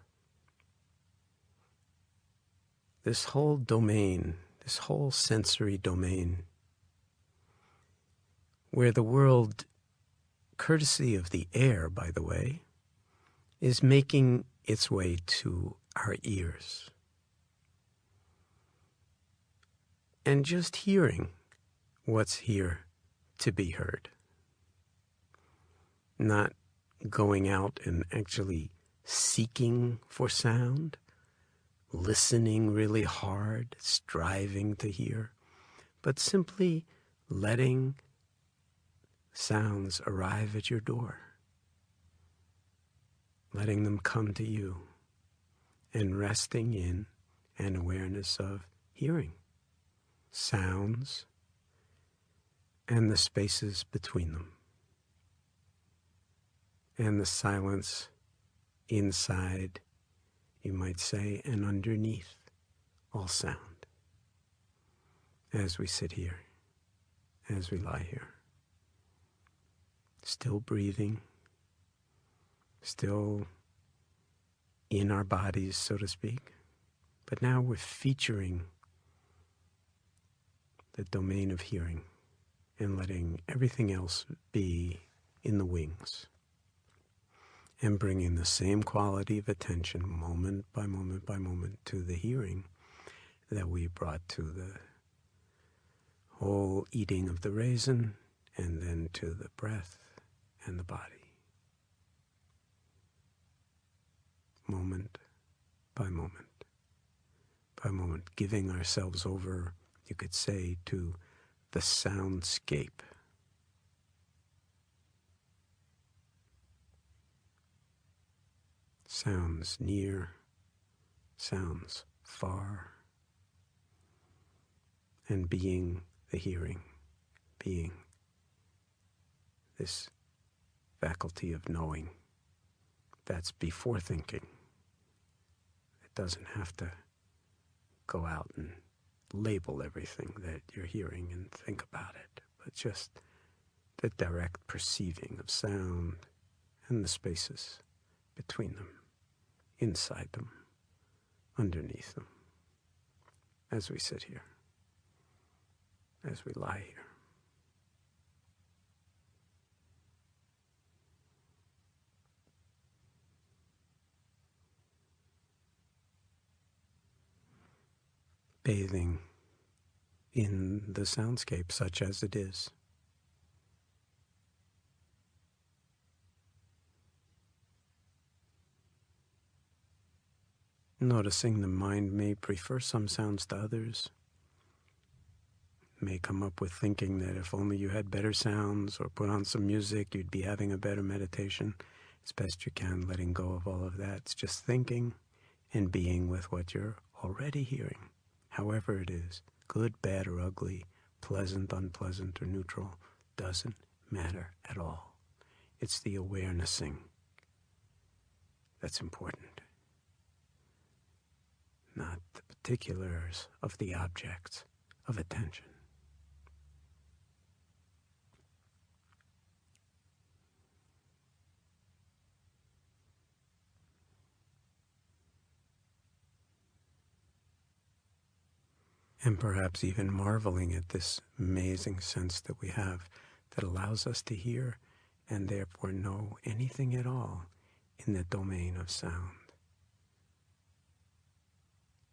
S2: This whole domain, this whole sensory domain, where the world, courtesy of the air, by the way, is making its way to our ears. And just hearing what's here to be heard. Not going out and actually seeking for sound, listening really hard, striving to hear, but simply letting sounds arrive at your door, letting them come to you, and resting in an awareness of hearing sounds and the spaces between them, and the silence inside, you might say, and underneath all sound, as we sit here, as we lie here, still breathing, still in our bodies, so to speak, but now we're featuring the domain of hearing and letting everything else be in the wings, and bringing the same quality of attention moment by moment by moment to the hearing that we brought to the whole eating of the raisin, and then to the breath and the body. Moment by moment by moment, giving ourselves over, you could say, to the soundscape. Sounds near, sounds far, and being the hearing, being this faculty of knowing that's before thinking. It doesn't have to go out and label everything that you're hearing and think about it, but just the direct perceiving of sound and the spaces between them, inside them, underneath them, as we sit here, as we lie here. Bathing in the soundscape, such as it is. Noticing the mind may prefer some sounds to others, may come up with thinking that if only you had better sounds or put on some music, you'd be having a better meditation. It's best you can letting go of all of that. It's just thinking and being with what you're already hearing, however it is, good, bad, or ugly, pleasant, unpleasant, or neutral, doesn't matter at all. It's the awarenessing that's important, not the particulars of the objects of attention. And perhaps even marveling at this amazing sense that we have that allows us to hear and therefore know anything at all in the domain of sound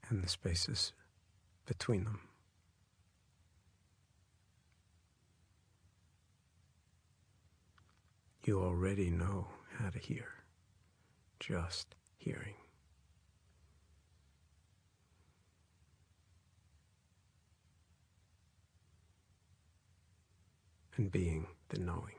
S2: and the spaces between them. You already know how to hear, just hearing. And being the knowing.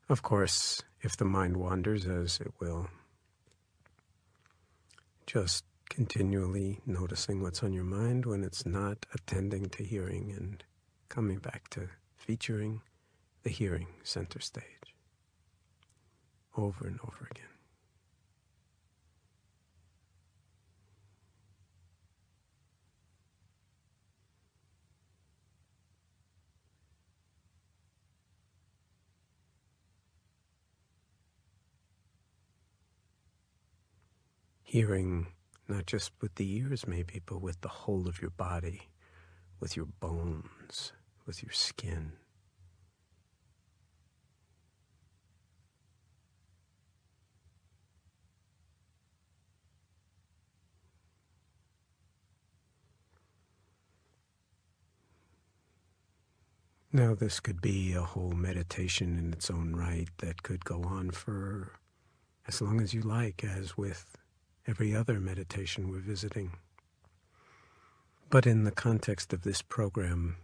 S2: Of course, if the mind wanders, as it will, just continually noticing what's on your mind when it's not attending to hearing and coming back to featuring the hearing center stage over and over again. Hearing not just with the ears maybe, but with the whole of your body, with your bones, with your skin. Now, this could be a whole meditation in its own right that could go on for as long as you like, as with every other meditation we're visiting. But in the context of this program,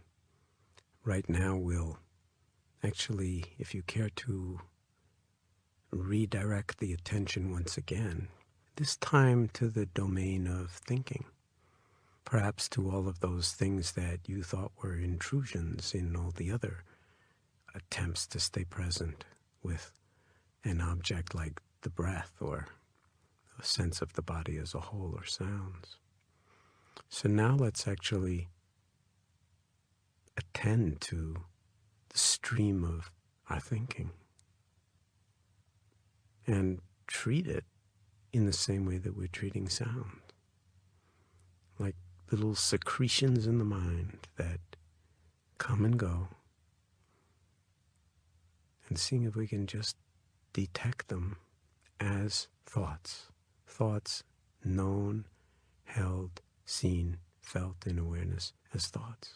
S2: right now we'll actually, if you care to, redirect the attention once again, this time to the domain of thinking. Perhaps to all of those things that you thought were intrusions in all the other attempts to stay present with an object like the breath or a sense of the body as a whole or sounds. So now let's actually attend to the stream of our thinking and treat it in the same way that we're treating sound, like little secretions in the mind that come and go, and seeing if we can just detect them as thoughts. Thoughts known, held, seen, felt in awareness as thoughts.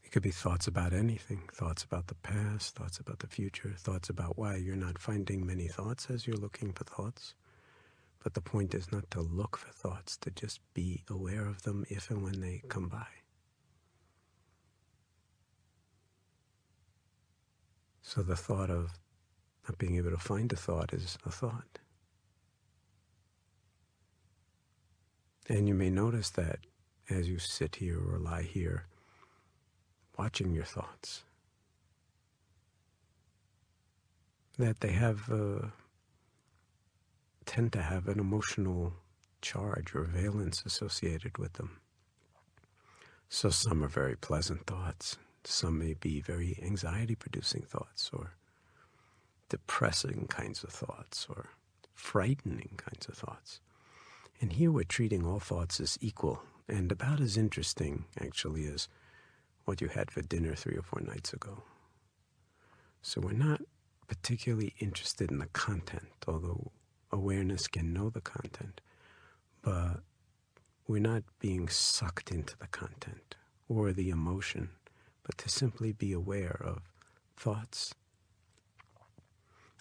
S2: It could be thoughts about anything, thoughts about the past, thoughts about the future, thoughts about why you're not finding many thoughts as you're looking for thoughts. But the point is not to look for thoughts, to just be aware of them if and when they come by. So the thought of not being able to find a thought is a thought. And you may notice that as you sit here or lie here, watching your thoughts, that they tend to have an emotional charge or valence associated with them. So some are very pleasant thoughts. Some may be very anxiety-producing thoughts, or depressing kinds of thoughts, or frightening kinds of thoughts. And here we're treating all thoughts as equal. and about as interesting, actually, as what you had for dinner 3 or 4 nights ago. So we're not particularly interested in the content, although awareness can know the content, but we're not being sucked into the content or the emotion, but to simply be aware of thoughts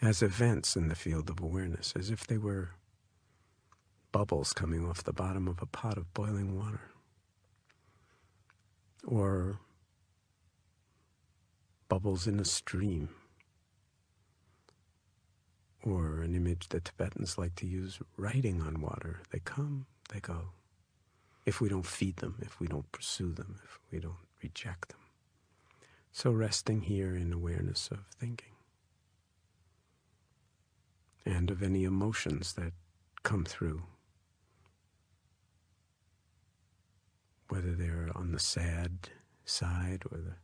S2: as events in the field of awareness, as if they were bubbles coming off the bottom of a pot of boiling water, or bubbles in a stream, or an image that Tibetans like to use, writing on water. They come, they go. If we don't feed them, if we don't pursue them, if we don't reject them. So resting here in awareness of thinking and of any emotions that come through, whether they're on the sad side or the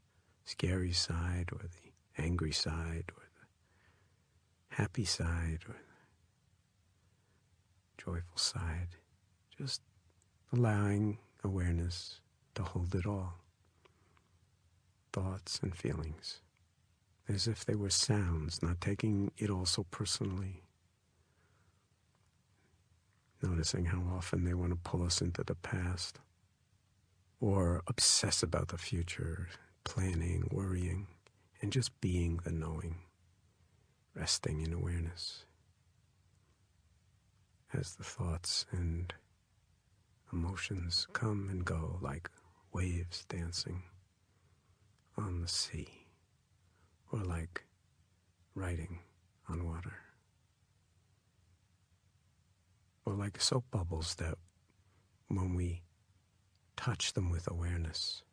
S2: scary side or the angry side or the happy side or the joyful side, just allowing awareness to hold it all, thoughts and feelings, as if they were sounds, not taking it all so personally, noticing how often they want to pull us into the past or obsess about the future, planning, worrying, and just being the knowing, resting in awareness as the thoughts and emotions come and go like waves dancing on the sea, or like writing on water, or like soap bubbles that when we touch them with awareness,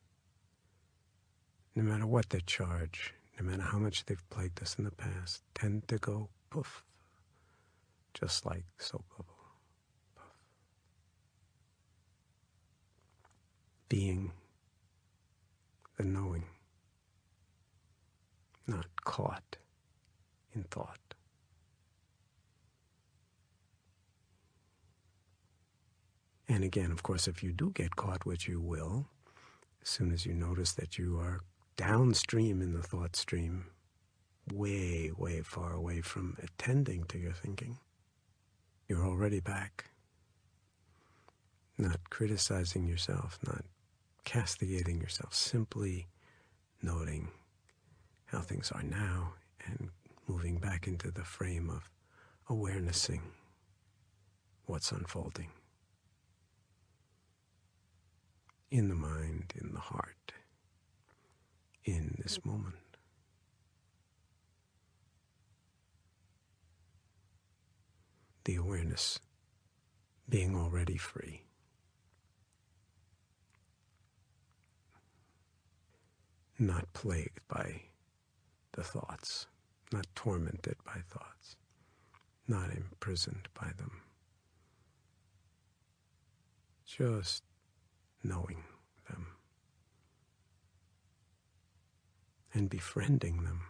S2: no matter what their charge, no matter how much they've plagued us in the past, tend to go poof, just like soap bubble, puff. Being the knowing, not caught in thought. And again, of course, if you do get caught, which you will, as soon as you notice that you are downstream in the thought stream, way, way far away from attending to your thinking, you're already back. Not criticizing yourself, not castigating yourself, simply noting how things are now and moving back into the frame of awarenessing what's unfolding in the mind, in the heart, in this moment. The awareness being already free. Not plagued by the thoughts, not tormented by thoughts, not imprisoned by them. Just knowing them and befriending them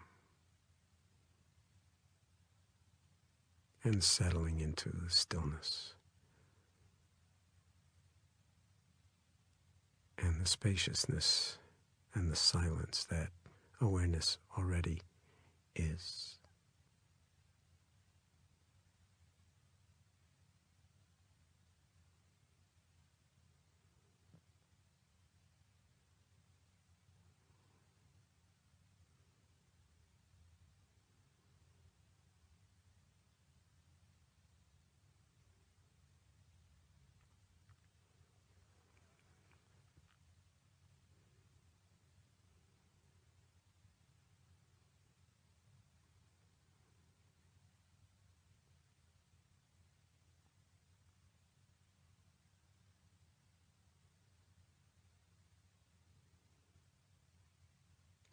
S2: and settling into the stillness and the spaciousness and the silence that awareness already is.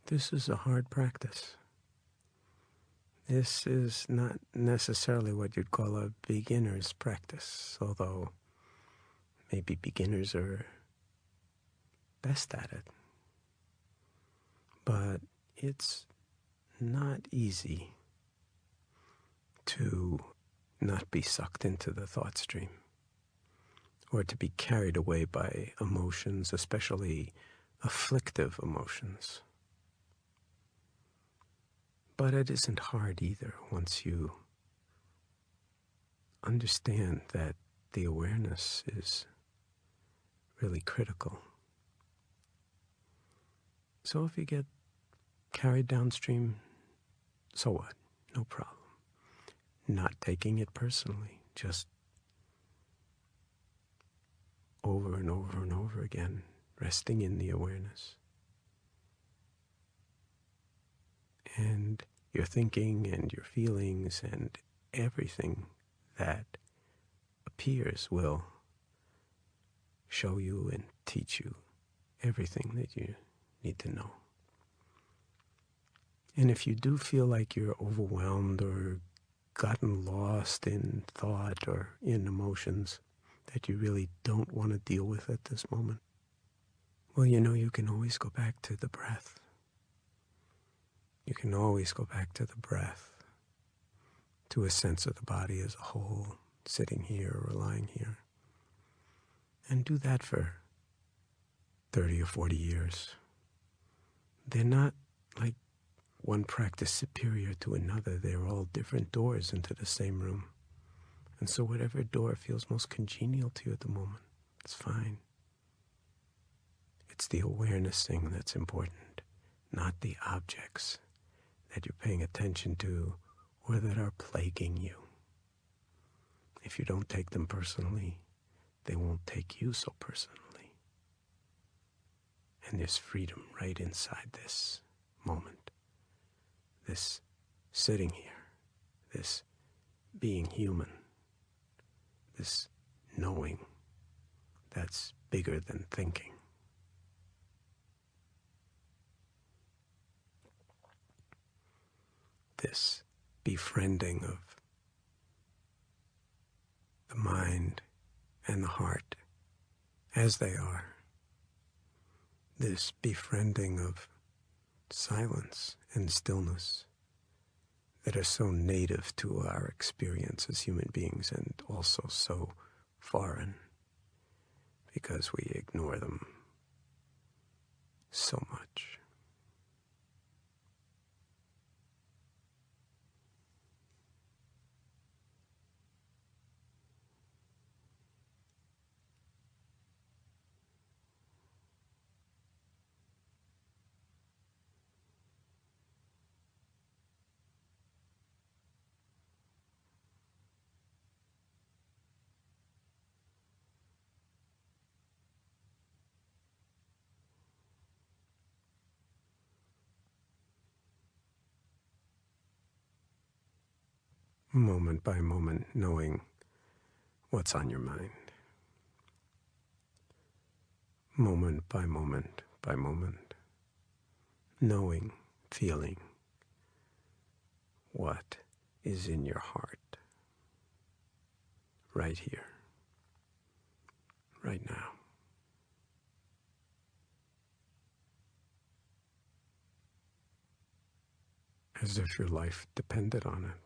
S2: This is a hard practice. This is not necessarily what you'd call a beginner's practice, although maybe beginners are best at it. But it's not easy to not be sucked into the thought stream or to be carried away by emotions, especially afflictive emotions. But it isn't hard either once you understand that the awareness is really critical. So if you get carried downstream, so what? No problem. Not taking it personally, just over and over and over again, resting in the awareness. And your thinking and your feelings and everything that appears will show you and teach you everything that you need to know. And if you do feel like you're overwhelmed or gotten lost in thought or in emotions that you really don't want to deal with at this moment, well, you can always go back to the breath. You can always go back to the breath, to a sense of the body as a whole, sitting here or lying here. And do that for 30 or 40 years. They're not like one practice superior to another. They're all different doors into the same room. And so whatever door feels most congenial to you at the moment, it's fine. It's the awareness thing that's important, not the objects that you're paying attention to or that are plaguing you. If you don't take them personally, they won't take you so personally. And there's freedom right inside this moment, this sitting here, this being human, this knowing that's bigger than thinking. This befriending of the mind and the heart as they are. This befriending of silence and stillness that are so native to our experience as human beings and also so foreign because we ignore them so much. Moment by moment, knowing what's on your mind. Moment by moment, knowing, feeling what is in your heart right here, right now. As if your life depended on it.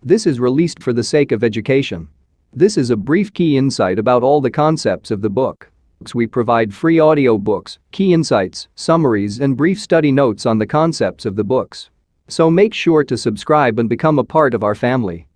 S1: This is released for the sake of education. This is a brief key insight about all the concepts of the book. We provide free audiobooks, key insights, summaries, and brief study notes on the concepts of the books. So make sure to subscribe and become a part of our family.